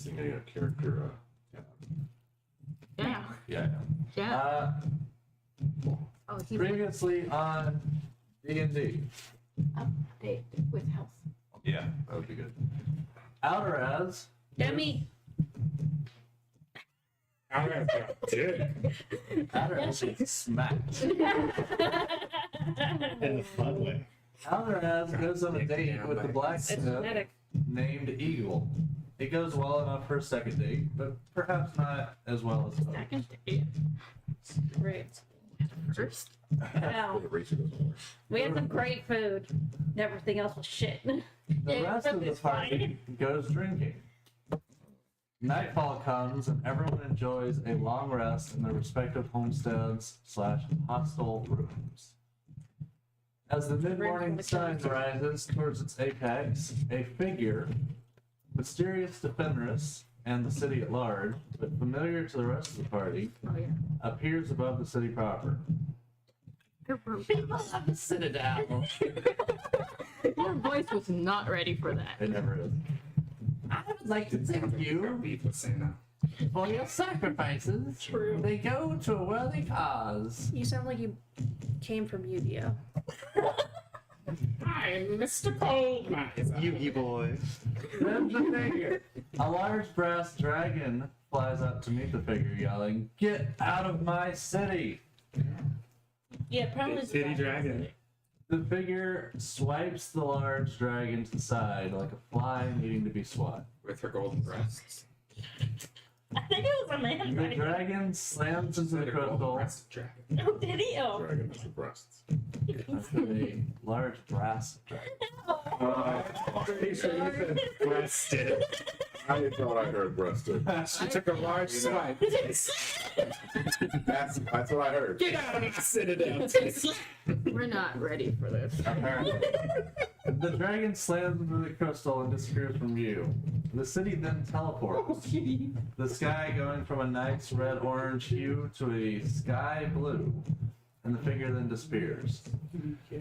So you got a character. Yeah. Yeah. Oh, he Previously on D&D. update with health. Yeah, that would be good. Alvarez. Demi. Alvarez got dick. Alvarez gets smacked. In a fun way. Alvarez goes on a date with the It's blacksmith genetic. named Eagle. It goes well enough for a second date, but perhaps not as well as hoped. Second date. Right. First. Wow. The racer doesn't work. We had some great food. Everything else was shit. The rest of the party goes drinking. Nightfall comes and everyone enjoys a long rest in their respective homesteads / hostel rooms. As the mid-morning sun rises towards its apex, a figure, mysterious to Fenris and the city at large, but familiar to the rest of the party, Oh yeah. appears above the city proper. People have to sit it down. Your voice was not ready for that. It never is. I would like to thank you Beef with Santa. for your sacrifices. True. They go to a worthy cause. You sound like you came from Yu-Gi-Oh. I'm Mr. Cold. Yugi boy. Then the figure. A large brass dragon flies up to meet the figure, yelling, "Get out of my city!" Yeah, probably. City dragon. The figure swipes the large dragon to the side like a fly needing to be swatted. With her golden breasts. I think it was a man. The dragon slams into the crystal. Breast dragon. Oh, did he? Oh. Dragon has breasts. That's a large brass dragon. Pretty sure you said breasted. I thought I heard breasted. She took a large swipe. That's what I heard. Get out and sit it down. We're not ready for this. Apparently. The dragon slams into the crystal and disappears from view. The city then teleports. The sky going from a nice red-orange hue to a sky blue, and the figure then disappears.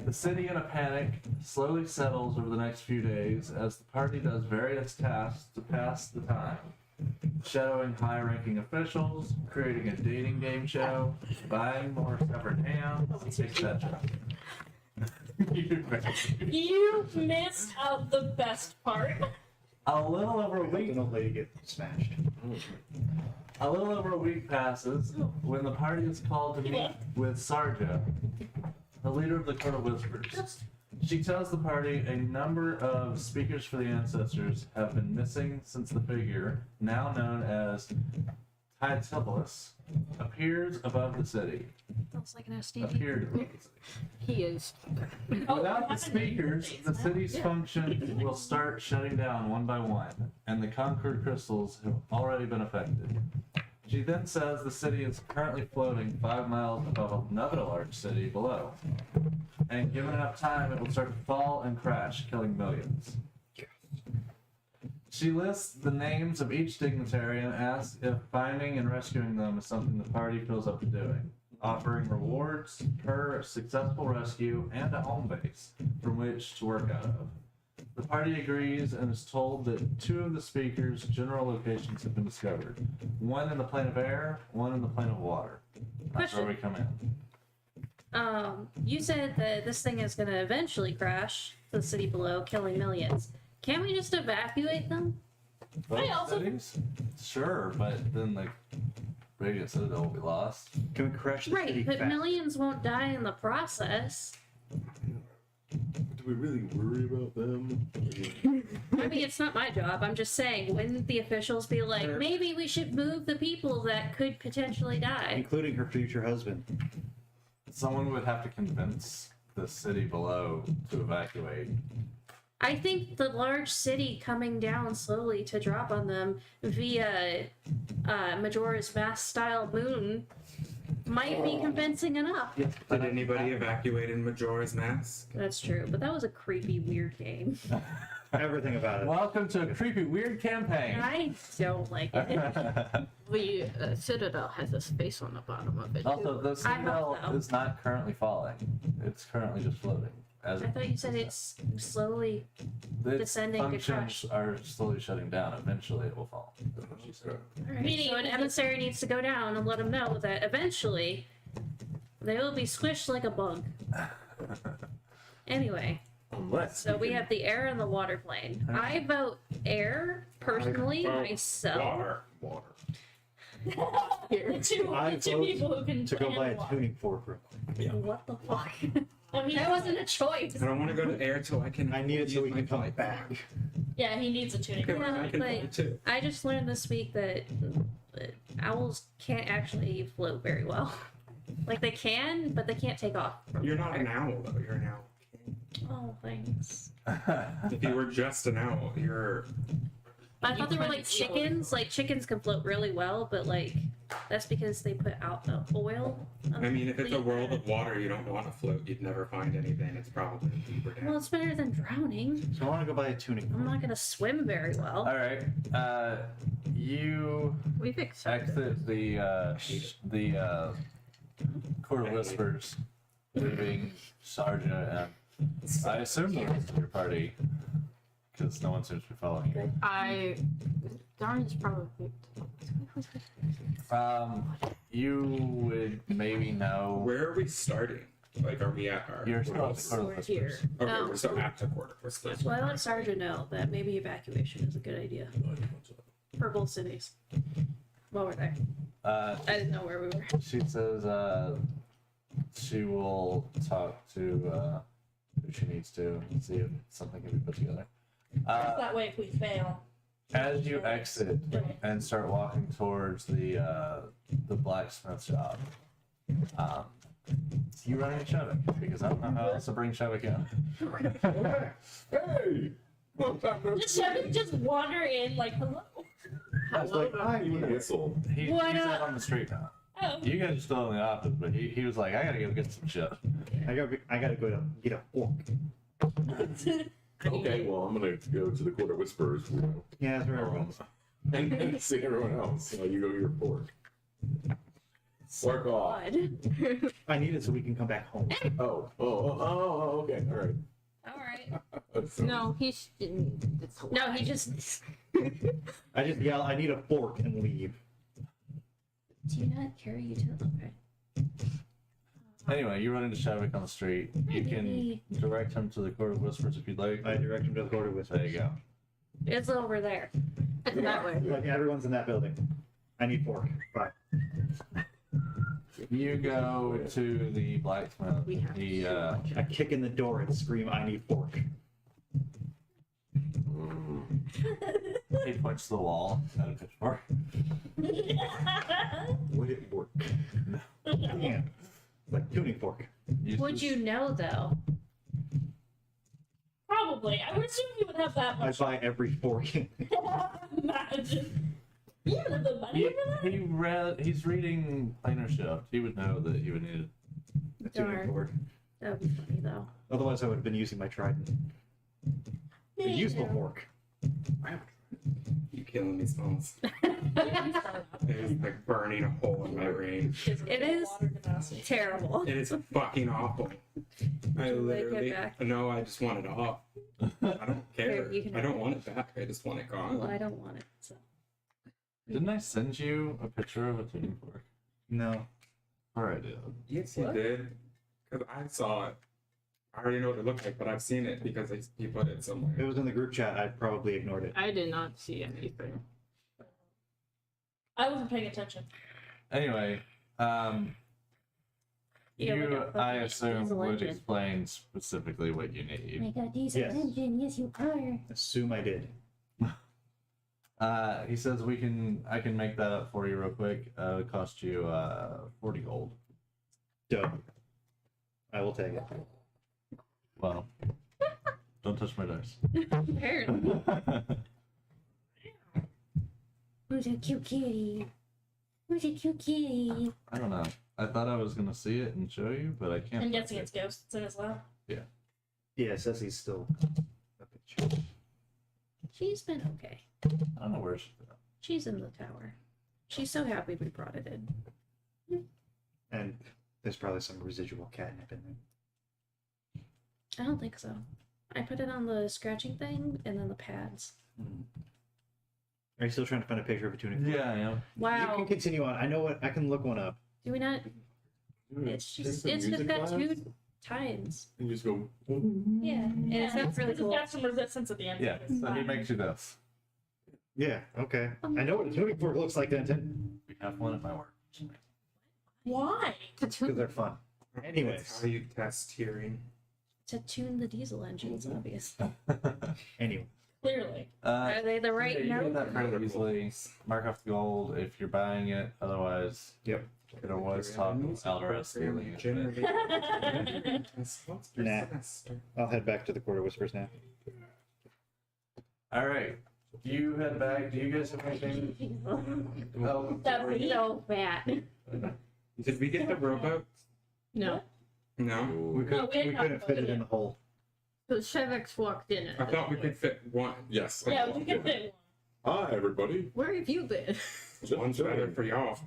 The city, in a panic, slowly settles over the next few days as the party does various tasks to pass the time. Shadowing high-ranking officials, creating a dating game show, buying more severed hams, etc. You missed out the best part. A little over a week. An old lady get smashed. A little over a week passes when the party is called to meet with Sarja, the leader of the Court of Whispers. She tells the party a number of speakers for the ancestors have been missing since the figure, now known as Titibulus, appears above the city. Sounds like an STD. Appeared above the city. He is. Without the speakers, the city's function will start shutting down one by one, and the conquered crystals have already been affected. She then says the city is currently floating 5 miles above another large city below, and given enough time, it will start to fall and crash, killing millions. She lists the names of each dignitary and asks if finding and rescuing them is something the party feels up to doing, offering rewards per successful rescue and a home base from which to work out of. The party agrees and is told that 2 of the speakers' general locations have been discovered. One in the plane of air, one in the plane of water. That's where we come in. You said that this thing is going to eventually crash the city below, killing millions. Can't we just evacuate them? Both also- cities? Sure, but then the radio citadel will be lost. Can we crash the city Right, but fast? millions won't die in the process. Do we really worry about them? I mean, it's not my job. I'm just saying, wouldn't the officials be like, maybe we should move the people that could potentially die? Including her future husband. Someone would have to convince the city below to evacuate. I think the large city coming down slowly to drop on them via Majora's Mask style moon might be convincing enough. Yes, Did anybody evacuate in Majora's Mask? That's true, but that was a creepy, weird game. Everything about it. Welcome to a creepy, weird campaign. I don't like it. The Citadel has a space on the bottom of it. Also, the I hope citadel so. is not currently falling. It's currently just floating. as I thought you said it's slowly. its descending to functions are slowly shutting down. Eventually, it will fall. That's what she said. Alright, Meaning so an is it- emissary needs to go down and let them know that eventually they will be squished like a bug. Anyway, Unless so we have the air and the water plane. I vote air personally myself. water. The two I vote people who can To go plan buy a water. tuning fork real quick. What the fuck? I mean, That wasn't a choice. I don't want to go to air till I can. I need it so we use can my come pipe. back. yeah, he needs a tuning. Okay, fork. well, I can but- fly too. I just learned this week that owls can't actually float very well. Like they can, but they can't take off. from You're not an there. owl though. You're an owl. Oh, thanks. If you were just an owl, you're. I thought they were couldn't like float. chickens. Like chickens can float really well, but like that's because they put out the oil. I mean, if it's a world of water, you don't want to float. You'd never find anything. It's probably deeper down. Well, it's better than drowning. So I want to go buy a tuning I'm fork. not gonna swim very well. All right. You We've accepted. exit the Court of Whispers, leaving Sarja and I assume the rest of your party, because no one seems to be following you. Darn's probably. You would maybe know. Where are we starting? Like, are we at our? You're still at the Court of We're Whispers. here. Okay, Oh. we're still at the quarter. We're still. Well, I let Sarja know that maybe evacuation is a good idea for both cities. While we're there, Uh, I didn't know where we were. she says she will talk to who she needs to and see if something can be put together. That way, if we fail, As you exit and start walking towards the blacksmith shop, you run into Shavik, because I don't know how else to bring Shavik in. Hey! Long time no just see. Shavik just wander in like hello. I was like, You whistle. He's What out up? on the street now. Oh. You guys are still in the office, but he was like, I gotta go get some shit. I gotta go to get a fork. Okay, well, I'm gonna go to the Court of Whispers, you know, Yeah, that's where everyone's. and see everyone else. So you go to your fork. Work off. God. I need it so we can come back home. Okay, all right. All right. So- No, he's. It's a No, lie. he just. I just yell, I need a fork and leave. Do you not carry utility? Okay. Anyway, you run into Shavik on the street. You can direct him to the Court of Whispers if you'd like. I direct him to the Court of Whispers. There you go. It's over there. It's that way. Like everyone's in that building. I need fork. Bye. You go to the blacksmith. We have He I kick in the door and scream, I need fork. he points to the wall at a pitchfork. Would it work? Yeah. Like tuning fork. Would you know though? Probably. I would assume he would have that I much. buy every fork. Imagine. You have the money for that? He's reading Planar Shift. He would know that he would need A tuning Darn. fork. That would be funny though. Otherwise, I would have been using my trident. A useful fork. You killing me, Smalls. It is like burning a hole in my brain. It is terrible. It is fucking awful. I you like it literally. back? No, I just want it off. I don't care. Here, you can I don't have want it back. I just want it gone. Well, I don't want it. So. Didn't I send you a picture of a tuning fork? No. Or I did. Yes, you did. Because I saw it. I already know what it looked like, but I've seen it because he put it If somewhere. it was in the group chat, I'd probably ignored it. I did not see anything. I wasn't paying attention. Anyway, Yeah, we you, got I fucking assume, diesel would engine. explain specifically what you need. My God, diesel Yes. engine. Yes, you are. Assume I did. He says I can make that up for you real quick. It'll cost you 40 gold. Dope. I will take it. Well, don't touch my dice. Apparently. Who's a cute kitty? Who's a cute kitty? I don't know. I thought I was gonna see it and show you, but I can't. I'm find guessing it. it's ghosts in his lap. Yeah, Ceci's still a bitch. She's been okay. I don't know where she's at. She's in the tower. She's so happy we brought it in. And there's probably some residual catnip in there. I don't think so. I put it on the scratching thing and then the pads. Are you still trying to find a picture of a tunic? Yeah, I am. You Wow. can continue on. I know what. I can look one up. Do we not? Dude, It's take just some it's music got class two times. And just go. Yeah, and it sounds really It's cool. got some resistance at the end. Yeah, so he makes you this. Yeah. Okay. I know what a tunic fork looks like. Then We have one at my work. Why? because they're fun. Anyways. That's how you test hearing. To tune the diesel engines, obviously. Anyway. Clearly. Are they the right you get note? that pretty easily. Mark off the gold if you're buying it. Otherwise, Yep. there was talk of Alvarez stealing it. Nah. I'll head back to the Court of Whispers now. All right, you head back. Do you guys have anything? Oh, That was So bad. Did we get the rowboat? No. No. We No, we couldn't hadn't fit it voted in the hole. So Shevex walked in it. I thought we could fit one. Yes. Yeah, we can fit Hi, everybody. Where have you been? One's better for y'all.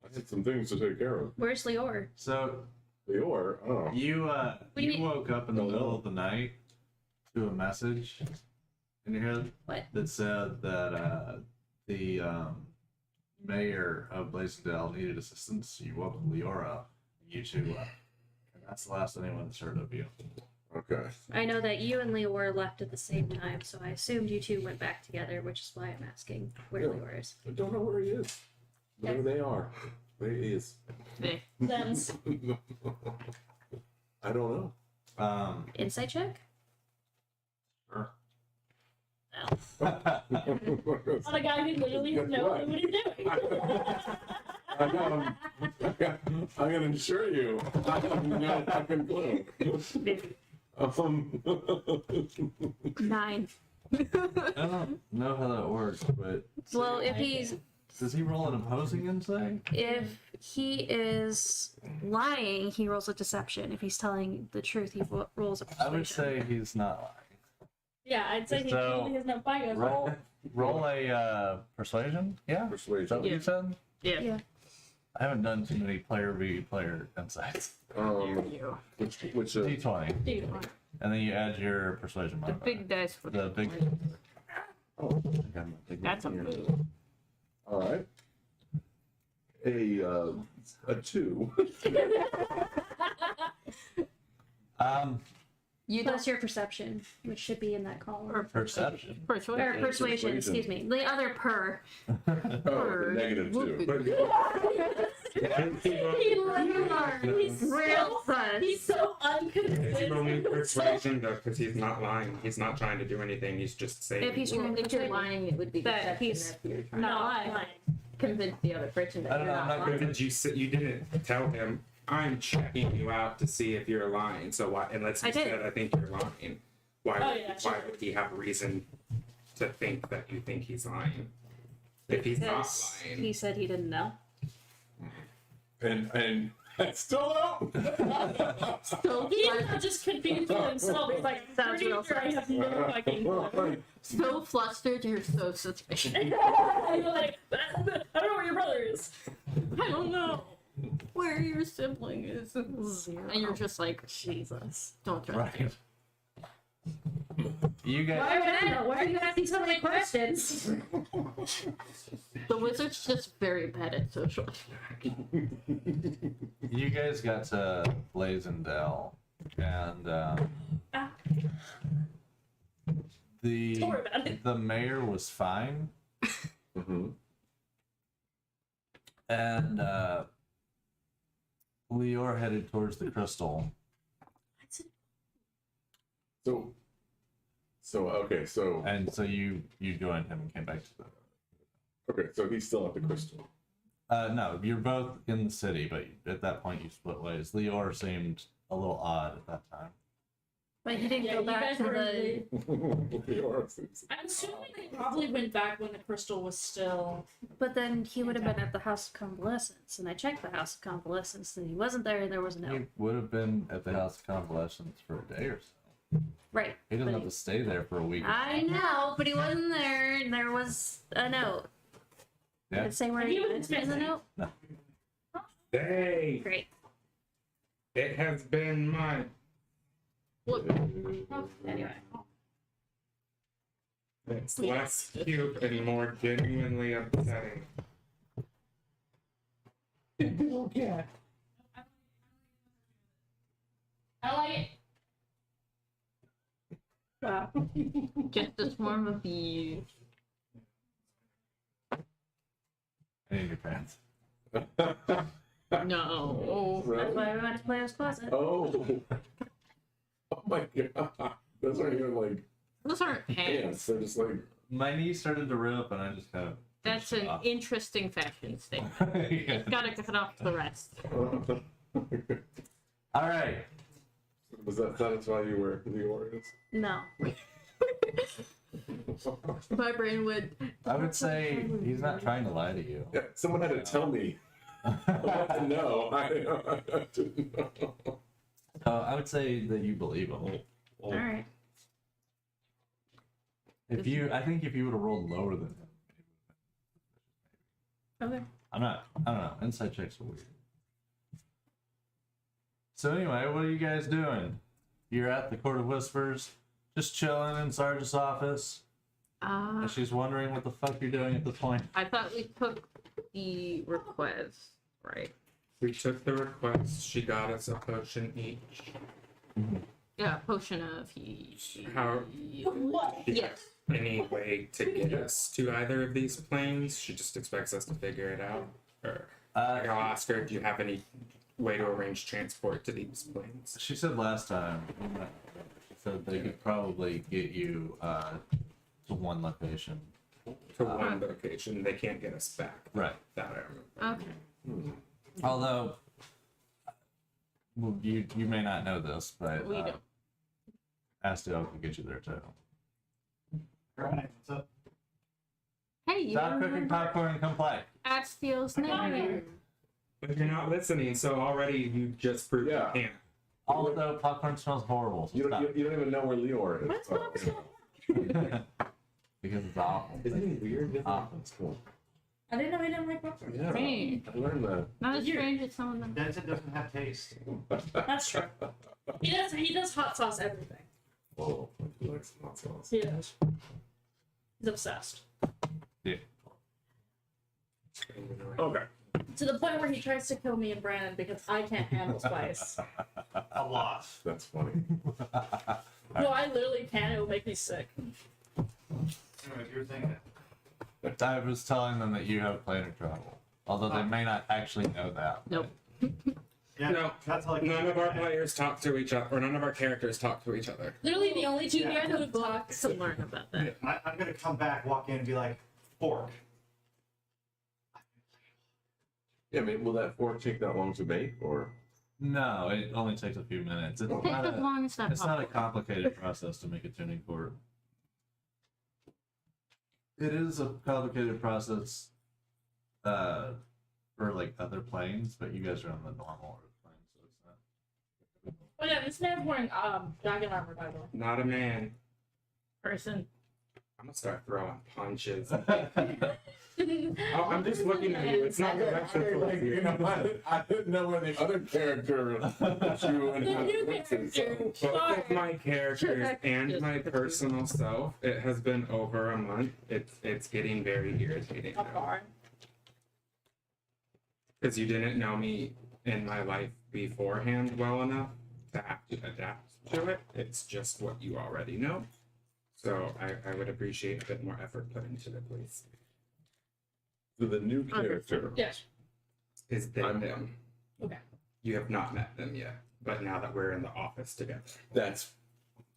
I had some things to take care of. Where's Lior? so Lior, oh. you do you you mean? woke up in the middle of the night to a message in your head What? that said that the mayor of Blazendale needed assistance. You woke Lior up. You two, and that's the last anyone's heard of you. Okay. I know that you and Lior left at the same time, so I assumed you two went back together, which is why I'm asking where Yeah. Lior is. I don't know where he is. Where they are. Where he is. Hey. Then I don't know. Insight check? Sure. on a guy who literally has no clue what he's doing. I know. I'm gonna assure you. I have no fucking clue. 9. I don't know how that works, but Well, if he's does he roll an opposing insight? if he is lying, he rolls a deception. If he's telling the truth, he rolls a persuasion. I would say he's not lying. Yeah, I'd say he So, clearly has no bias. Roll a persuasion. Yeah. Is that Persuasion. what you said? Yeah. Yeah. I haven't done too many player v player insights. You. Which D20, Dude. and then you add your persuasion The modifier. big dice for The big. oh, That's a move. all right. A 2. You Plus don't. your perception, which should be in that column. Or Perception. persuasion. Or persuasion, excuse me. The other per. Oh, the negative 2. He literally, he's Real fun. he's so It's only unconvinced. persuasion though, because he's not lying. He's not trying to do anything. He's just saying. If he's Well, trying to if you're persuade me. lying, it would be That deception he's if you're trying not to lying. convince the other person that I don't you're know, I'm not not lying. Because you didn't tell him. I'm checking you out to see if you're lying. So why? Unless you I did. said I think you're lying. Why? Oh, yeah, why sure. would he have reason to think that you think he's lying? If he's not Because lying. he said he didn't know. And I still don't. So, He's not just confused with himself. He's like, I'm Sounds pretty real sure I have no fucking clue. so flustered, you're so suspicious. You're like, I don't know where your brother is. I don't know where your sibling is. And you're just like, Jesus, don't trust him. Right. You guys. Why would I know? Why are you asking so many questions? The wizard's just very bad at social. You guys got to Blazendale, and Don't worry about it. the mayor was fine, Mhm. and Lior headed towards the crystal. So okay, so And so you joined him and came back to the. okay, so he's still at the crystal. No, you're both in the city, but at that point you split ways. Lior seemed a little odd at that time. But he didn't Yeah, go you back guys to were the. I'm assuming they probably went back when the crystal was still. But then he would have been at the House of Convalescence, and I checked the House of Convalescence, and he wasn't there, and there was a He note. would have been at the House of Convalescence for a day or so. Right. He doesn't but have to stay there for a week. I know, but he wasn't there, and there was a note. Yeah. Did it say where He he was went in the missing. note? Hey, Great. it has been my Anyway. It's less cute and more genuinely upsetting. Little cat. I like it. Wow. Just a swarm of bees. I need your pants. No. That's why we went to Plato's Closet. Oh. Oh my god. Those aren't even like Those aren't pants. pants. They're just like. My knee started to rip, and I just kind of. That's pushed it an off. interesting fashion statement. Yeah. It's gotta cut off the rest. All right. Does that satisfy you where the Oreos? No. My brain would. I would say he's not trying to lie to you. Yeah, someone had to tell me. I had to know. I didn't know. I would say that you believe him. All right. I think if you would have rolled lower than him. Okay. I don't know. Inside checks are weird. So anyway, what are you guys doing? You're at the Court of Whispers, just chilling in Sarge's office. And she's wondering what the fuck you're doing at this point. I thought we took the request, right? We took the request. She got us a potion each. Yeah, potion of heat. How? What? Yes. Any way to get us to either of these planes? She just expects us to figure it out. Or I'll ask her, do you have any way to arrange transport to these planes? She said last time, she said they could probably get you to one location. To one location. They can't get us back. Right. That I remember. Okay. Although, well, you may not know this, but We don't. Astiel can get you there too. Right, what's up? Hey, you Stop cooking remember popcorn and come play. Astiel's name? But you're not listening, so already you just proved Yeah. you can't. Although popcorn smells horrible. So You don't even know where Leor is. What's so, wrong with you know. because it's awful. Isn't it weird? Awful. It's cool. I didn't know he didn't like popcorn. Yeah. Hey. I learned that. Not as strange as some of them. Denton doesn't have taste. That's true. He does hot sauce everything. Oh, he likes hot sauce. He does. He's obsessed. Yeah. Okay. To the point where he tries to kill me and Brandon because I can't handle spice. A lot. That's funny. No, I literally can. It will make me sick. Anyway, if you're thinking it. I was telling them that you have planar travel. Although they may not actually know that. Nope. Yeah, No, that's like none of our players talk to each other, or none of our characters talk to each other. Literally, the only two You guys read who a have book talked. to learn about that. I'm gonna come back, walk in, and be like, fork. Yeah, I mean, will that fork take that long to make, or? No, it only takes a few minutes. It's Take not as a, long as that it's not a popcorn. complicated process to make a tuning fork. It is a complicated process for like other planes, but you guys are on the normal Earth plane, so it's not. Oh yeah, this man's wearing dragon armor by the way. Not a man. Person. I'm gonna start throwing punches. Oh, I'm just looking at you. It's not Like, you know, I didn't know where the other character was. You and The new Quincy, so- character. Both of my characters and my personal self. It has been over a month. It's getting very irritating Not now. far. Because you didn't know me in my life beforehand well enough to have to adapt to it. It's just what you already know. So I would appreciate a bit more effort put into it, please. So the new character. Yes. Is I'm- them. Okay. You have not met them yet, but now that we're in the office together. That's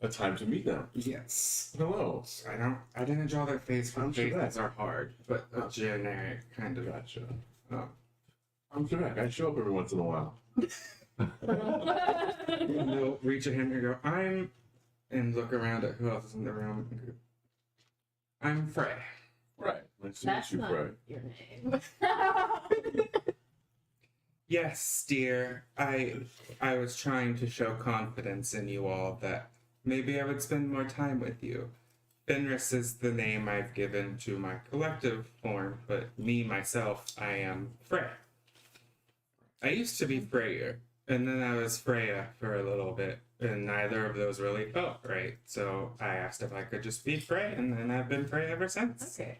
a time to meet them. Yes. Hello. I didn't draw their face I'm when sure faces are hard, but a generic kind of. Gotcha. Oh. I'm Shrek. I show up every once in a while. You'll reach a hand and go, and look around at who else is in the room. I'm Frey. Right. Nice to That's meet you, not Fred. your name. Yes, dear. I was trying to show confidence in you all that maybe I would spend more time with you. Fenris is the name I've given to my collective form, but me, myself, I am Frey. I used to be Freyr, and then I was Freya for a little bit, and neither of those really felt right. So I asked if I could just be Frey, and then I've been Frey ever since. Okay.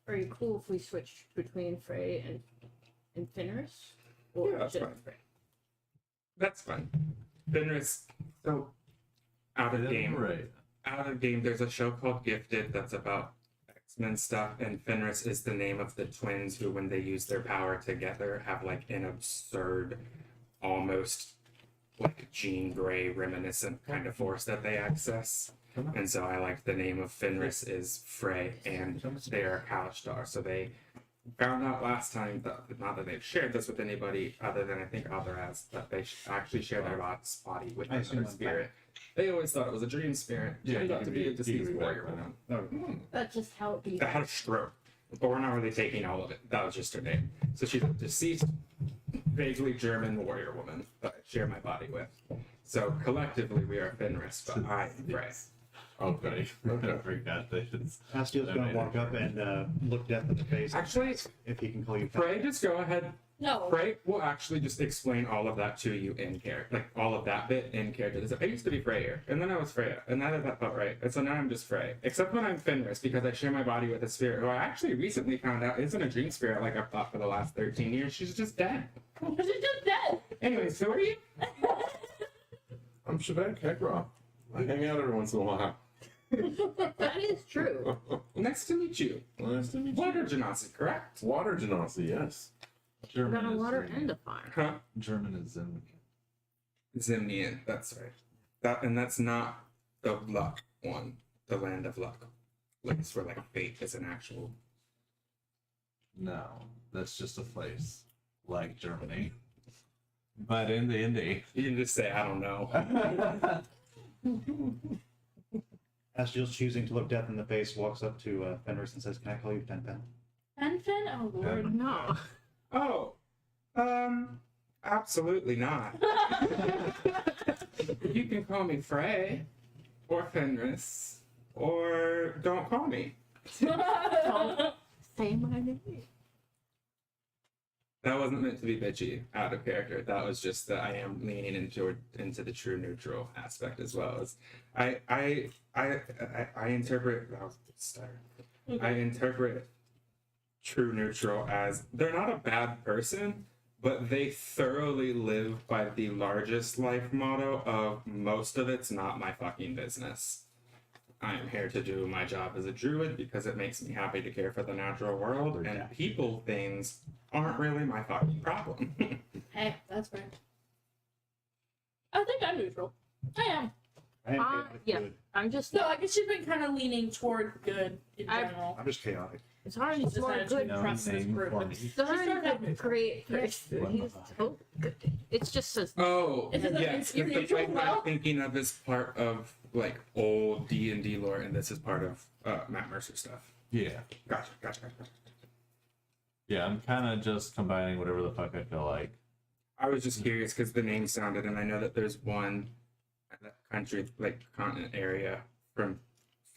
Are you cool if we switch between Frey and Fenris? Or Yeah, that's just fine. Frey? That's fine. Fenris, so out of game. Right. Out of game, there's a show called Gifted that's about X-Men stuff, and Fenris is the name of the twins who, when they use their power together, have like an absurd, almost like Jean Grey reminiscent kind of force that they access. And so I like the name of Fenris is Frey, and they are Kalishtar. So they found out last time that, not that they've shared this with anybody other than I think Alderaz, that they actually share their body with I assume another I'm spirit. They always thought it was a dream spirit. Yeah, Turned out to be a deceased you warrior can woman. That's just how it be. That had a stroke. But we're not really taking all of it. That was just her name. So she's a deceased, vaguely German warrior woman that I share my body with. So collectively we are Fenris, but I am Frey. Okay. Okay. Congratulations. Astiel's gonna walk up and look Death in the face. Actually, if he can call you Frey, just go ahead. No. Frey will actually just explain all of that to you in character, like all of that bit in character. I used to be Freya, and then I was Freya, and neither of that felt right, and so now I'm just Frey. Except when I'm Fenris, because I share my body with a spirit who I actually recently found out isn't a dream spirit like I've thought for the last 13 years. She's just dead. She's just dead. Anyways, who are you? I'm Shabak Hegra. I hang out every once in a while. That is true. Nice to meet you. Nice to meet you. Water Genasi, correct? Water Genasi, yes. We got a German water is and a fire. Huh? German is Zimnian. Zimnian, that's right. That and that's not the luck one, the land of luck. Like it's where like fate is an actual. No, that's just a place like Germany. But in the indie. You can just say I don't know. Astiel's choosing to look Death in the face, walks up to Fenris and says, "Can I call you Fen Fen?" Fen? Oh lord. No. Oh, absolutely not. You can call me Frey, or Fenris, or don't call me. Don't say my name. That wasn't meant to be bitchy, out of character. That was just that I am leaning into the true neutral aspect as well as I interpret. That was a good start. I interpret true neutral as they're not a bad person, but they thoroughly live by the largest life motto of most of it's not my fucking business. I am here to do my job as a druid because it makes me happy to care for the natural world, and people things aren't really my fucking problem. Hey, that's fair. I think I'm neutral. I am. I am chaotic Yeah. good. I'm just. No, I guess you've been kind of leaning toward good in I- general. I'm just chaotic. It's hard She's to more decided to good. No trust this name group. for me. Darn a great person. He's so good. It's just so. Oh, Is it the yes. you're The neutral fight well? I'm thinking of is part of like old D&D lore, and this is part of Matt Mercer stuff. Yeah. Gotcha. Yeah, I'm kind of just combining whatever the fuck I feel like. I was just curious because the name sounded, and I know that there's one country, like continent area from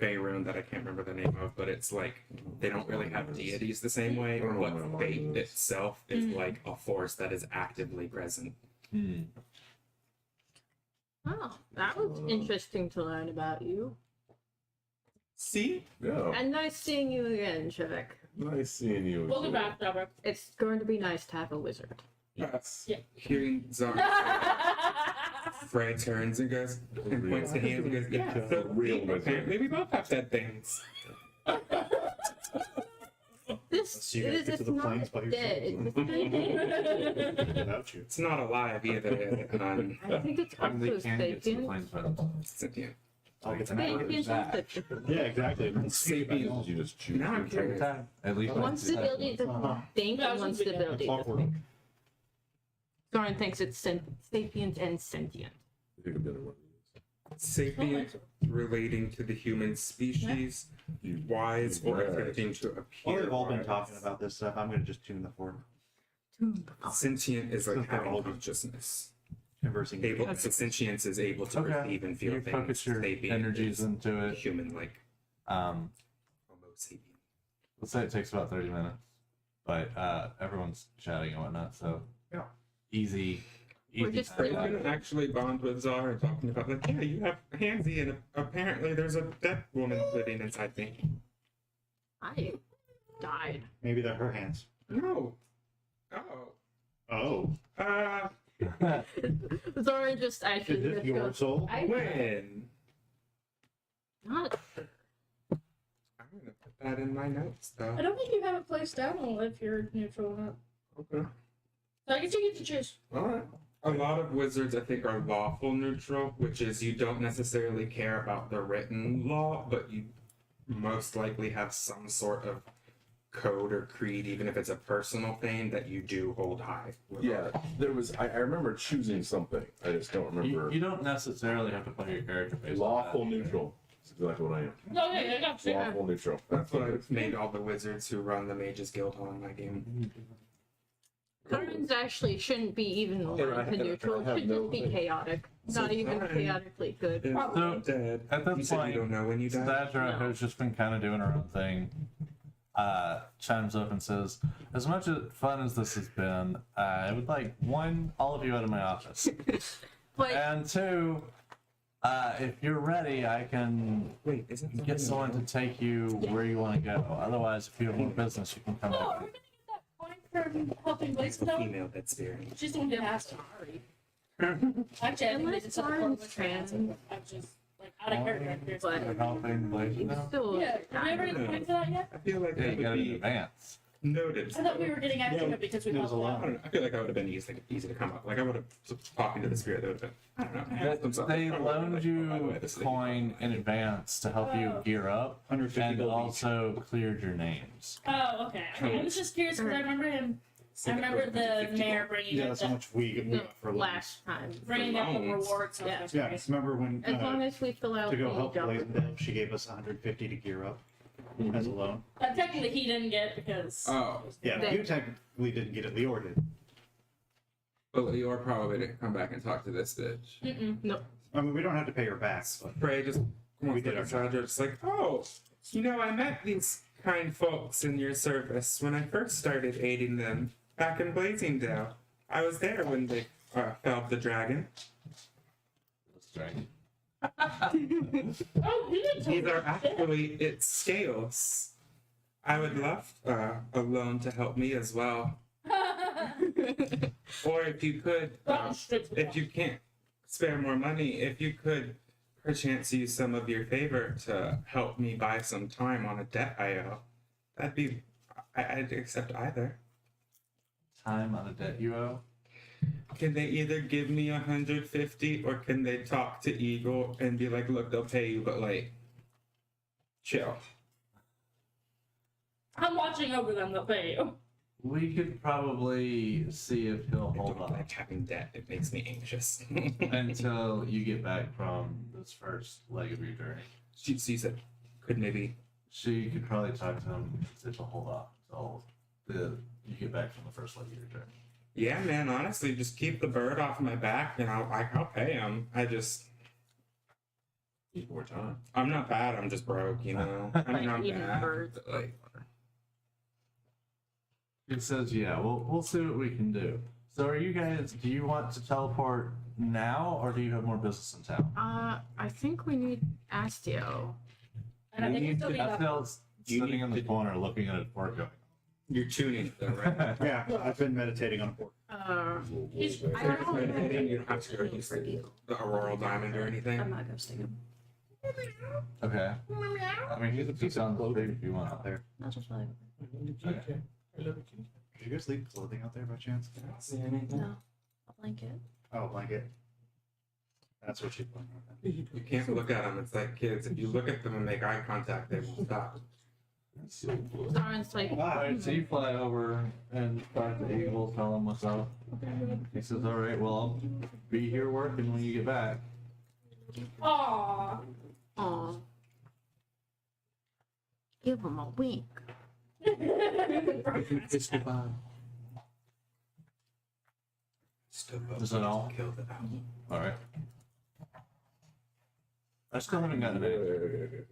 Faerun that I can't remember the name of, but it's like they don't really have deities the same way, but fate itself is like a force that is actively present. Hmm. Oh, that was interesting to learn about you. See? Yeah. And nice seeing you again, Shavik. Nice seeing you. Welcome again. back, Robert. It's going to be nice to have a wizard. Yes. Yeah. Hearing Zara, Frey turns and goes, and points to hands and goes, yeah, so Real we, wizard. apparently we both have dead things. This So you guys is get to it's the plains by not dead. yourself. Without you. It's not alive either. I think it's I mean, they also can get to the sapient. planes by themselves. Sentient. I'll get the Sapient. number. Sapient and Yeah, exactly. Sapient. You just choose. Now I'm curious. At least One's the ability to think, Yeah, I and was one's gonna the say ability to Clockwork. think. Soren thinks it's sapient and sentient. I think I'm gonna run Sapient relating to the human species, wise or Right. attempting to While appear they've all been wise. talking about this stuff, I'm going to just tune the fork. Sentient is like They're all having good. consciousness. Conversing. Able, so sentience is able to Okay. receive and feel You things. focus your Sapient energies is into it. human like Um, Homo sapien. let's say it takes about 30 minutes, but everyone's chatting and whatnot, so Yeah. easy We're Easy just time. We're gonna actually bond with Zara talking about like, yeah, you have handsy and apparently there's a dead woman living inside me. I died. Maybe they're her hands. No. Oh. Oh. Zora just actually Is this just your goes, soul? When? not I'm gonna put that in my notes though. I don't think you have it placed down if you're neutral or not. Okay. So I guess you get to choose. Alright. A lot of wizards, I think, are lawful neutral, which is you don't necessarily care about the written law, but you most likely have some sort of code or creed, even if it's a personal thing, that you do hold high. Yeah, there was. I remember choosing something. I just don't remember. You don't necessarily have to play your character based on Lawful that. neutral. That's exactly what I am. No, yeah, I got you. Lawful neutral. That's what I've made all the wizards who run the Mages Guild on my game. Zoran's actually shouldn't be even I like have- neutral. I It have should no just be thing. chaotic. So Not even fine. chaotically good. Is So, dead. at that You said point, you don't know when you die? Stadra, No. who's just been kind of doing her own thing, chimes up and says, as much fun as this has been, I would like, one, all of you out of my office. But And two, if you're ready, I can Wait, isn't get someone to take you where you want to go. Otherwise, if you have more business, you can come No, we're back. gonna get that point from helping It's Blaze a know. female dead spirit. She's the one who asked to hurry. Actually, I think they Unless did something Zoran's for trans. I'm just like out of character. But- You're helping Blaze it's now? still Yeah, did we ever get a point for that yet? I feel like Yeah, that you got would it in be advance. noted. I thought we were getting after it because we it was helped a out. lot. I don't know. I feel like that would have been easy to come up. Like I would have talking to the spirit. That would have been. I don't know. asked them something. They Probably like, loaned oh, by the you way, this is- coin in advance to help you Oh. gear up, 150 and gold each. also cleared your names. Oh, okay. I was just curious because I remember him. I remember the mayor bringing Yeah, up that's how the, much we no, got for loans. last time. bringing up the loans. rewards. So I Yeah. was Yeah, curious. remember when As long as we fill out to the go help job. Blazendale, she gave us 150 to gear up as a loan. Technically, he didn't get because. Oh, Yeah, Then- you technically didn't get it. Leor did. but Leor probably didn't come back and talk to this bitch. Mm-mm. I mean, we don't have to pay her back, but Prey just We did our Sandra just like, oh, you know, I met these kind folks in your service when I first started aiding them back in Blazingdale. I was there when they felled the dragon. Oh, he didn't. These are actually its scales. I would love a loan to help me as well. Or if you could, if you can't spare more money, if you could perchance use some of your favor to help me buy some time on a debt I owe, that'd be, I'd accept either. Time on a debt you owe? Can they either give me 150 or can they talk to Eagle and be like, look, they'll pay you, but like, chill. I'm watching over them. They'll pay you. We could probably see if he'll I hold don't off like having debt. It makes me anxious. until you get back from this first leg of your journey. She said, could maybe. She could probably talk to him and see if he'll hold off until you get back from the first leg of your journey. Yeah, man. Honestly, just keep the bird off my back, and I'll pay him. I just, Need more time. I'm not bad. I'm just broke, you know. I mean, I'm Even bad. birds. But like, He says, "Yeah, we'll see what we can do." So, are you guys? Do you want to teleport now, or do you have more business in town? I think we need Astio. And I think we still need that. Astiel's You sitting in the need to- corner looking at his work going. you're tuning though, right? yeah, I've been meditating on a port. He's- I don't know. Meditating, you don't have to go use the auroral diamond or anything. I'm not ghosting him. Okay. I mean, he's a piece on the big if you want. Out there. I'll just fly. Okay. Did you guys leave clothing out there by chance? I don't see anything. No, a blanket. Oh, blanket. That's what she's playing with. You can't look at them. It's like kids. If you look at them and make eye contact, they will stop. Zoran's like, Alright, so you fly over and talk to Eagle, tell him what's up. He says, alright, well, I'll be here working when you get back. Aww. aw. Give him a wink. Is that all? Kill the owl. Alright. I still haven't gotten it.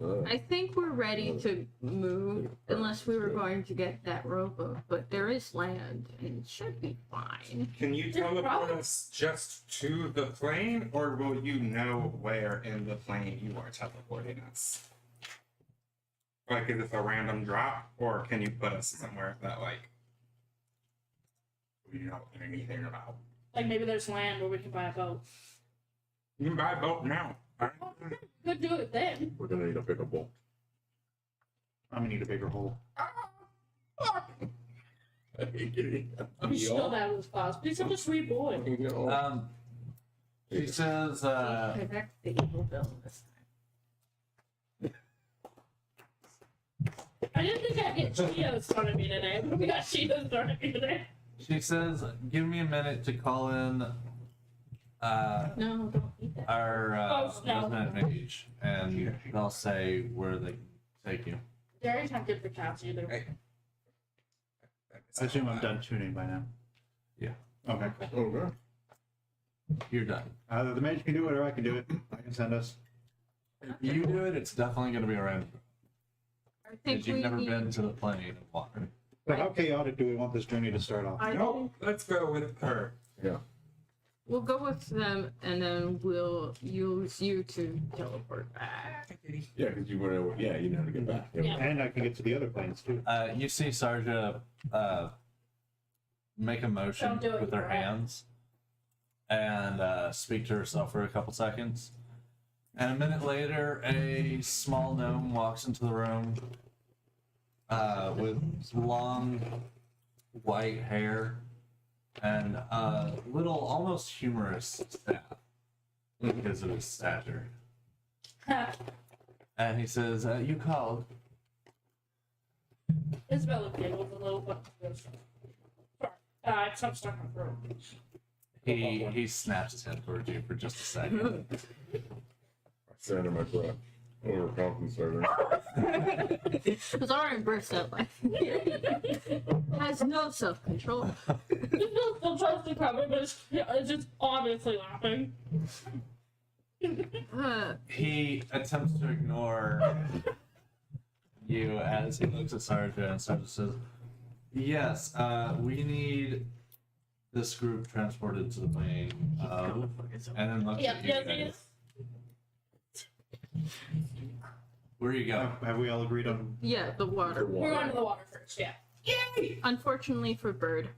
I think we're ready to move, unless we were going to get that rowboat, but there is land, and it should be fine. Can you teleport us just to the plane, or will you know where in the plane you are teleporting us? Like, is this a random drop, or can you put us somewhere that, like, we don't know anything about? Like maybe there's land where we can buy a boat. You can buy a boat now. Could do it then. We're gonna need a bigger bowl. I'm gonna need a bigger hole. He's still bad with his claws, but he's such a sweet boy. She says, Connect the evil villain this time. I didn't think I'd get Cheetos thrown at me today, but we got Cheetos thrown at me today. she says, give me a minute to call in No, don't eat that. our Oh, no. resident mage, and they'll say where they can take you. Gary's not good for cats either. Hey. I assume I'm done tuning by now. Yeah. Okay. Okay. You're done. Either the mage can do it or I can do it. I can send us. If you do it, it's definitely going to be around. I think Because you've we never need... been to the plane of water. But how chaotic do we want this journey to start off? No, let's go with her. Yeah. We'll go with them, and then we'll use you to teleport back. Yeah, because you want to. Yeah, you know how to get back. Yeah. And I can get to the other planes too. You see Sarja make a motion Don't do it, with her you're right. hands and speak to herself for a couple seconds. And a minute later, a small gnome walks into the room with long white hair and a little, almost humorous staff because of his stature. And he says, you called. Isabella giggles a little, but goes, sorry. It's not stuck in my throat. He snaps his head towards you for just a second. I say under my breath. Overcompensating. Zara bursts out like has no self-control. He still tries to cover, but it's just obviously laughing. He attempts to ignore you as he looks at Sarja and Sarja says, yes, we need this group transported to the plane. And then looks at you guys. Where are you going? Have we all agreed on? Yeah, the water. We're going to the water first, yeah. Unfortunately for Bird.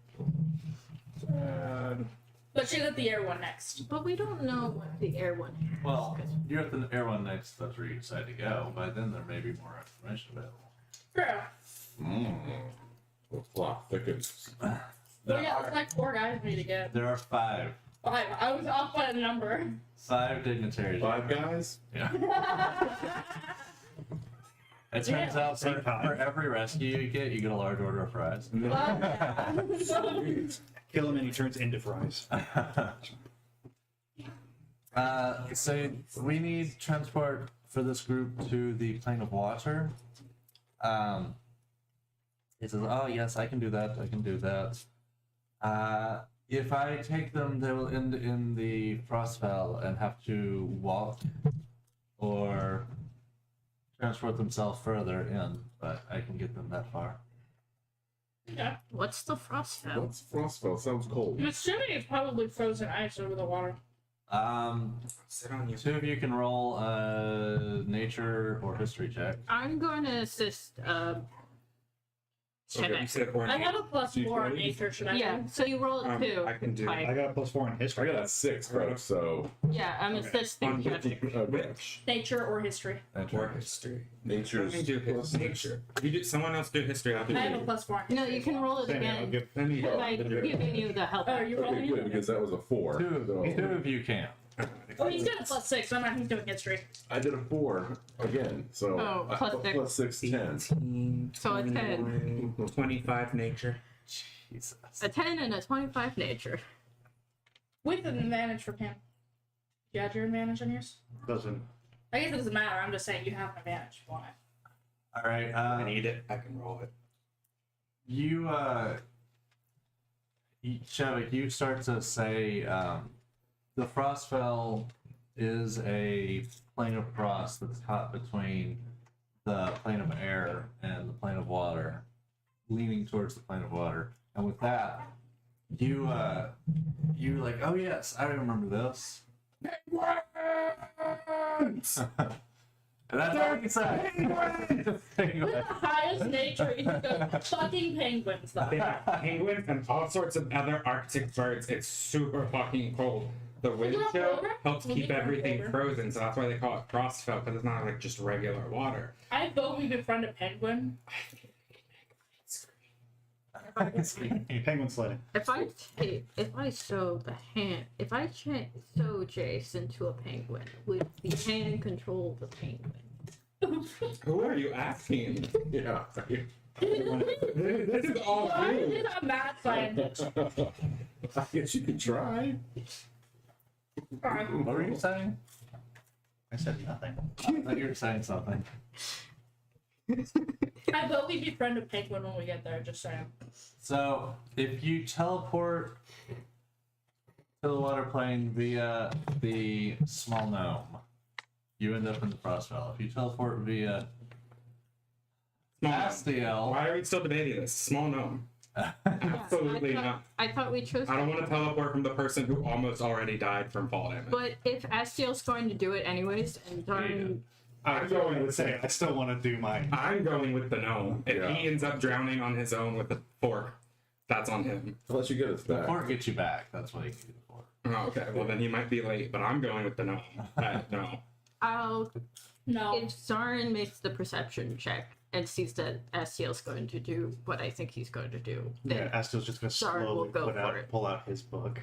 But she got the air one next. But we don't know what the air one has. Well, you're at the air one next, that's where you decide to go. By then there may be more information available. True. The plot thickens. Well, There yeah, are, it's like 4 guys we need to get. there are 5. 5. I was off by a number. 5 dignitaries. 5 guys? Yeah. It turns out Same time. for every rescue you get a large order of fries. Kill him and he turns into fries. So we need transport for this group to the plane of water. He says, oh yes, I can do that, I can do that. If I take them, they will end in the Frostfell and have to walk or transport themselves further in, but I can get them that far. Yeah. What's the frost spell? What's Frostfell? Sounds cold. I'm assuming it's probably frozen ice over the water. Sit on you. 2 of you can roll a nature or history check. I'm going to assist Okay, you Chevette. said or I have a +4 on nature, should I? Yeah, so you roll a 2. I can do Five. I got a +4 in I history. got a 6, bro, so. Yeah, I'm assisting On Chevette. which? Nature or history. Or history. Nature's Let me do plus nature. You do. Someone else do history. I'll do I have a nature. +4 on No, history. you can roll it Then I'll again. give. Let me Because I'm giving you the help. Oh, are you Okay, rolling? good, because that was a 4. 2 So of you can. Oh, he's got a +6. I'm not. He's doing history. I did a 4 again, so. Oh, plus six. Plus 6, 10. So a 10. 25 nature. Jesus. A 10 and a 25 nature. With an advantage for him. You had your advantage on yours? Doesn't. I guess it doesn't matter. I'm just saying you have an advantage if you want it. All right. I need it. I can roll it. Shavik, you start to say the Frostfell is a plane of frost that's caught between the plane of air and the plane of water, leaning towards the plane of water. And with that, you like, oh yes, I remember this. And that's all you can say. We're the highest nature ecosystem. Fucking penguins, though. They have penguins and all sorts of other Arctic birds. It's super fucking cold. The wind Yeah, chill polar. helps We'll keep get everything polar. frozen, so that's why they call it frostfell, because it's not like just regular water. I vote we befriend a penguin. Penguin sledding. If I sew Jace into a penguin, would the hand control the penguin? Who are you asking? Yeah. This is all Why you. did a mad scientist? I guess you could try. What were you saying? I said nothing. I thought you were saying something. I vote we befriend a penguin when we get there, just saying. So, if you teleport to the water plane via the small gnome, you end up in the Frostfell. If you teleport via Small Astiel, Why are we still debating this? Small gnome. Absolutely not. I thought we chose. I don't want to teleport from the person who almost already died from fall damage. But if Astiel's going to do it anyways, and Darn, I'm going with Say, I still want to do mine. I'm going with the gnome. If Yeah. he ends up drowning on his own with a fork, that's on him. Unless you get us back. or get you back. That's what you can do it for. Oh, okay, well then he might be late, but I'm going with the gnome. No. I'll No. if Zarin makes the perception check and sees that Astiel's going to do what I think he's going to do, then Yeah, Astiel's just going to Zarin will slowly go for it. pull out his book.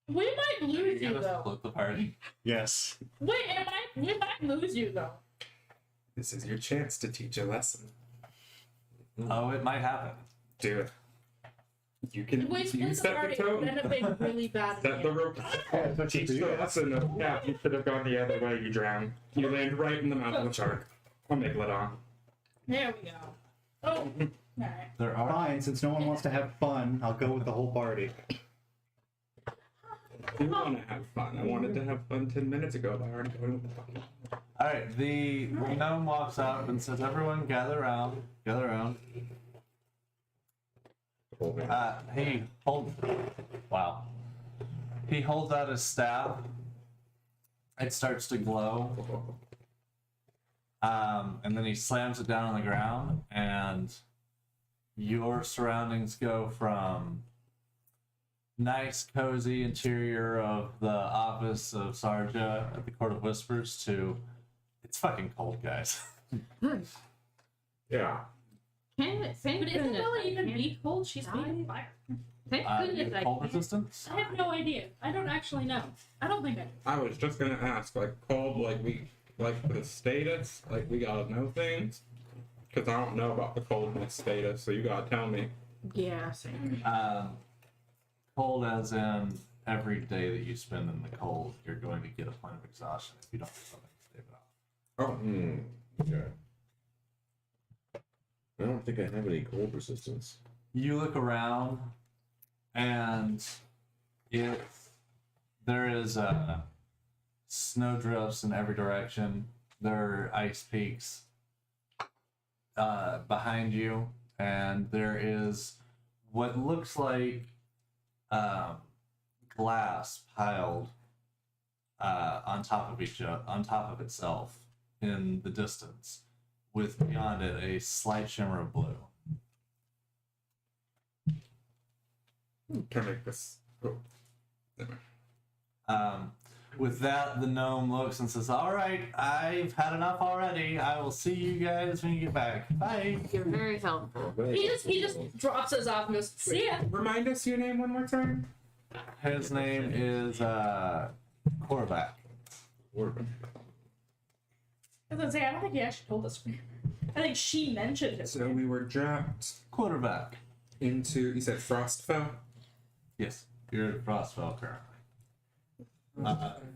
We might lose You you, gotta though. split the party. Yes. We might lose you, though. This is your chance to teach a lesson. Oh, it might happen. Do it. You can If we you split the set the party, it would tone. end up being really bad. Set the rope. Teach the lesson of, yeah, you should have gone the other way, you drown. You land right in the mouth of a shark. I'll make it on. There we go. Oh, alright. There are. Fine, since no one wants to have fun, I'll go with the whole party. I do want to have fun. I wanted to have fun 10 minutes ago, but I already going with the fucking. Alright, the gnome walks up and says, everyone gather around. Gather around. He holds. Wow. He holds out his staff. It starts to glow. And then he slams it down on the ground, and your surroundings go from nice, cozy interior of the office of Sarja at the Court of Whispers to it's fucking cold, guys. Yeah. thank But isn't goodness Bella I even can't- be cold? She's being fire. Thank You goodness have I cold can't. resistance? I have no idea. I don't actually know. I don't think I do. I was just gonna ask, like, cold, like the status, like we gotta know things, because I don't know about the coldness status, so you gotta tell me. Yeah, same. Cold as in every day that you spend in the cold, you're going to get a point of exhaustion if you don't do something to stave it off. Oh. Okay. I don't think I have any cold resistance. You look around, and there is snowdrifts in every direction. There are ice peaks behind you, and there is what looks like glass piled on top of itself in the distance, with beyond it a slight shimmer of blue. Can I make this? Oh. Never mind. With that, the gnome looks and says, "All right, I've had enough already. I will see you guys when you get back. Bye." You're very helpful. He just drops us off and goes, see ya. Remind us your name one more time. His name is Korvac. I was gonna say, I don't think he actually told us. I think she mentioned it. So we were dropped Quarterback. into, you said Frostfell? Yes, you're at Frostfell currently.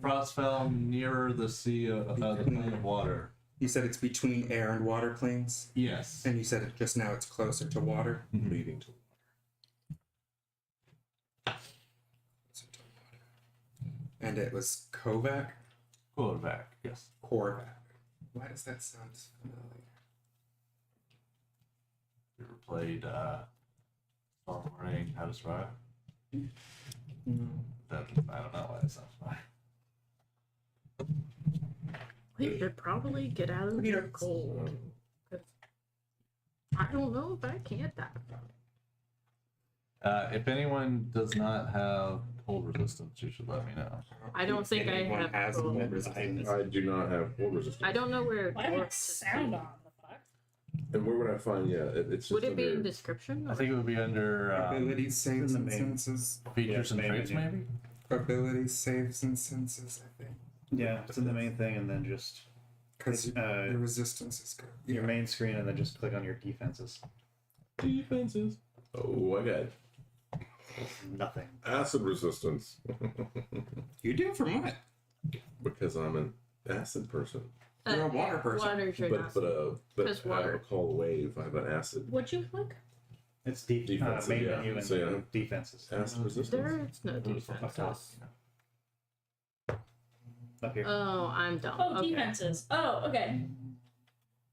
Frostfell nearer the sea of the plane of water. You said it's between air and water planes, Yes. and you said it just now it's closer to water. Leading to. And it was Kovac? Quarterback, yes. Korvac. Why does that sound familiar? You ever played Storm Warning, How to Survive? No. That, I don't know why that sounds fine. We should probably get out of the cold. 'Cause I don't know if I can't die. If anyone does not have cold resistance, you should let me know. I don't think I Anyone have has cold cold resistance. I do not have cold resistance. I don't know where it Why have works. sound on? The fuck? And where would I find? Yeah, it's just Would it be under- in description? I think it would be under Abilities, saves, in and the main- senses. features and Yeah, traits, maybe. maybe? Abilities, saves, and senses, I think. Yeah, it's in the main thing, and then just Because Uh, your resistance is good. your main screen, and then just click on your defenses. defenses. Oh, I got Nothing. acid resistance You do from what? because I'm an acid person. You're a water person. Water's your But but Just I water. call wave. I have an acid What'd you click? It's Defenses, main yeah. menu and So, yeah. defenses. acid resistance. There's no Up top. defenses. Up here. Oh, I'm dumb. Oh, Okay. defenses. Oh, okay.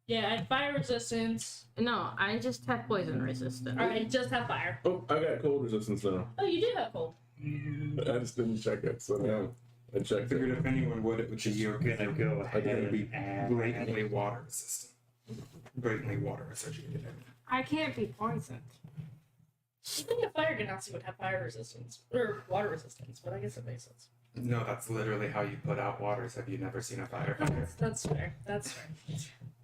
Yeah, I had fire resistance. No, I just have poison resistance. Or I just have fire. Oh, I got cold resistance now. Oh, you do have cold. I just didn't check it, so now I I checked figured it. if anyone would, it would be you. You're gonna go I'm gonna ahead be and blatantly water resistant. Blatantly water resistant. I can't be poisoned. I think a fire genasi would have fire resistance. Or water resistance, but I guess it makes sense. No, that's literally how you put out waters. Have you never seen a firefighter? That's fair. That's fair.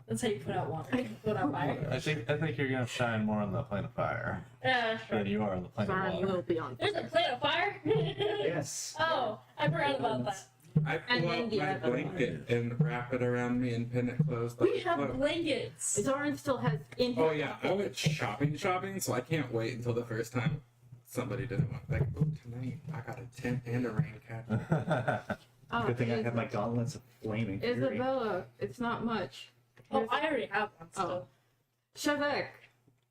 That's how you put out water. You put out fire. I think you're gonna shine more on the plane of fire Yeah, sure. than you are on the plane of Sorry, water. will be on. There's a plate of fire? Yes. Oh, I forgot about that. I And pull then out the my other blanket and wrap it around me and pin it closed like We a have cloak. blankets. Zoran still has in. Oh yeah, I went shopping, so I can't wait until the first time somebody didn't want like, oh tonight I got a tent and a rain cap. Oh, Good thing I have my gauntlets of flaming fury. Isabella, it's not much. Oh, I already have one, so. Shavek,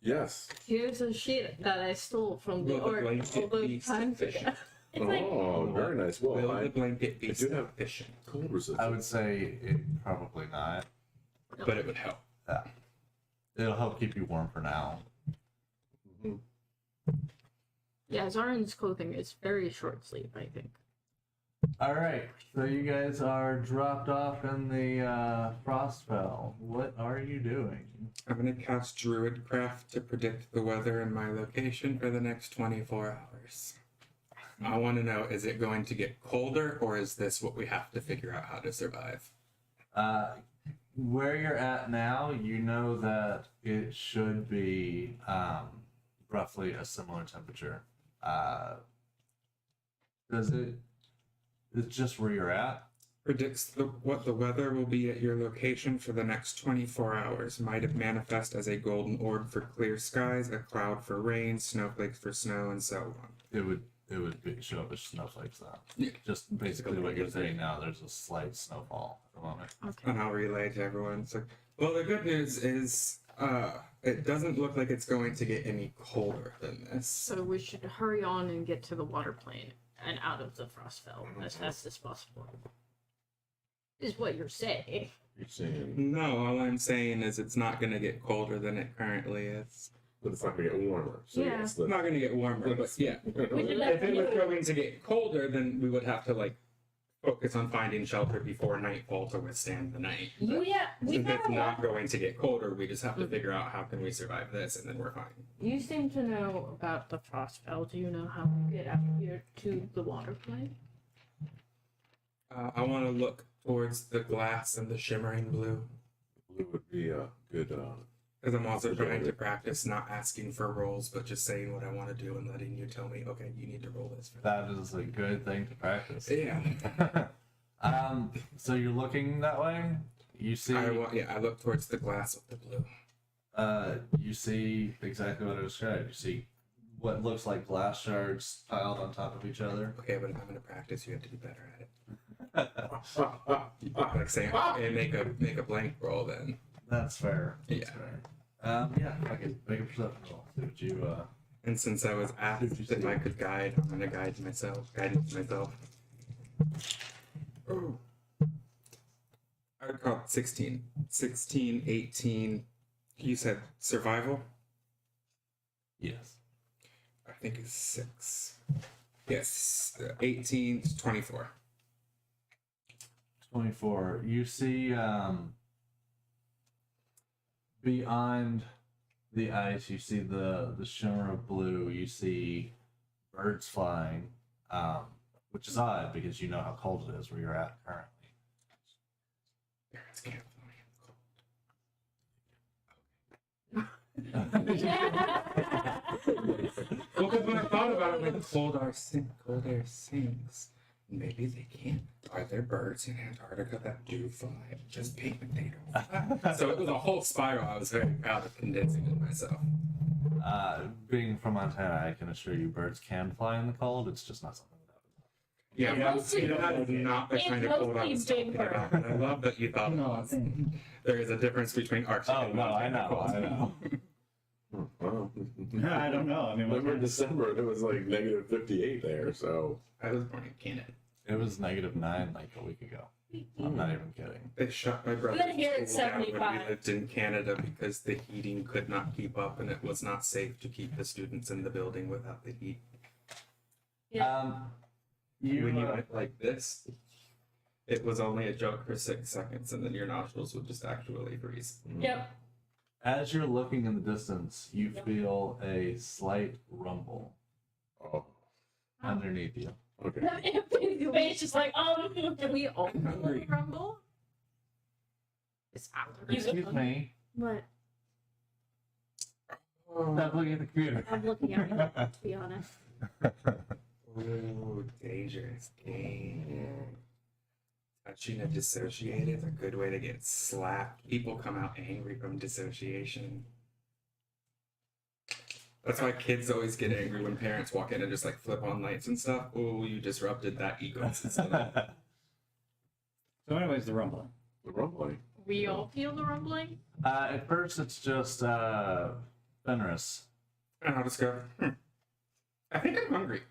Yes. here's a sheet that I stole from the Will the orc all blanket be those times ago. sufficient? It's like, Oh, very nice. Well, Will I the blanket be I do have- sufficient? cold resistance. I would say it probably not. But it would help. It'll help keep you warm for now. Yeah, Zoran's clothing is very short sleeve, I think. All right, so you guys are dropped off in the frost spell. What are you doing? I'm gonna cast Druidcraft to predict the weather and my location for the next 24 hours. I want to know, is it going to get colder or is this what we have to figure out how to survive? Where you're at now, you know that it should be roughly a similar temperature. Does it? It's just where you're at. Predicts what the weather will be at your location for the next 24 hours. Might it manifest as a golden orb for clear skies, a cloud for rain, snowflakes for snow, and so on. It would show up as snowflakes though. Yeah. Just basically what you're saying now. There's a slight snowfall at the moment. Okay. And I'll relay to everyone. It's like, well, the good news is it doesn't look like it's going to get any colder than this. So we should hurry on and get to the water plane and out of the frostfell as fast as possible. Is what you're saying. You're saying, No, all I'm saying is it's not going to get colder than it currently is. but it's not gonna get warmer. So Yeah. yes, It's not going to get warmer, but yeah. We should If it was going to get colder, then we would have to like focus on finding shelter before nightfall to withstand the night. we Since have it's a not lot. going to get colder, we just have to figure out how can we survive this, and then we're fine. You seem to know about the frostfell. Do you know how to get out here to the water plane? I want to look towards the glass and the shimmering blue, blue would be a good. because I'm also trying to practice not asking for rolls, but just saying what I want to do and letting you tell me, okay, you need to roll this. For That is a good thing to practice. Yeah. So you're looking that way. You see. I look towards the glass with the blue. You see exactly what I described. You see what looks like glass shards piled on top of each other. Okay, but if I'm going to practice, you have to be better at it. Like saying, okay, make a blank roll then. That's fair. That's Yeah. fair. Yeah. Okay. Make a perception roll. See what you. And since I was asked if I could guide, I'm going to guide myself. Oh. I would call it 16. 16, 18. You said survival? Yes. I think it's 6. Yes, 18 to 24. 24. You see, beyond the ice, you see the shimmer of blue. You see birds flying, which is odd because you know how cold it is where you're at currently. Parents can't Well, because when I thought about it, like cold air sings. Maybe they can't. Are there birds in Antarctica that do fly? Just pink they don't fly. So it was a whole spiral. I was very proud of condensing it myself. Being from Montana, I can assure you birds can fly in the cold. It's just not something that. Yeah, Mostly- that's not the it's kind of cold I mostly was big talking about. And I love that you thought about it. There is a difference between Arctic Oh and no, I Montana know, cold. I know. Well, I don't know. I mean, what remember kind of- December? It was like negative 58 there. So I was born in Canada. It was -9 like a week ago. I'm not even kidding. They shut my brother's And then here it's school down when 75. we lived in Canada because the heating could not keep up and it was not safe to keep the students in the building without the heat. Yeah. When you went like this, it was only a joke for 6 seconds and then your nostrils would just actually freeze. Yep. As you're looking in the distance, you feel a slight rumble oh, underneath you. okay. It's just like, Do we all Hungry. rumble? It's after. You- Excuse me. What? Stop looking at the computer. I'm looking at it, to be honest. Ooh, dangerous game. Touching a dissociate is a good way to get slapped. People come out angry from dissociation. That's why kids always get angry when parents walk in and just like flip on lights and stuff. Oh, you disrupted that ecosystem. So, anyways, the rumbling. The rumbling. We all feel the rumbling? At first, it's just Fenris. And I'll just go, I think I'm hungry.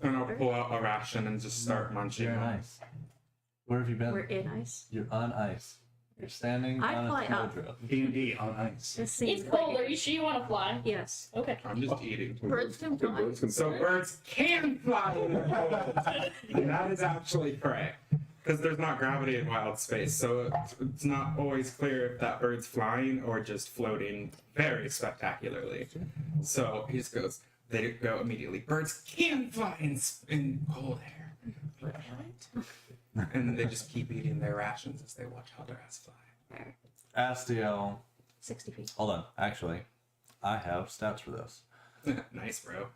And I'll pull out a ration and just start munching You're on on it. ice. Where have you been? We're in ice. You're on ice. You're standing I on fly a up. snowdrift. D&D on ice. This seems it's cold. Are you sure you want to fly? Yes. Okay. I'm just eating. Birds can fly. Birds can So fly. birds can fly in the cold. And that is actually correct. Because there's not gravity in wild space, so it's not always clear if that bird's flying or just floating very spectacularly. So he just goes, they go immediately, birds can fly in cold air. And then they just keep eating their rations as they watch Eldoras fly. Astiel. 60 feet. Hold on. Actually, I have stats for this. Nice, bro.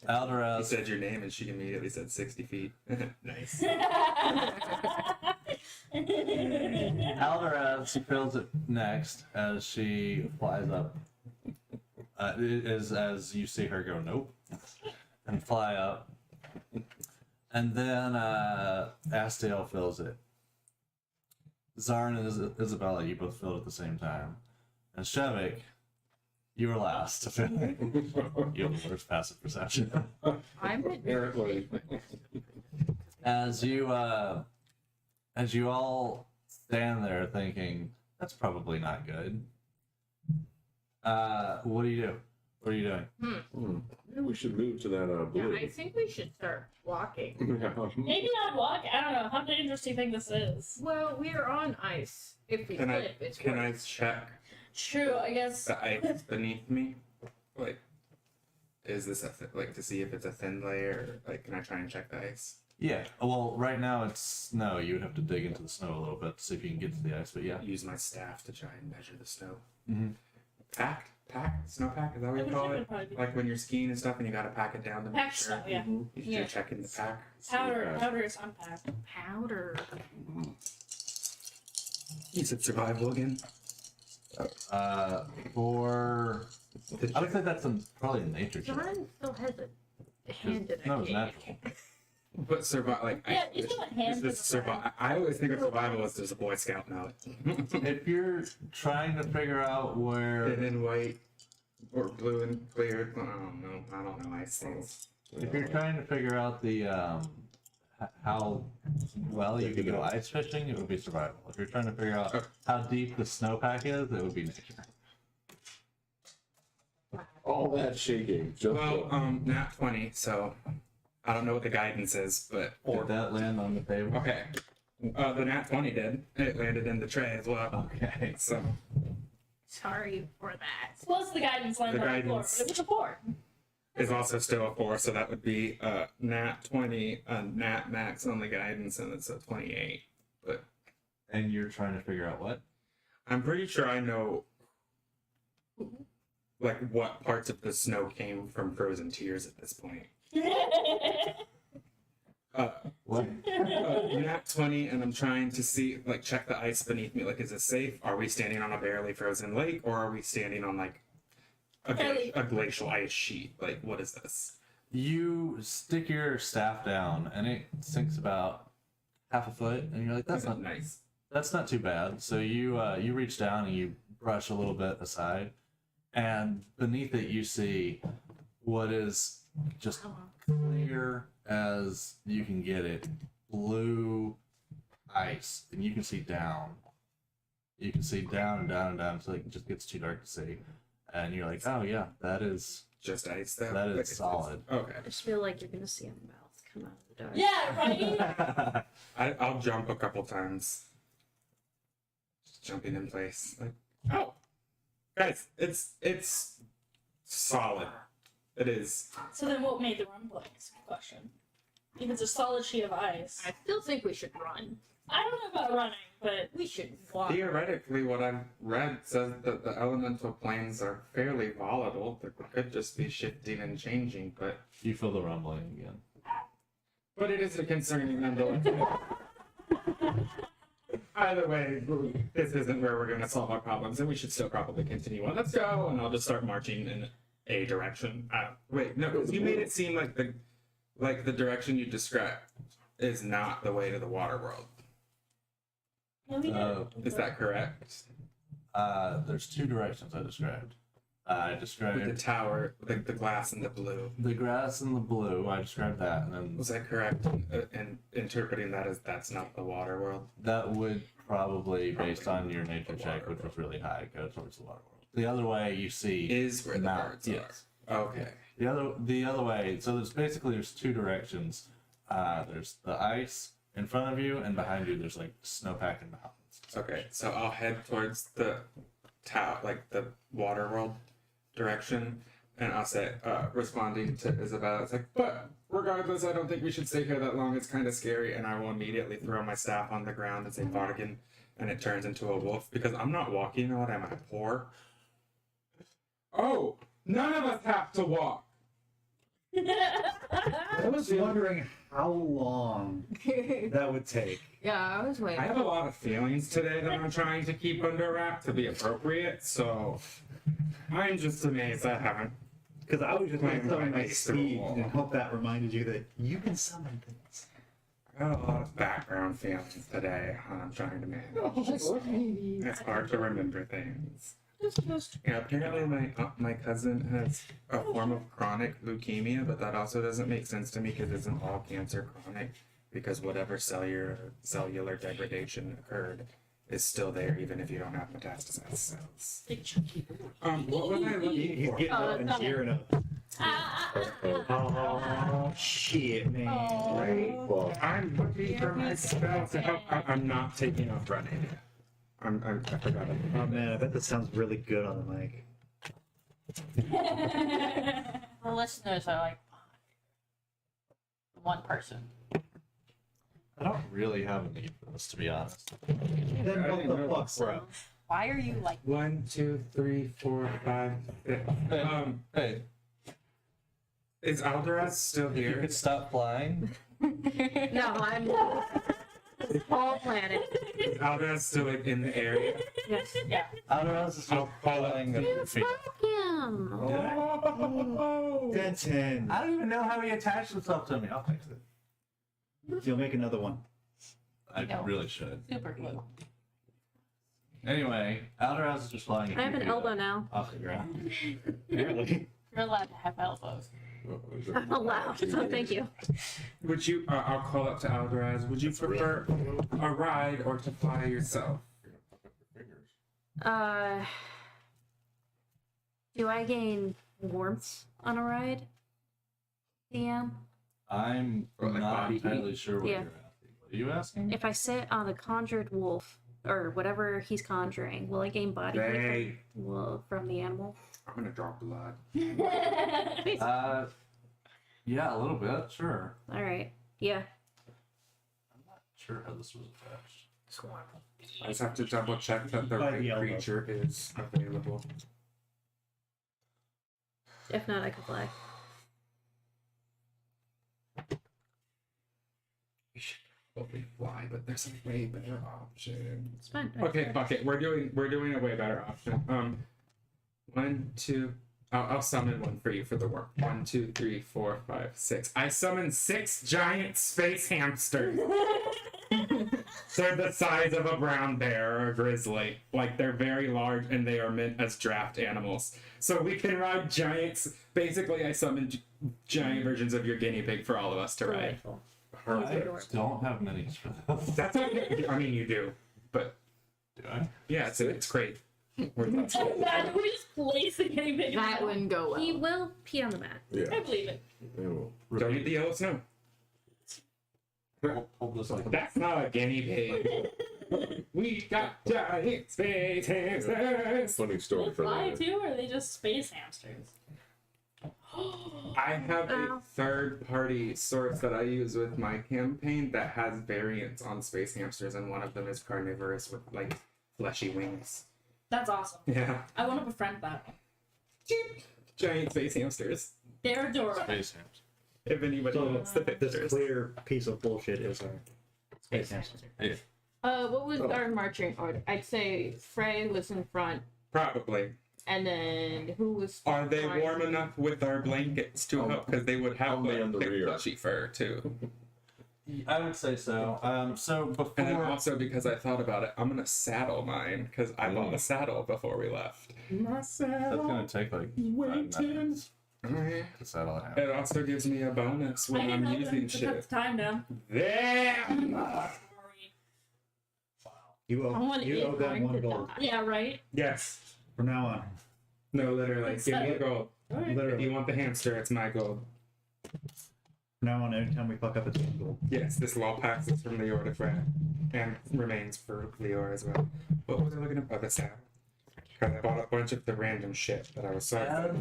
He Alderaz. said your name and she immediately said 60 feet. Nice. Alderaz fills it next as she flies up. It is as you see her go, nope, and fly up. And then Astiel fills it. Zarn and Isabella, you both filled at the same time. And Shevik, you were last to fill it. You have the worst passive perception. I'm Apparently. As you all stand there thinking, that's probably not good. What do you do? What are you doing? Maybe we should move to that Yeah, blue. I think we should start walking. Maybe not walk. I don't know. How dangerous do you think this is? Well, we are on ice. If we Can I slip, it's can I worse. check True, I guess. the ice beneath me? Like, is this like to see if it's a thin layer? Like, can I try and check the ice? Yeah. Well, right now it's snow. You would have to dig into the snow a little bit to see if you can get to the ice. But yeah. Use my staff to try and measure the snow. Mhm. Pack, snowpack. Is that what I you wish call I it? could probably be Like when you're skiing and stuff, and you gotta pack it down to make pack sure. snow, yeah. You're checking the pack. Powder is unpacked. Powder. You said survival again. For I would say that's probably a nature check. John still has a hand in No, a it's cage. natural. But survival, like Yeah, you still have hands is in this the survival? I always think of survival as just a Boy Scout note. If you're trying to figure out where Thin and white, or blue and clear. I don't know. I don't know ice things. If you're trying to figure out the how well you can go ice fishing, it would be survival. If you're trying to figure out how deep the snowpack is, it would be nature. All that shaking. Just Well, nat 20, so I don't know what the guidance is, but Did that land on the table? okay. The nat 20 did. It landed in the tray as well. Okay. So Sorry for that. Plus the guidance line The on the floor, guidance. but it was a 4. is also still a 4, so that would be nat 20, nat max on the guidance, and it's a 28. But And you're trying to figure out what? I'm pretty sure I know like what parts of the snow came from frozen tears at this point. What? Nat 20, and I'm trying to see, like, check the ice beneath me. Like, is it safe? Are we standing on a barely frozen lake, or are we standing on, like, a glacial ice sheet? Like, what is this? You stick your staff down, and it sinks about half a foot, and you're like, "That's not nice. That's not too bad." So you reach down and you brush a little bit aside, and beneath it you see what is just clear as you can get it, blue ice, and you can see down. You can see down and down and down until it just gets too dark to see, and you're like, "Oh yeah, that is Just ice, though? that Like, is solid." Okay. I just feel like you're gonna see a mouth come out of the dark. Yeah, right? I'll jump a couple times. Just jumping in place. Like, oh! Guys, it's solid. It is. So then what made the rumbling is my question. If it's a solid sheet of ice. I still think we should run. I don't know about running, but We should walk. Theoretically, what I've read says that the elemental planes are fairly volatile. They could just be shifting and changing, but You feel the rumbling again. it is a concerning nonetheless. Either way, this isn't where we're going to solve our problems, and we should still probably continue on. Let's go, and I'll just start marching in a direction. Wait, no, you made it seem like the direction you described is not the way to the water world. no, we didn't. Is that correct? There's two directions I described. I With the described tower, the glass and the blue. the grass and the blue. I described that, and then Was I correct in interpreting that as that's not the water world? that would probably, based on your nature check, which was really high, go towards the water world. The other way you see Is where the mountains. birds Yes. are. Okay. The other way. So there's two directions. There's the ice in front of you, and behind you there's like snowpack and mountains. Okay, so I'll head towards the tower, like the water world direction, and I'll say, responding to Isabella, it's like, but regardless, I don't think we should stay here that long. It's kind of scary, and I will immediately throw my staff on the ground and say bargain, and it turns into a wolf because I'm not walking a lot. Am I poor? Oh, none of us have to walk. I was wondering how long that would take. Yeah, I was waiting. I have a lot of feelings today that I'm trying to keep under wrap to be appropriate, so I'm just amazed I haven't. Because I was just going to summon my Right through the speed wall. and hope that reminded you that you can summon things. I got a lot of background feelings today I'm trying to manage. It's hard to remember things. Yeah, apparently my cousin has a form of chronic leukemia, but that also doesn't make sense to me because isn't all cancer chronic? Because whatever cellular degradation occurred is still there even if you don't have metastasized cells. What was I looking He's for? getting up and cheering up. Oh, shit, man. Right? I'm looking for my spell to help. I'm not taking off running. I forgot it. Oh, man, I bet this sounds really good on the mic. The listeners are like one person. I don't really have a need for this, to be honest. Then what the fuck, bro? Why are you like 1, 2, 3, 4, 5, 6. Hey, Is Alderaz still if you here? could stop flying. No, I'm whole planet. Is Alderaz still like, in the area? Yes. Yeah. Outer is still flying at your feet. Him. Oh! Denton. I don't even know how he attached himself to me. I'll fix it. You'll make another one. I No. really should. super glue? Anyway, Outer is just flying. at I have your an feet elbow up now. off the ground. Apparently. You're allowed to have elbows. Allowed. So thank you. Would you? I'll call up to Algaraz. Would you prefer a ride or to fly yourself? Do I gain warmth on a ride? DM? I'm Or like not body entirely sure what Yeah. you're asking. What are you asking? If I sit on a conjured wolf or whatever he's conjuring, will I gain body heat Hey, from the animal? I'm gonna drop blood. Yeah, a little bit, sure. All right. Yeah. I'm not sure how this was attached. I just have to double check that the By right the elbow. creature is available. If not, I could fly. We should probably fly, but there's a way better option. It's fine. Okay, fuck it. We're doing a way better option. 1, 2. I'll summon one for you for the work. 1, 2, 3, 4, 5, 6. I summoned 6 giant space hamsters. They're the size of a brown bear or a grizzly. Like, they're very large and they are meant as draft animals. So we can ride giants. Basically, I summoned giant versions of your guinea pig for all of us to ride. Delightful. I don't have many for this. That's okay. I mean, you do, but Do I? yeah, it's great. Imagine we just place the guinea pig. That in wouldn't go well. He will pee on the mat. Yeah. I believe it. They will. Don't eat the yellow snow. Hold this like That's not a guinea pig. We got giant space hamsters. Funny story They for fly that. too, or are they just space hamsters? I have a Ow. third-party source that I use with my campaign that has variants on space hamsters, and one of them is carnivorous with like fleshy wings. That's awesome. Yeah, I want to befriend that. giant space hamsters. They're adorable. space hamster. If anybody So wants the this pictures. clear piece of bullshit is our space hamster. What was our marching order? I'd say Frey was in front, Probably. and then who was? Are they behind? warm enough with our blankets to help? Because they would have I'll be like on the thick rear. fleshy fur too. I would say so. So before And then also because I thought about it, I'm gonna saddle mine because I bought a saddle before we left. My that's saddle. gonna take like 5 Waiting. minutes Alright. to settle it out. It also gives me a bonus I when didn't I'm know using that shit. took time down. Damn! Sorry. You I want owe, to you eat owe that mine one to gold. die. Yeah, right? Yes. From now on. No, literally. Let's Give me set the gold. Alright. If Literally. you want the hamster, it's my gold. From now on, anytime we fuck up, it's one gold. Yes, this law passes from Leor to Fred. And remains for Leor as well. What was I looking at? Oh, the saddle. Because I bought a bunch of the random shit that I was sorry for.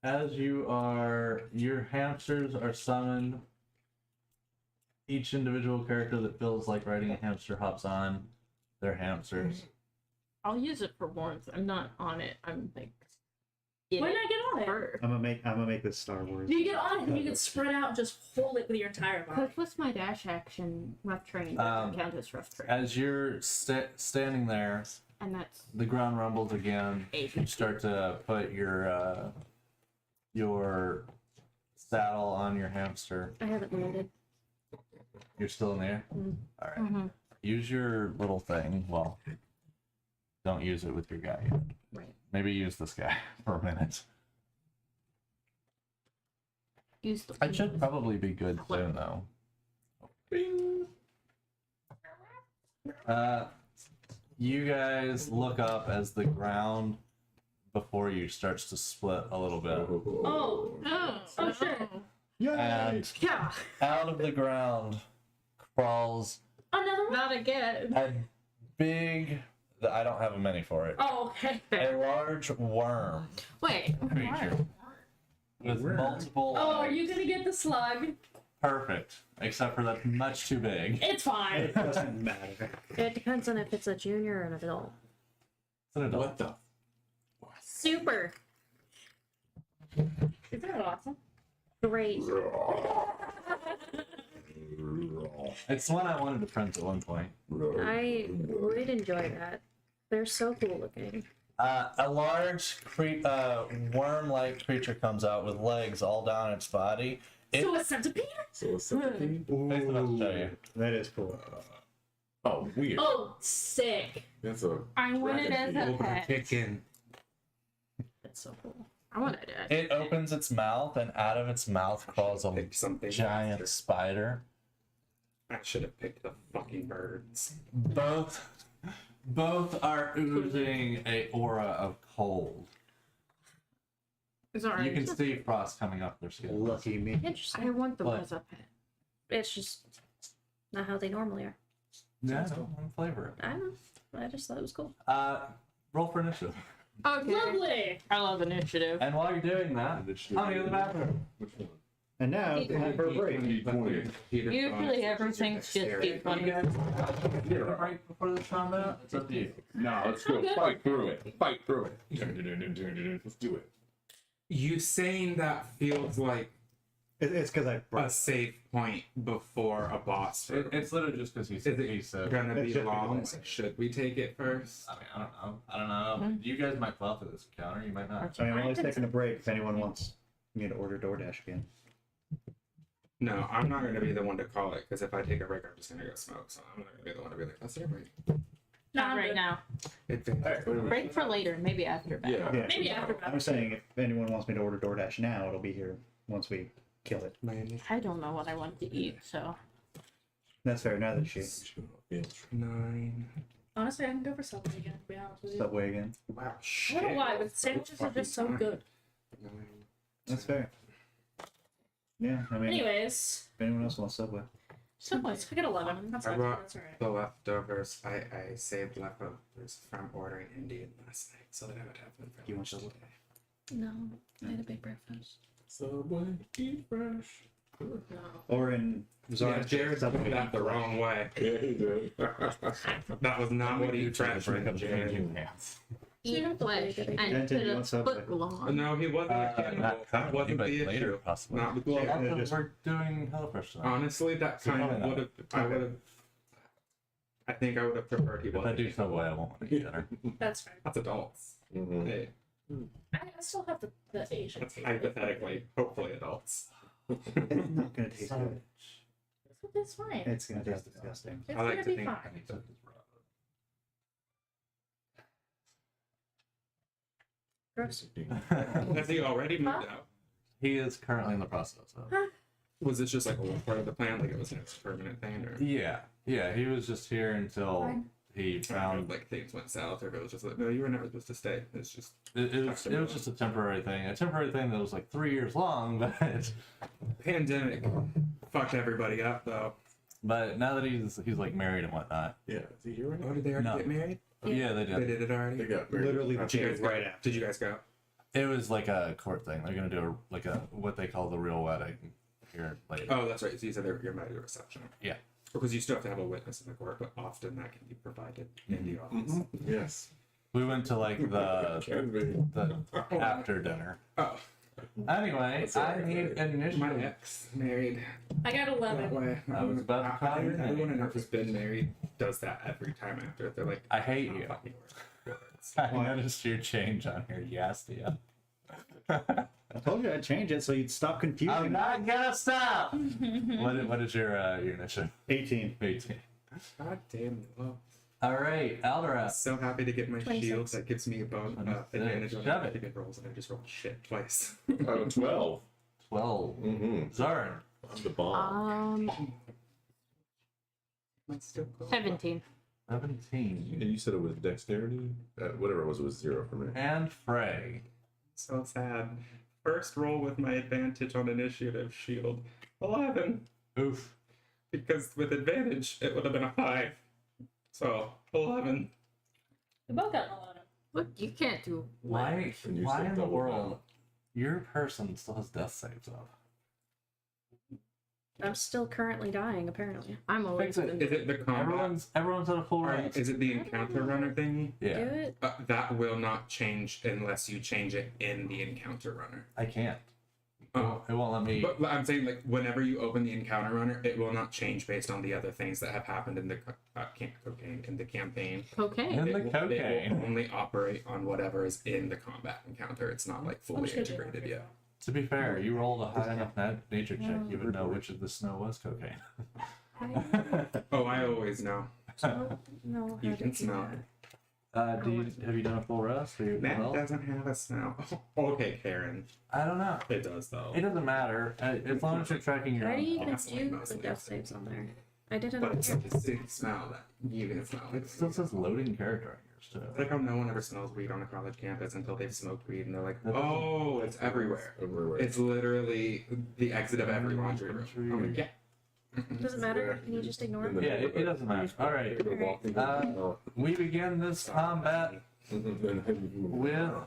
As your hamsters are summoned. Each individual character that feels like riding a hamster hops on their hamsters. I'll use it for warmth. I'm not on it. I'm like. Why not get on it? Fur. I'm gonna make this Star Wars. You get on it and you can spread out and just hold it with your entire body. Cause what's my dash action? Rough terrain doesn't count as rough terrain, As you're standing there, and that's the ground rumbles again. You start to put your saddle on your hamster. I haven't landed. You're still in the air? Mm. All right. Mhm. Use your little thing. Well, don't use it with your guy yet. Right. Maybe use this guy for a minute. use the. I should probably be good soon, though. You guys look up as the ground before you starts to split a little bit. Oh, Oh, Oh, shit. And Yeah. out of the ground crawls another one? Not again. a big, I don't have a mini for it, Oh, okay. a large worm Wait. creature with multiple Oh, are eyes. you gonna get the slug? Perfect, except for that's much too big. It's fine. It doesn't matter. It depends on if it's a junior or an adult. It's an adult. What the? Super. Isn't that awesome? Great. It's one I wanted to print at one point. I would enjoy that. They're so cool looking. A large worm-like creature comes out with legs all down its body. So a centipede? So a centipede? Face about to show you. That is cool. Oh, weird. Oh, sick. That's a. I want it as a Over pet. kicking. It's so cool. I want to. It opens its mouth, and out of its mouth crawls a Pick something. giant faster. spider. I should have picked the fucking birds. Both are oozing a aura of cold. It's alright. You can see frost coming off their skin. Lucky me. Interesting. I want them But- as a pet. It's just not how they normally are. Yeah, I'm flavor I don't know. I just thought it was cool. it. Roll for initiative. Okay. Lovely. I love initiative. And while you're doing that, I'm gonna go to the bathroom. Which one? And now it's time for a break. D20. Usually everything's just D20. Get a break before the combat? It's up to you. No, let's go. Fight through it. Fight through it. Let's do it. You saying that feels like It's because I a broke. safe point before a boss. It's literally just because Is it said. gonna It's be just long? because I said- Should we take it first? I mean, I don't know. You guys might fall through this encounter. You might not. I mean, I'm always taking a break if anyone wants me to order DoorDash again. No, I'm not gonna be the one to call it because if I take a break, I'm just gonna go smoke. So I'm not gonna be the one to be like, let's take a break. Not right now. Break for later, maybe after battle. Yeah. Yeah. Maybe after I'm saying if anyone wants me to order DoorDash now, it'll be here once we kill it. I don't know what I want to eat, so. That's fair. Now that she 9. Honestly, I can go for Subway again, to be honest with you. Subway again. Wow, I shit. don't know why, but sandwiches are just so good. 9. That's fair. Yeah, I mean, Anyways, if anyone else wants Subway. Subway. I get 11. That's I fine. brought That's alright. the leftovers. I saved leftovers from ordering Indian last night so that I would have them for You want lunch Subway? today. No, I had a big breakfast. Subway, eat fresh. No. Or in Yeah, Zar's Jared Subway. took that the wrong way. Yeah, he did. That was not what he tried to do, Jared. Eat flesh and Denton, put you a want Subway? foot long. No, he wasn't a cannibal. Not That currently, wasn't but the later, issue. possibly. Not with Well, Jared. yeah, Also, just- we're doing HelloFresh tonight. Honestly, that So kind probably of not. would have. I would have. I think I would have preferred he If I wasn't. do Subway, I won't want to eat dinner. That's fair. That's adults. Mhm. Hey, I still have the Asian. that's food. hypothetically, hopefully adults. It's not gonna taste good. It's fine. It's gonna taste disgusting. It's I like gonna to be think- fine. Gross. Has he already moved Huh? out? He is currently in the process of. Was this just like a part of the plan? Like it was next permanent thing, or Yeah. He was just here until Fine. he found. like things went south, or if it was just like, no, you were never supposed to stay. It's just It was just a temporary thing. A temporary thing that was like 3 years long, pandemic fucked everybody up though. but now that he's like married and whatnot. Yeah, is he here right now? Oh, did they already No. get married? Yeah, they They did. did it already. They got married. Literally the Did you day guys go? right after. Did you guys go? It was like a court thing. They're gonna do a what they call the real wedding here later. Oh, that's right. So you said you're married at a reception. Yeah. Because you still have to have a witness in the court, but often that can be provided in the office. Mhm. Yes. We went to like the Can be. after dinner. Oh, Anyway, I need my initiative. ex married I got that 11. way. I was about to call your name. Everyone I know who's been married does that every time after. They're like, I hate "Oh, you." fucking words." I noticed your change on here, Yastia. I told you I'd change it so you'd stop confusing. I'm not gonna stop. What is your initiative? 18. 18. God damn. Well, All right, I'm Aldera. so happy to get my 26. shield that gives me a bone 26. advantage on Shove it. the rolls, and I just rolled shit twice. 12. 12. Mm-hmm. Zarin. I'm the bomb. Might still go. 17. 17. And you said it was dexterity? Whatever it was 0 for me. And Frey. So sad. First roll with my advantage on initiative shield. 11. Oof. Because with advantage, it would have been a 5. So, 11. We both got 11. Look, you can't do Why And you in said the double world down. your person still has death saves up? I'm still currently dying, apparently. I'm always Fix it. Is it the combat? Everyone's at a full Or rate. is it the encounter runner thingy? Do Yeah, it? That will not change unless you change it in the encounter runner. I can't. Oh. It won't let me. But I'm saying, like, whenever you open the encounter runner, it will not change based on the other things that have happened in the cocaine in the campaign. cocaine. And the It will cocaine. only operate on whatever is in the combat encounter. It's not like fully just gonna do it. integrated yet. To be fair, you rolled a high enough nature check. You would know which of the snow was cocaine. Oh, I always know. No, You how can did you do smell that? it. Have you done a full rest? Or Matt health? doesn't have a smell. Okay, Karen. I don't know. It does though. It doesn't matter as long as you're tracking your Why do own you health. even do the death saves on there? I didn't But it's know. a distinct smell that you can smell. It still says loading character on yours too. It's like how no one ever smells weed on a college campus until they've smoked weed and they're like, oh, it's everywhere. Everywhere. It's literally the exit of every laundry room. I'm like, yeah. Does it matter? Can you just ignore In the it? Yeah, it doesn't matter. All right. We begin this combat with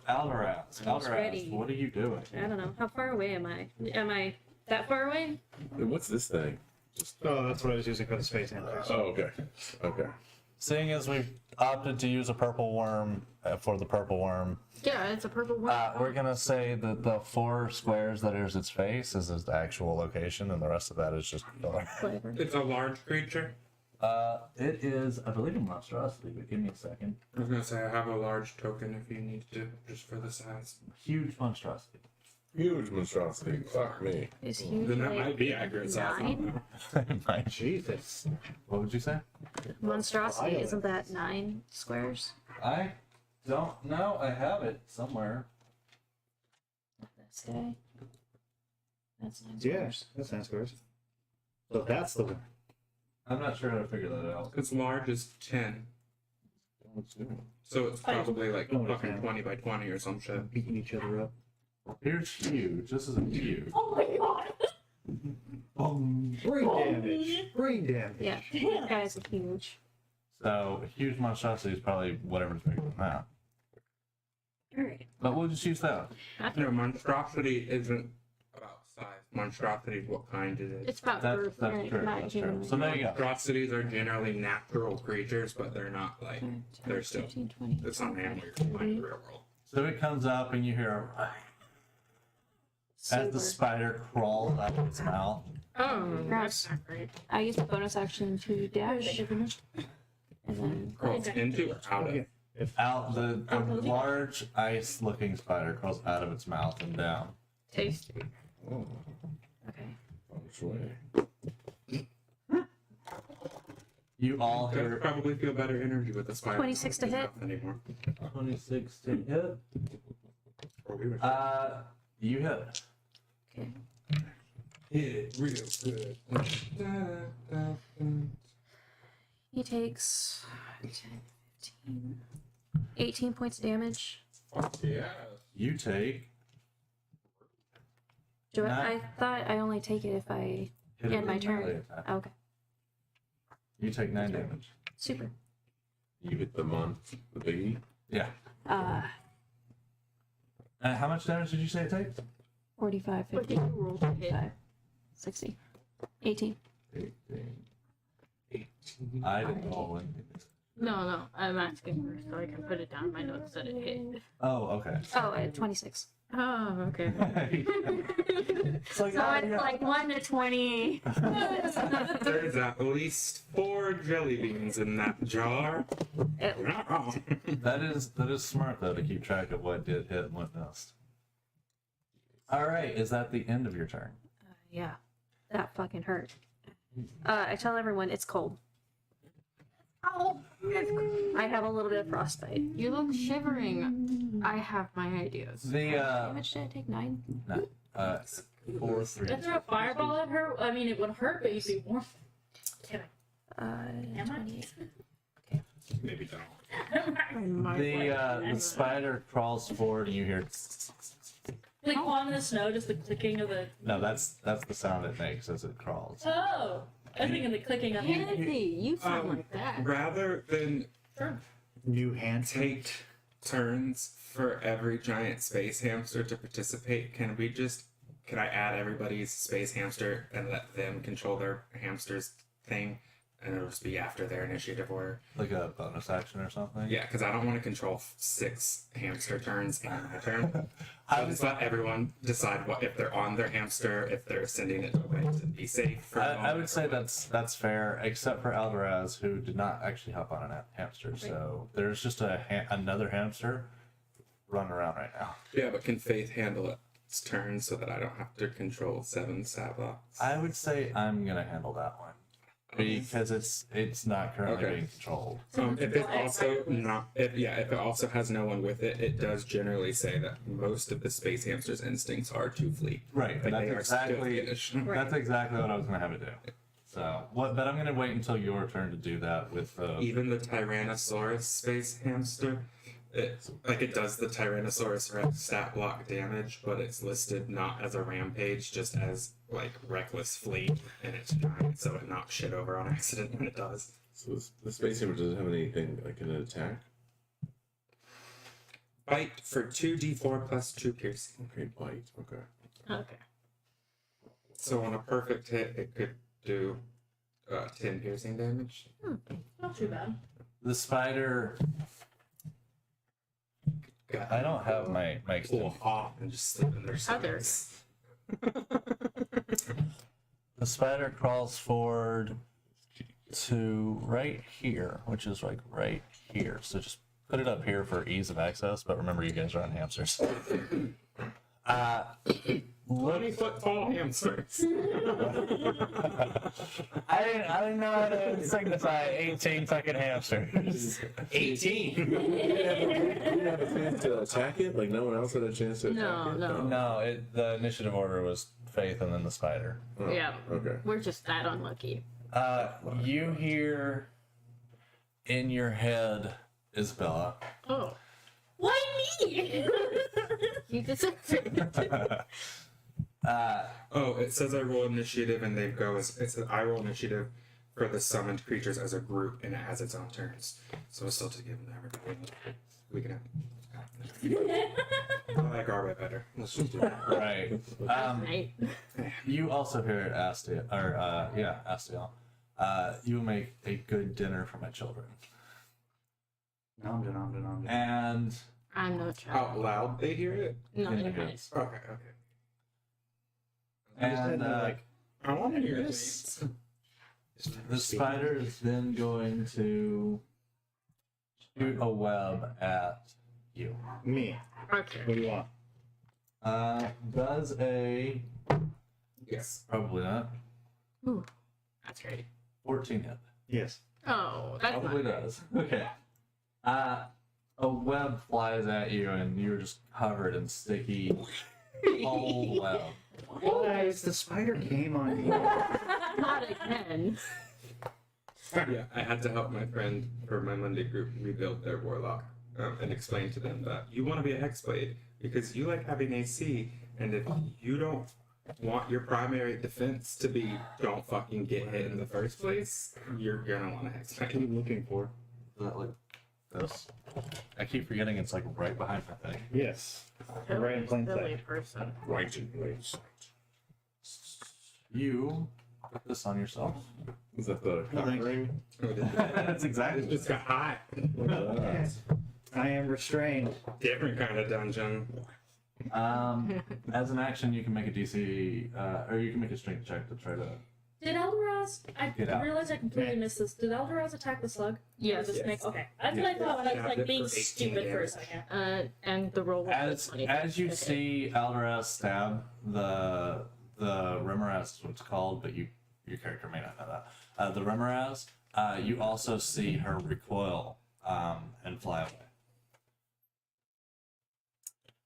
Alderaz. Alderaz, ready. what are you doing? I don't know. How far away am I? Am I that far away? What's this thing? Just Oh, that's what I was using for the space hamsters. oh, okay, okay. Seeing as we've opted to use a purple worm for the purple worm, Yeah, it's a purple one. we're gonna say that the 4 squares that is its face is its actual location, and the rest of that is just color. Flavor. It's a large creature. It is, I believe, a monstrosity, but give me a second. I was gonna say I have a large token if you need to, just for the size. Huge monstrosity. Huge monstrosity. Fuck me. Is huge. Then that like might be accurate size. 9? Jesus. What would you say? Monstrosity, isn't that 9 squares? I don't know. I have it somewhere. This guy. That's 9 Yeah, squares. that's 9 squares. So that's the one. I'm not sure how to figure that out. Its large is 10, What's new? so it's probably like Oh, fucking okay. 20 by 20 or some shit. Beating each other up. Here's huge. This isn't huge. Oh my god! Brain damage. Brain damage. Yeah, these guys are huge. So a huge monstrosity is probably whatever's bigger than that. Alright. But we'll just use that. No, monstrosity isn't about size. Monstrosity is what kind it is. It's about That's birth, that's right? true. Not That's true. human. So there you go. Monstrosities are generally natural creatures, but they're not like, they're still, 15, 20. it's not an animal you're finding in the real world. So it comes up and you hear as the Super. spider crawls out of its mouth. Oh, Gross. that's not great. I use the bonus action to dash. And then Crawls into or out of. Out the large ice looking spider crawls out of its mouth and down. Tasty. Oh, okay. feng shui. You all I'd hear probably feel better energy with the spider. 26 to not in his hit. mouth Anymore. 26 to hit. Or we would You hit. Okay. hit real good. He takes 10, 15, 18 points of damage. Yeah. You take Do I, Nine. I thought I only take it if I hit it end my with a melee turn. attack. Okay. You take 9 damage. Super. You hit the biggie. Yeah. How much damage did you say it takes? 45, What 50, did you roll to hit? 5, 60, 18. 18. I didn't roll anything. No, I'm asking her so I can put it down in my notes that it hit. Oh, okay. Oh, 26. Oh, okay. It's like, So oh, it's yeah. like 1 to 20. There's at least 4 jelly beans in that jar. At You're not wrong. That is smart though to keep track of what did hit and what missed. All right, is that the end of your turn? Yeah, that fucking hurt. I tell everyone it's cold. I have a little bit of frostbite. You look shivering. I have my ideas. The How much did I take? 9? no, 4, 3. If throw a fireball at her, I mean, it would hurt, but you'd be warm. Kidding. Am I? 28. Maybe don't. The spider crawls forward and you hear. Like on the snow, just the clicking of the. No, that's the sound it makes as it crawls. Oh! I was thinking the clicking of the. Andy, you sound like that. Rather than Sure. New hand. take turns for every giant space hamster to participate, can I add everybody's space hamster and let them control their hamster's thing? And it'll just be after their initiative order. Like a bonus action or something. Yeah, because I don't want to control 6 hamster turns in my turn. I I'll just let everyone decide what if they're on their hamster, if they're sending it away to be safe. For a I moment, would say or what. that's fair, except for Alderaz, who did not actually hop on a hamster. So there's just another hamster running around right now. Yeah, but can Faith handle its turn so that I don't have to control 7 Sablocks? I would say I'm gonna handle that one. because it's not currently Okay. being controlled. If it also not, if it also has no one with it, it does generally say that most of the space hamster's instincts are to flee. Right, Like that's they are exactly skittish. that's exactly what I was gonna have it do. So what? But I'm gonna wait until your turn to do that with Even the Tyrannosaurus space hamster, it does the Tyrannosaurus Rex stat block damage, but it's listed not as a rampage, just as like reckless flee, and it's giant, so it knocks shit over on accident when it does. So the space hammer doesn't have anything like an attack. Bite for 2d4 plus 2 piercing. Okay, bite. Okay. Okay. So on a perfect hit, it could do 10 piercing damage. Not too bad. the spider. I don't have my Pull extended. off and just slip in their Others. The spider crawls forward to right here, which is like right here. So just put it up here for ease of access. But remember, you guys are on hamsters. 20-foot tall hamsters. I didn't know how to signify 18 fucking hamsters. 18. You didn't have a chance to attack it? Like no one else had a chance to attack No, it? no. No, the initiative order was Faith and then the spider. Oh, Yeah. Okay. We're just that unlucky. You hear in your head, Isabella. Oh. Why me? You deserve it. Oh, it says I roll initiative and they go as it says I roll initiative for the summoned creatures as a group and it has its own turns. So it's still to give them everybody. We can have. I like our way better. Let's just do that. Right. Right. You also hear Astiel, or Astiel. You make a good dinner for my children, Nom, nom, nom, nom. and I'm no Out child. loud they hear it? No, Yeah, you you guys. Okay. and I want to hear this. this. The spider is then going to shoot a web at you. Me. Okay. What do you want? Does a Yes. probably not Ooh, that's great. 14 hit? Yes. Oh, that's Probably not does. Okay. A web flies at you, and you're just covered in sticky, cold web. Guys, the spider came on me. not again. Yeah, I had to help my friend for my Monday group rebuild their warlock and explain to them that you want to be a hexblade because you like having AC, and if you don't want your primary defense to be don't fucking get hit in the first place, you're gonna want a What are hexblade. you looking for? Is that like this? I keep forgetting it's like right behind my thing. Yes. Right in plain Silly sight. person. Right in plain sight. You put this on yourself. Is that the cock thanks. ring? That's exactly. It just got hot. I am restrained. Different kind of dungeon. As an action, you can make a DC, or you can make a strength check to try to. Did Eldoraz? I Get out. realized I completely missed this. Did Eldoraz attack the slug? Yes. Or the snake? Yes. Okay, that's what I thought. I was Stabbed like it being for 18 stupid for a damage. second. And the roll was As you Okay. see Alderaz stab the Remoraz is what it's called, but your character may not know that. The Remoraz, you also see her recoil and fly away.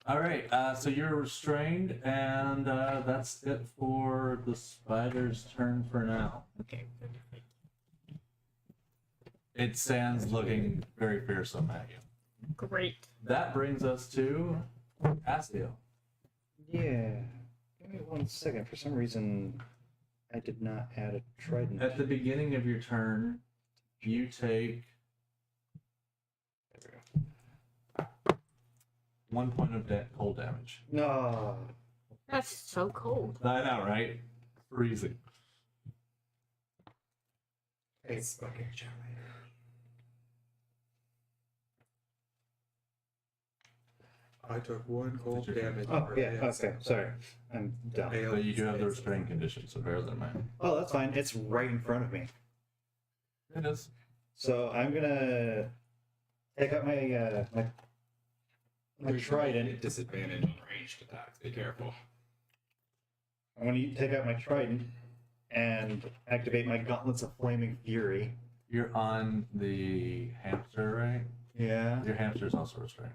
All right, so you're restrained, and that's it for the spider's turn for now. Okay. It stands looking very fearsome at you. Great. That brings us to Astio. Yeah. Give me 1 second. For some reason, I did not add a trident. At the beginning of your turn, you take 1 point of cold damage. No. That's so cold. I know, right? Freezing. It's fucking Charlie. I took 1 cold damage. Oh, for yeah. this. Okay. Sorry. I'm dumb. Failed But you do have the space. restraint condition, so bear that in mind. Oh, that's fine. It's right in front of me. It is. So I'm gonna take out my my There's trident. a disadvantage on ranged attacks. Be careful. I'm gonna take out my trident and activate my Gauntlets of Flaming Fury. You're on the hamster, right? Yeah. Your hamster is also restrained.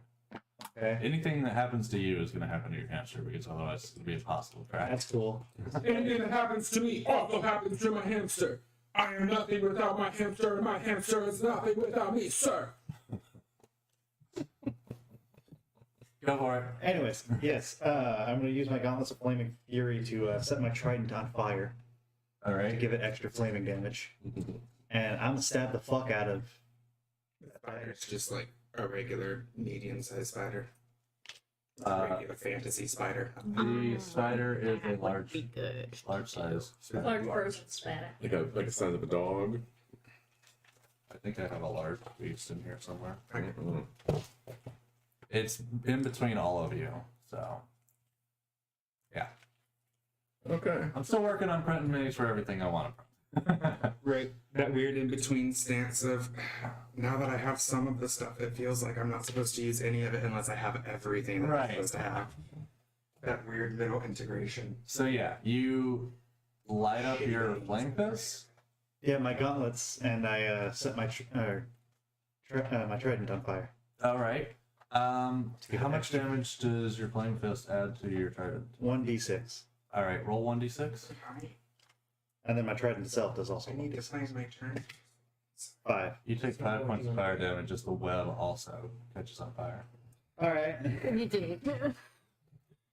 Okay. Anything that happens to you is going to happen to your hamster because otherwise it's going to be impossible, right? That's cool. Anything that happens to me also happens to my hamster. I am nothing without my hamster, and my hamster is nothing without me, sir. Go for it. Anyways, yes, I'm going to use my Gauntlets of Flaming Fury to set my trident on fire All to right. give it extra flaming damage. And I'm going to stab the fuck out of It's just like a regular medium-sized spider. Uh, Regular fantasy spider. The spider is a That would large be good. size. Large frozen spider. Like a size of a dog. I think I have a large beast in here somewhere. Mm. It's in between all of you, so yeah. Okay. I'm still working on printing minis for everything I want to print. Right. That weird in-between stance of, now that I have some of the stuff, it feels like I'm not supposed to use any of it unless I have everything that Right. I'm supposed to have. That weird middle integration. So yeah, you light up your flame fist. yeah, my gauntlets, and I set my my trident on fire. All right. How much damage does your flame fist add to your trident? 1d6. All right, roll 1d6. And then my trident itself does also I need to 1d6. find my turn. 5. You take 5 points of fire damage as the web also catches on fire. Alright. You did. That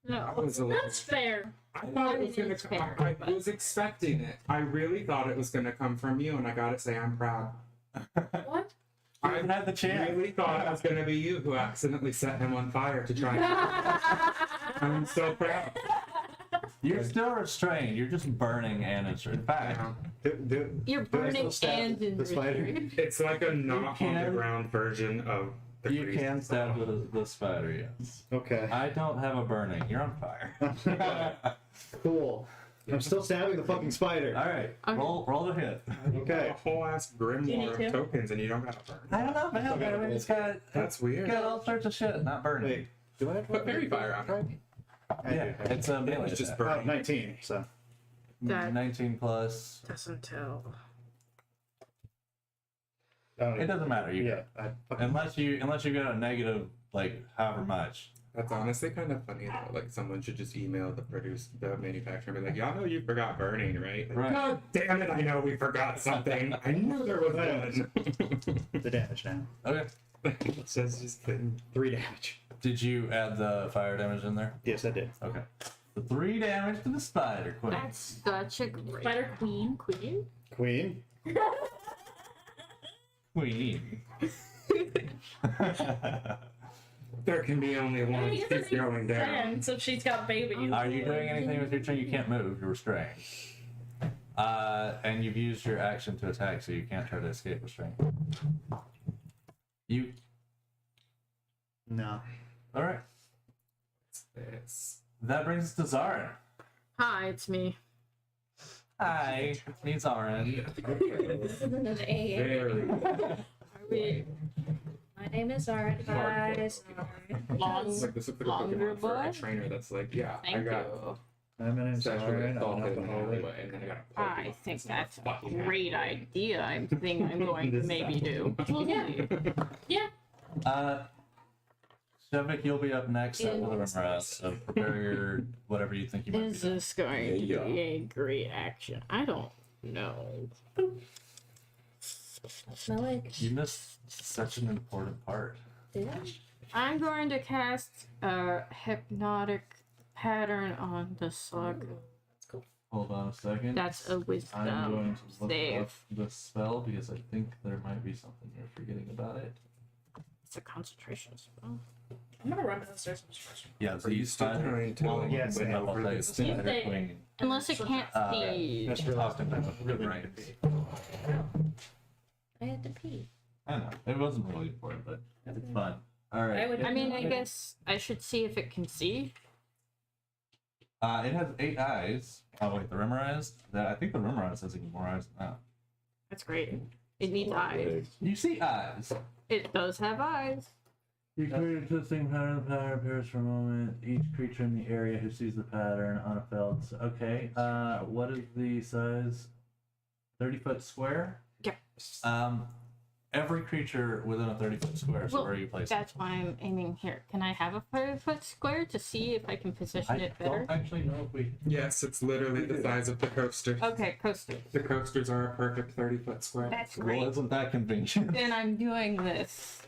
No. was a little... That's fair. I thought it was gonna It's come. fair, I but- was expecting it. I really thought it was gonna come from you, and I gotta say I'm proud. What? I You had the chance. really thought it was gonna be you who accidentally set him on fire to try. I'm so proud. You're still restrained. You're just burning and restrained. In fact, You're Do I still burning stab and in the spider? retreat. It's like a not on the can- ground version of the you priest. can stab the spider, yes. Okay. I don't have a burning. You're on fire. Cool. I'm still stabbing the fucking spider. All right, Okay. roll the hit. Okay. A whole ass Do you need grimoire to? of tokens, and you don't got to burn. I don't know, man. I mean, it's got Weird. got all sorts of shit. Not burning. Wait. Do I have Put fairy fire on it. Yeah, it's a melee. It's just attack. burning. 19, so. That- 19 plus. Doesn't tell. It doesn't matter. You Yeah. I fucking, unless you got a negative like however much. That's honestly kind of funny though. Like someone should just email the manufacturer and be like, "Y'all know you forgot burning, right?" Right. God damn it! I know we forgot something. I knew there was one. the damage now. Okay. It's just been 3 damage. Did you add the fire damage in there? Yes, I did. Okay. The 3 damage to the spider queen. That's such a great Spider queen. queen. Queen. Queen. there can be only one. I mean, She's going down. And so she's got babies. Are you doing anything with your turn? You can't move. You're restrained. And you've used your action to attack, so you can't try to escape restraint. You. No. All right. This. That brings us to Zarin. Hi, it's me. Hi, it's me, Zarin. Very. Are we My name is Zara, guys. long? It's like this looks like a Longer Pokemon for a boy? trainer that's like, yeah, I Thank got you. My name's sexually Aaron. I'm assaulted an in the alcoholic. alleyway, and then I got a Pokemon. I think It's not that's a fucking great idea. I think I'm going to This maybe stuff. do. Well, yeah. Yeah. Shovik, you'll be up next after the Is- Rimrod, so prepare your whatever you think you might Is be doing. this going to Yeah. be a great action? I don't know. Smell like You missed such an important part. did I? I'm going to cast a hypnotic pattern on the slug. Hold on a second. That's a I'm going wisdom to look save. up the spell because I think there might be something you're forgetting about it. It's a concentration spell. I'm gonna run downstairs and just Yeah, Are you still trying to Well, yes, win I over I'll this say thing? Spider They- Queen. Unless it can't see. That's really Right. I had to pee. I know. It wasn't really important, but it's fun. All I right. would. I mean, I guess I should see if it can see. It has 8 eyes. Oh wait, the Rimmerized? I think the Rimmerized has even more eyes than that. That's great. It needs eyes. You see eyes. It does have eyes. You create a twisting pattern. The pattern appears for a moment. Each creature in the area who sees the pattern on a felt. Okay. What is the size? 30-foot square. Yeah. Every creature within a 30-foot square. So Well, where are you placing? That's why I'm aiming here. Can I have a 5-foot square to see if I can position I it better? don't actually know if we. Yes, it's literally the size of the coaster. Okay, coaster. The coasters are a perfect 30-foot square. That's Well, great. isn't that convenient? Then I'm doing this